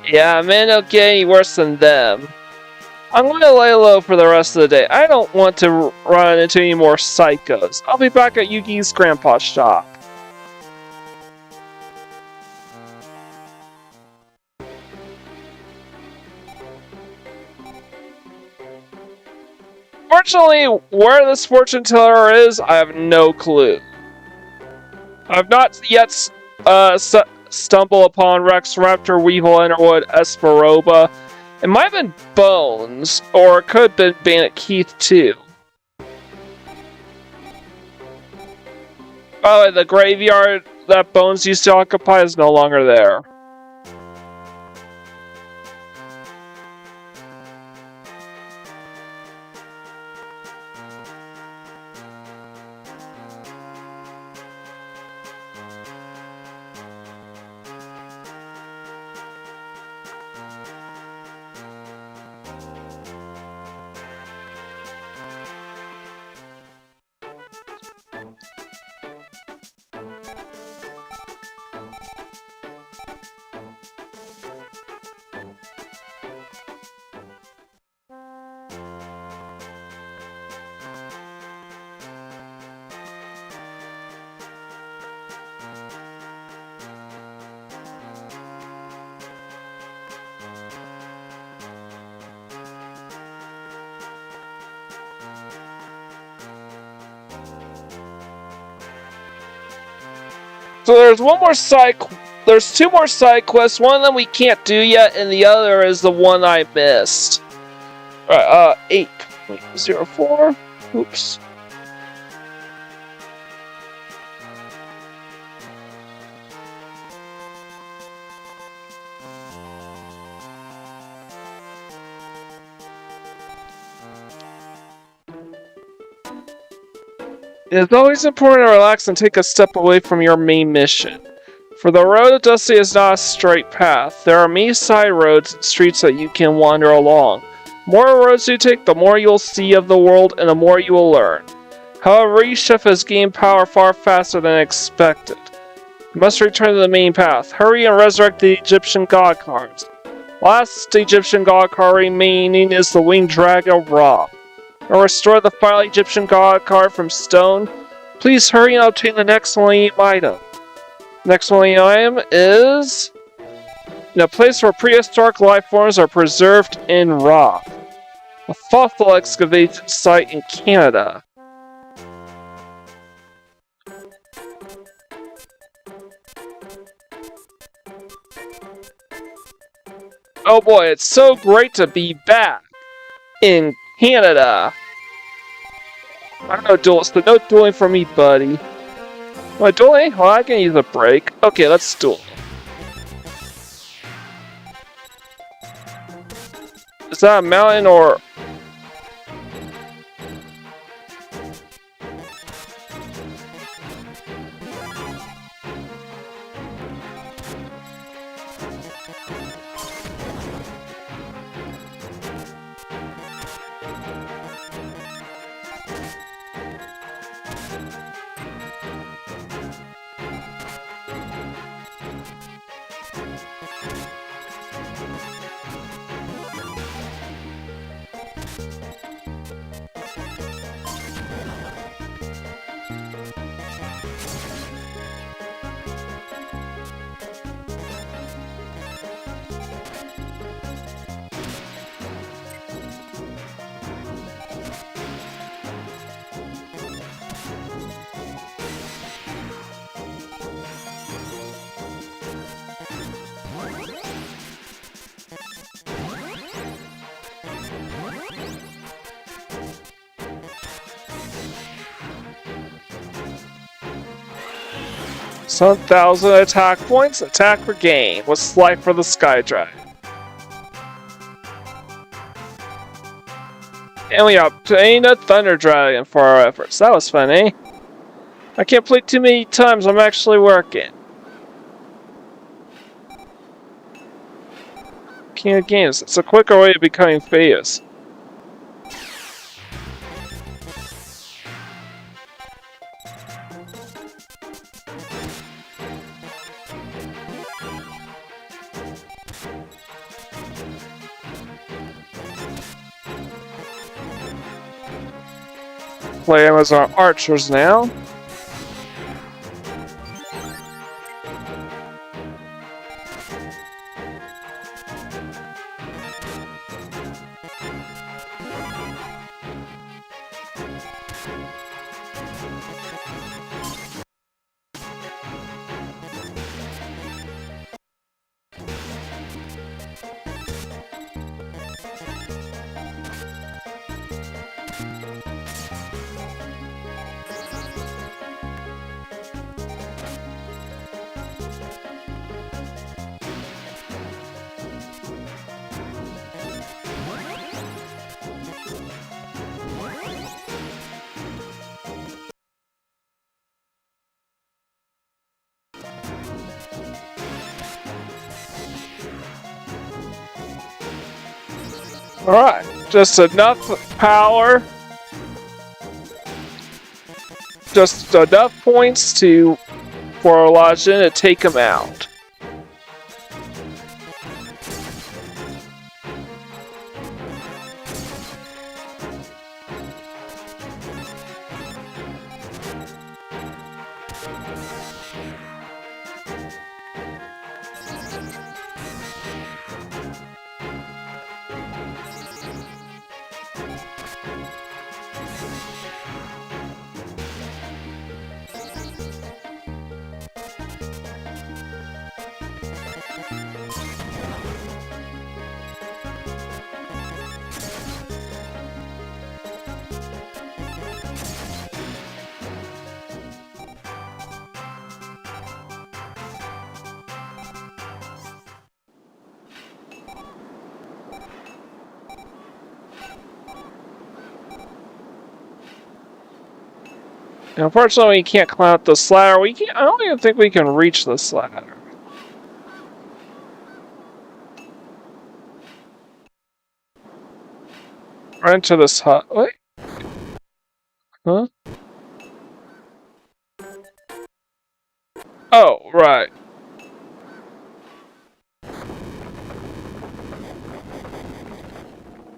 Yeah, men don't get any worse than them. I'm going to lay low for the rest of the day. I don't want to run into any more psychos. I'll be back at Yugi's grandpa's shop. Fortunately, where this fortune teller is, I have no clue. I've not yet stumbled upon Rex, Raptor, Weevil, Enderwood, Esperoba. It might have been Bones, or it could have been Bandit Keith too. By the way, the graveyard that Bones used to occupy is no longer there. So there's there's two more side quests. One of them we can't do yet, and the other is the one I missed. Alright, 8.04. Oops. It is always important to relax and take a step away from your main mission. For the road to Dusty is not a straight path. There are many side roads and streets that you can wander along. The more roads you take, the more you'll see of the world and the more you will learn. However, Reshef has gained power far faster than expected. You must return to the main path. Hurry and resurrect the Egyptian god cards. Last Egyptian god card remaining is the winged dragon Ra. Or restore the final Egyptian god card from stone. Please hurry and obtain the next millennium item. Next millennium item is in a place where prehistoric life forms are preserved in rock. A fossil excavation site in Canada. Oh boy, it's so great to be back in Canada. I don't know, duels, but no dueling for me, buddy. Am I dueling? Well, I can use a break. Okay, let's duel. Is that a mountain or... Some 1,000 attack points, attack regained with Slifer the Sky Dragon. And we obtained a Thunder Dragon for our efforts. That was fun, eh? I can't play too many times, I'm actually working. King of Games, it's a quicker way of becoming famous. Play them as our archers now. Alright, just enough power. Just enough points for Lajin to take him out. Unfortunately, we can't climb up this ladder. I don't even think we can reach this ladder. Right into this hut. Wait. Huh? Oh, right.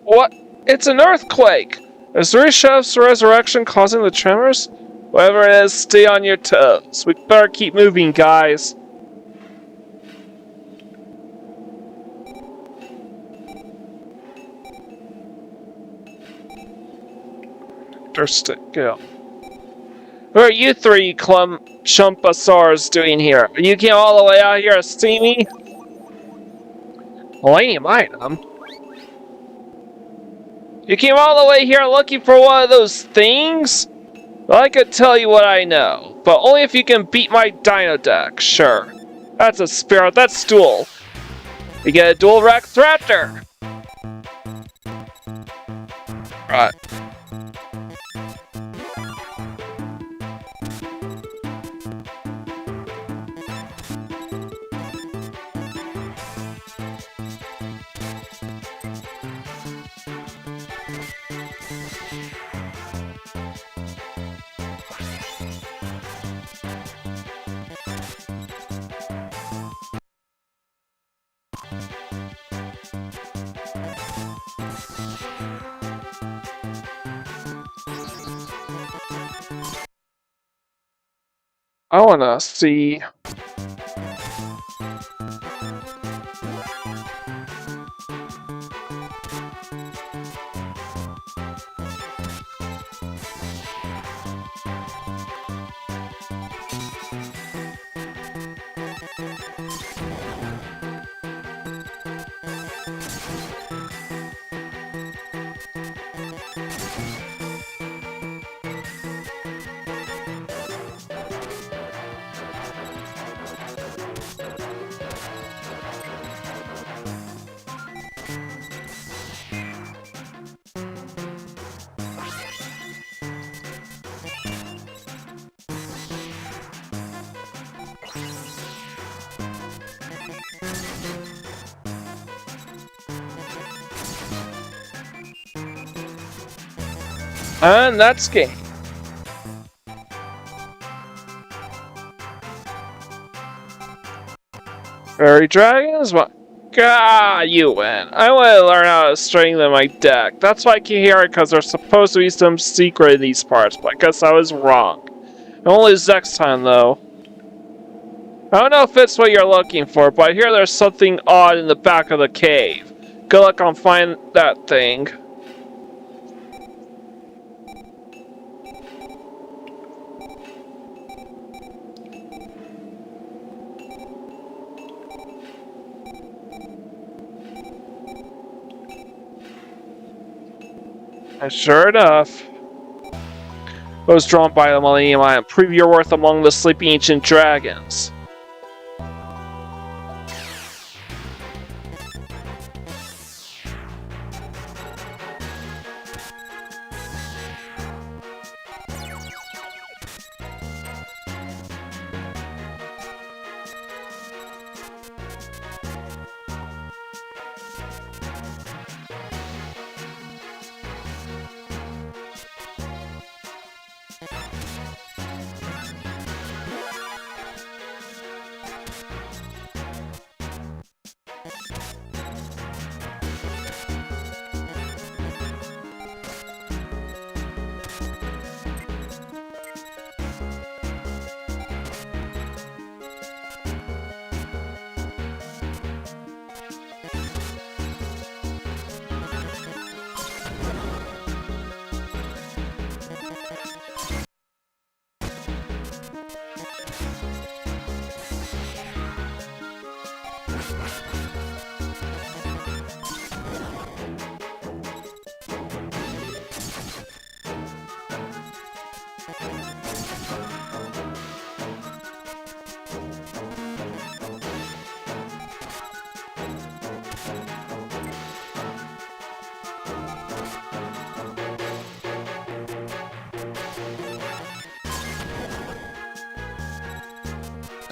What? It's an earthquake! Is Reshef's resurrection causing the tremors? Whatever it is, stay on your toes. We better keep moving, guys. Go. What are you three chumpasaurs doing here? You came all the way out here to see me? Lame item. You came all the way here looking for one of those things? Well, I could tell you what I know, but only if you can beat my Dino deck, sure. That's a spirit, that's Duel. You get a Duel Rex Raptor! Right. I wanna see. And that's game. Fairy dragons? What? Gah, you win. I want to learn how to strengthen my deck. That's why I came here, because there's supposed to be some secret in these parts, but I guess I was wrong. I won't lose next time, though. I don't know if it's what you're looking for, but I hear there's something odd in the back of the cave. Good luck on finding that thing. And sure enough, I was drawn by the Millennium Eye and prove your worth among the sleeping ancient dragons.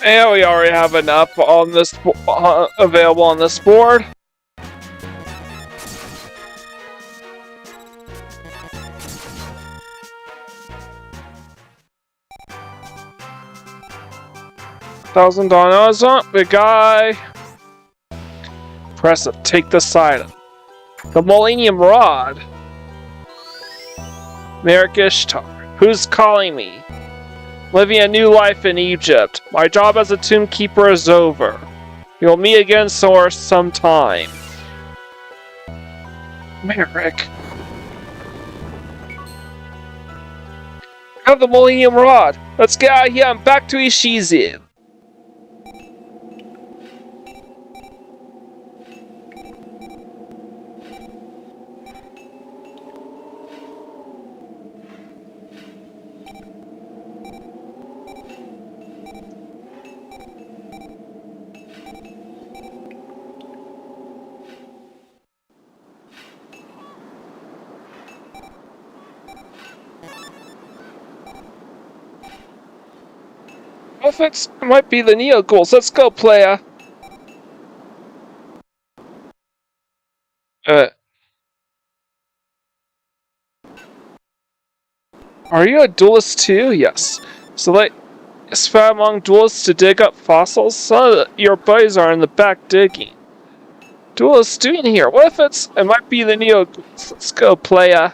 And we already have enough on this available on this board. $1,000 on the guy. Press it. Take this item. The Millennium Rod. Merrick Ishtar. Who's calling me? Living a new life in Egypt. My job as a tomb keeper is over. We'll meet again sometime. Merrick. Have the Millennium Rod. Let's get out of here and back to Ishizu. It might be the Neo Ghouls. Let's go, playa. Are you a duelist too? Yes. So like, spam among duelists to dig up fossils? Some of your buddies are in the back digging. Duelists doing here? What if it might be the Neo Ghouls? Let's go, playa.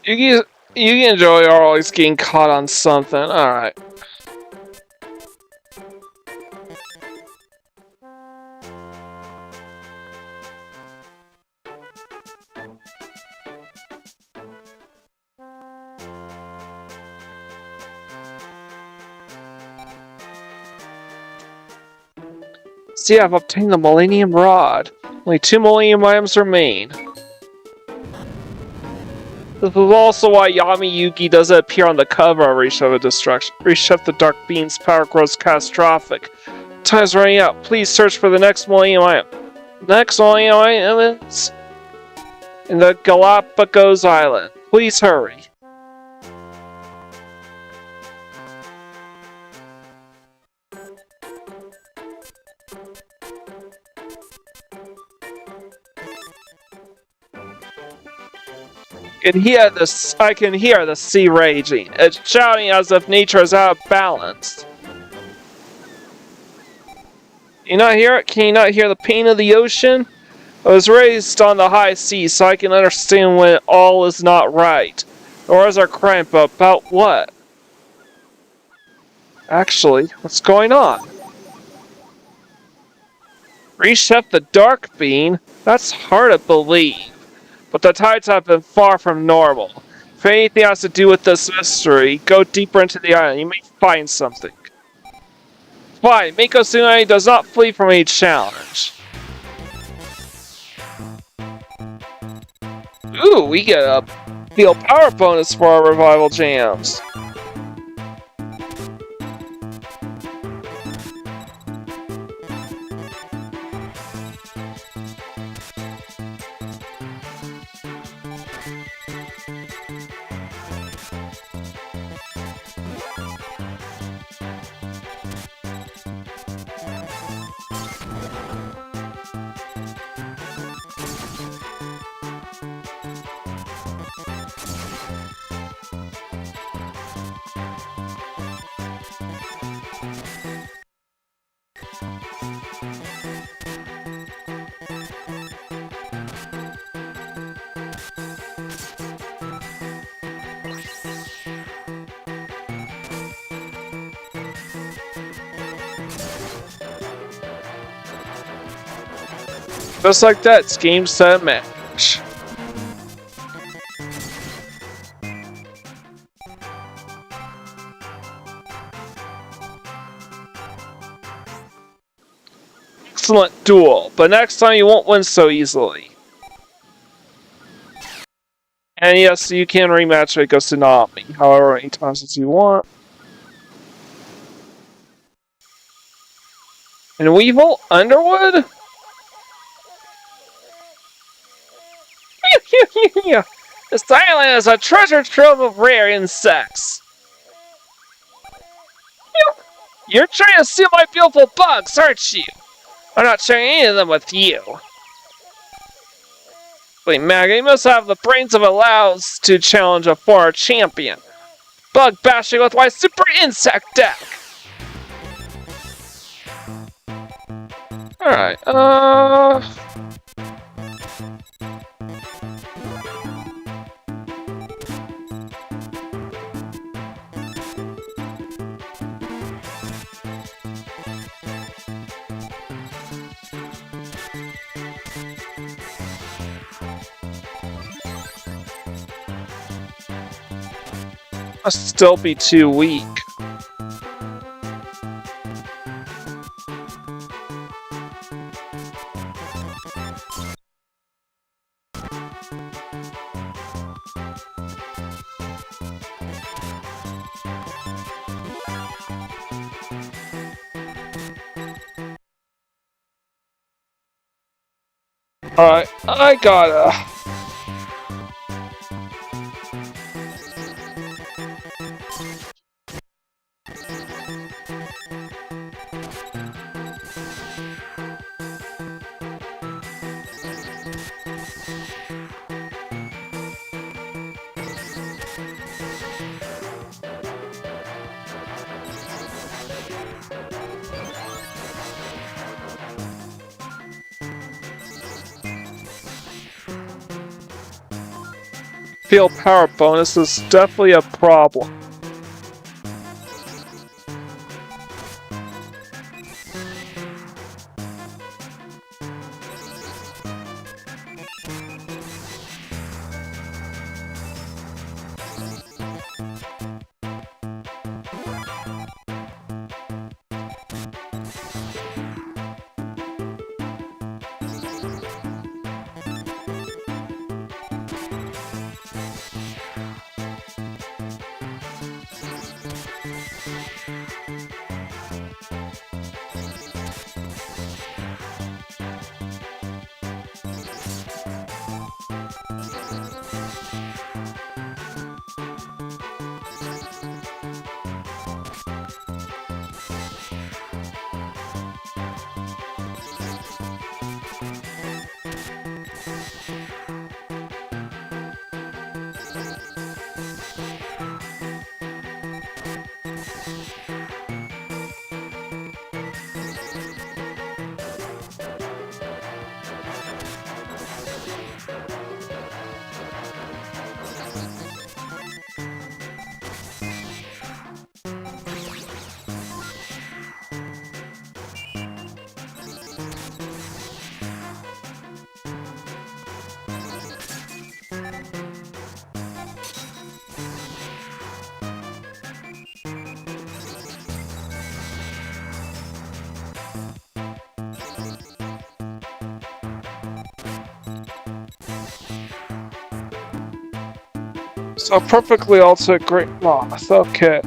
You and Joey are always getting caught on something. Alright. See, I've obtained the Millennium Rod. Only 2 Millennium items remain. This is also why Yami Yugi doesn't appear on the cover of Reshef of Destruction. Reshef the Dark Beam's power grows catastrophic. Time's running out. Please search for the next Millennium item. Next Millennium item is in the Galapagos Island. Please hurry. I can hear the sea raging. It's shouting as if nature is out of balance. You not hear it? Can you not hear the pain of the ocean? I was raised on the high seas, so I can understand when all is not right. Or is our crime about what? Actually, what's going on? Reshef the Dark Being? That's hard to believe. But the tides have been far from normal. If anything has to do with this mystery, go deeper into the island. You may find something. Fine, Miko Tsunami does not flee from any challenge. Ooh, we get a feel power bonus for our revival jams. Just like that, it's game, set, match. Excellent duel, but next time you won't win so easily. And yes, you can rematch Miko Tsunami however many times as you want. And Weevil Underwood? This island is a treasure trove of rare insects. You're trying to steal my beautiful bugs, aren't you? I'm not sharing any of them with you. Wait, Maggie, you must have the brains of a louse to challenge a former champion. Bug bashing with my super insect deck. Alright, must still be too weak. Alright, I gotta... Field power bonus is definitely a problem. So perfectly altered Great Moth. Okay.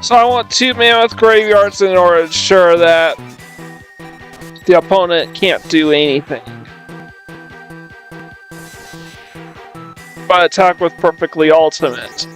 So I want 2 Mammoth Graveyards in order to ensure that the opponent can't do anything. But attack with perfectly ultimate.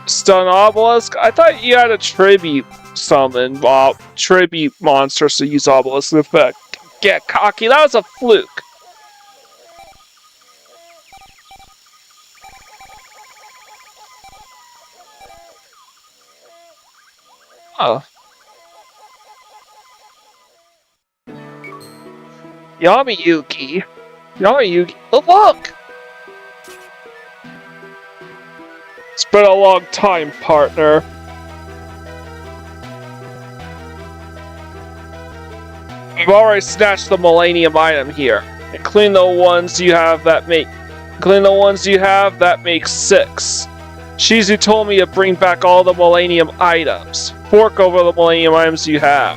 Stun Obelisk? I thought you had a tribute summon, tribute monsters to use Obelisk effect. Get cocky, that was a fluke. Oh. Yugi. Oh, look! It's been a long time, partner. I've already snatched the Millennium item here, including the ones you have that make 6. Shizu told me to bring back all the Millennium items. Fork over the Millennium items you have.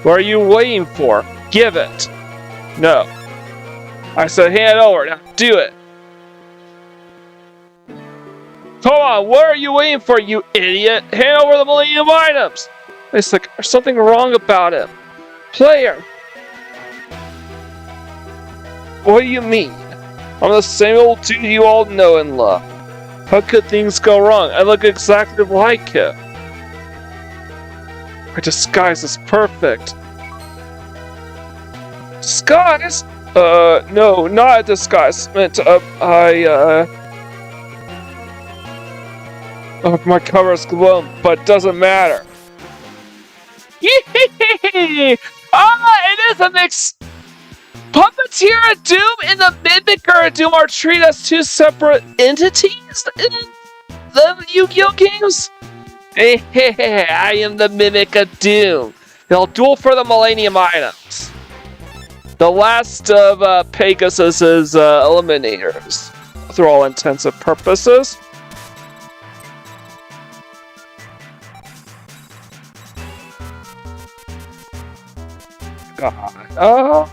What are you waiting for? Give it. No. I said hand it over. Now do it. Come on, what are you waiting for, you idiot? Hand over the Millennium items! It's like, there's something wrong about him. Player! What do you mean? I'm the same old dude you all know and love. How could things go wrong? I look exactly like him. My disguise is perfect. Disguise? No, not a disguise. My cover is glowing, but it doesn't matter. Yee! It is a mix. Puppeteer and Doom and the Mimicker and Doom are treated as 2 separate entities in the Yu-Gi-Oh games. I am the Mimic of Doom. They'll duel for the Millennium items. The last of Pegasus's eliminators, through all intents and purposes. God. Oh.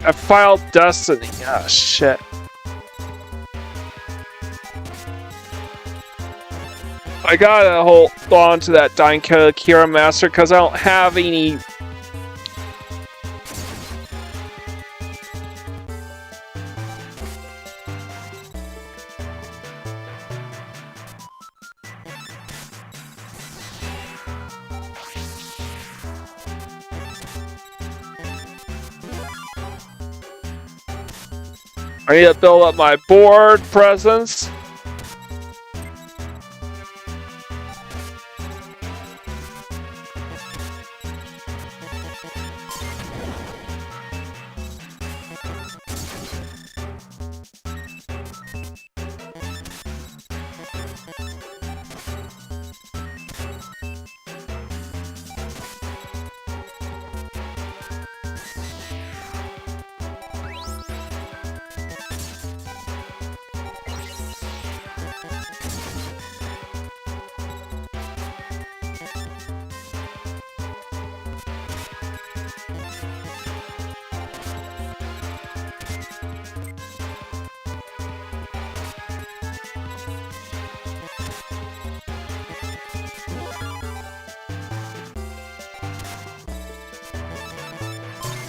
I filed Destiny. Ah, shit. I gotta hold on to that Dian Kira Master because I don't have any. I need to build up my board presence.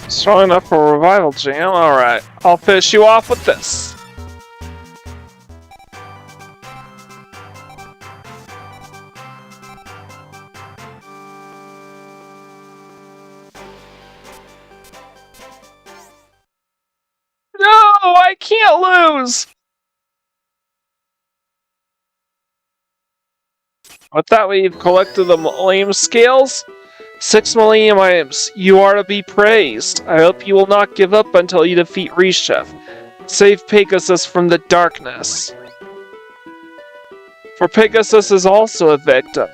Strong enough for a revival jam? Alright, I'll finish you off with this. No, I can't lose! With that, we've collected the Millennium Scales. 6 Millennium items. You are to be praised. I hope you will not give up until you defeat Reshef. Save Pegasus from the darkness. For Pegasus is also a victim.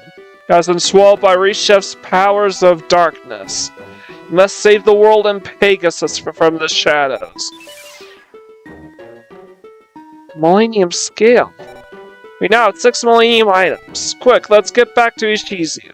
He has been swallowed by Reshef's powers of darkness. You must save the world and Pegasus from the shadows. Millennium Scale. We now have 6 Millennium items. Quick, let's get back to Ishizu.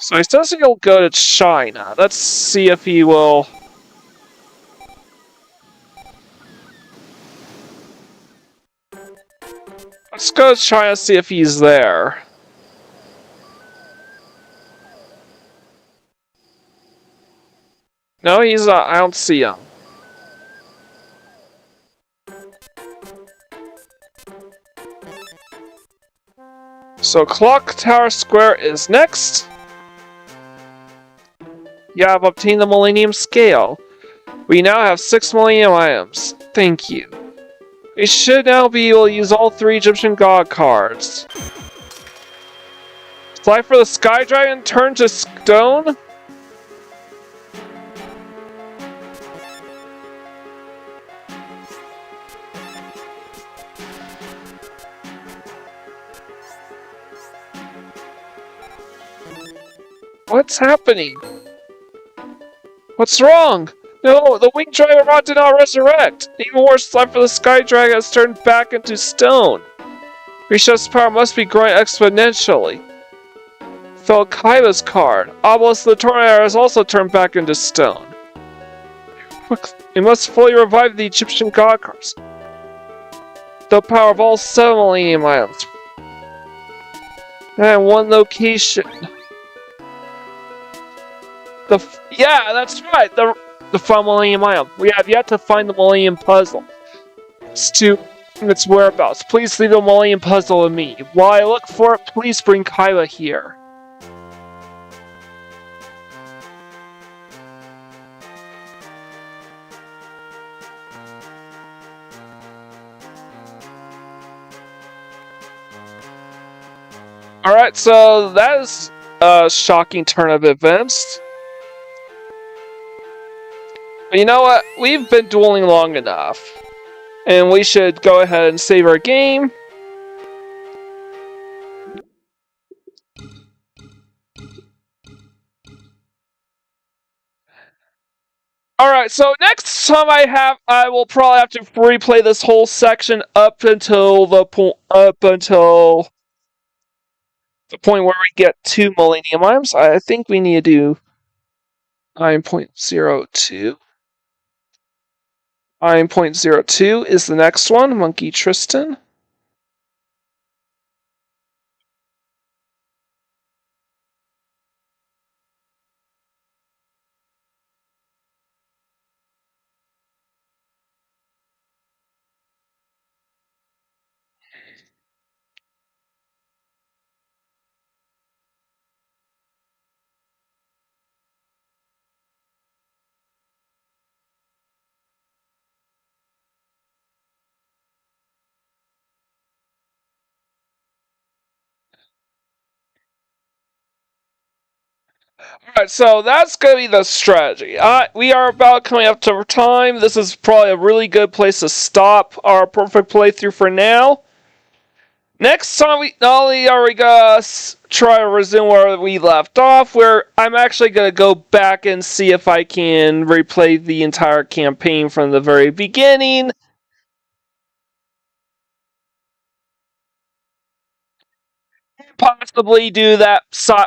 So he says he'll go to China. Let's see if he will. Let's go to China, see if he's there. No, he's not. I don't see him. So Clock Tower Square is next. You have obtained the Millennium Scale. We now have 6 Millennium items. Thank you. We should now be able to use all 3 Egyptian God cards. Slifer the Sky Dragon turn to stone? What's happening? What's wrong? No, the Winged Dragon Rod did not resurrect! Even worse, Slifer the Sky Dragon has turned back into stone! Reshef's power must be growing exponentially. Fell Kaiba's card. Obelisk the Tormentor has also turned back into stone. We must fully revive the Egyptian God cards. The power of all 7 Millennium items. And 1 location. Yeah, that's right. The final Millennium item. We have yet to find the Millennium Puzzle. It's to its whereabouts. Please leave the Millennium Puzzle to me. While I look for it, please bring Kaiba here. Alright, so that is a shocking turn of events. But you know what? We've been dueling long enough. And we should go ahead and save our game. Alright. Alright, so next time I will probably have to replay this whole section up until the point where we get 2 Millennium Items. I think we need to do 9.02. 9.02 is the next one, Monkey Tristan. Alright, so that's going to be the strategy. We are about coming up to time. This is probably a really good place to stop our perfect playthrough for now. Next time, not only are we going to try to resume where we left off, where I'm actually going to go back and see if I can replay the entire campaign from the very beginning. Possibly do that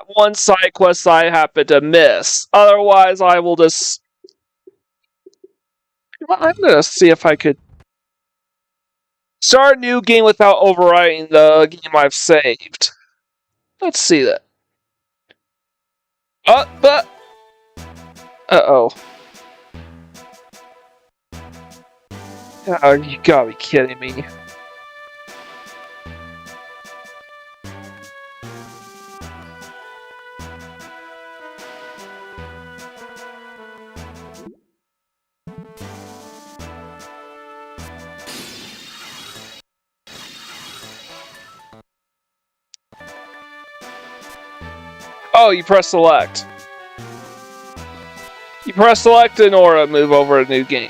one side quest I happen to miss. Otherwise, I will just... I'm going to see if I could start a new game without overwriting the game I've saved. Let's see that. But... Uh-oh. Oh, you gotta be kidding me. Oh, you press select. You press select in order to move over to a new game.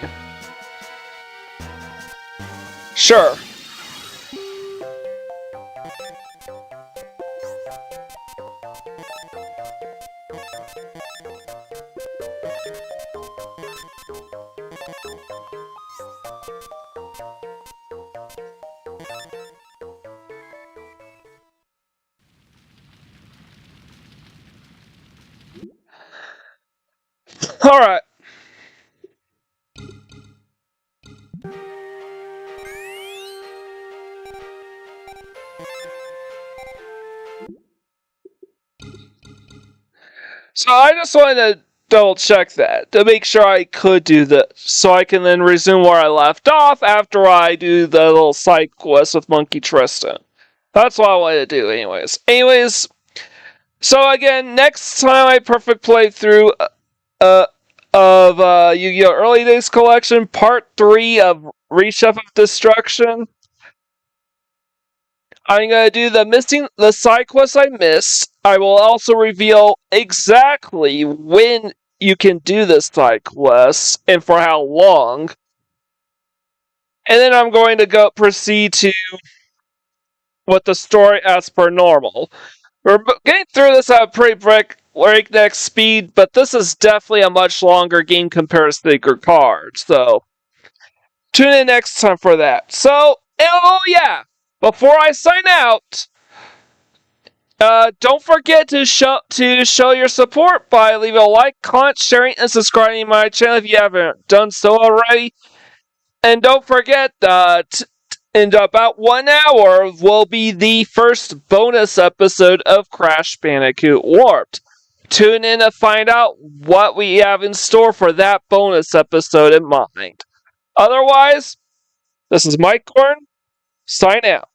Sure. Alright. So I just wanted to double check that to make sure I could do this, so I can then resume where I left off after I do the little side quest with Monkey Tristan. That's what I wanted to do anyways. So again, next time I perfect playthrough of Yu-Gi-Oh! Early Days Collection, Part 3 of Reshef of Destruction. I'm going to do the side quests I missed. I will also reveal exactly when you can do this side quest and for how long. And then I'm going to proceed to with the story as per normal. We're getting through this at a pretty breakneck speed, but this is definitely a much longer game compared to Sacred Cards. So tune in next time for that. So, oh yeah, before I sign out, don't forget to show your support by leaving a like, comment, sharing, and subscribing to my channel if you haven't done so already. And don't forget that in about 1 hour will be the first bonus episode of Crash Bandicoot Warped. Tune in to find out what we have in store for that bonus episode in mind. Otherwise, this is Mike Gordon, sign out.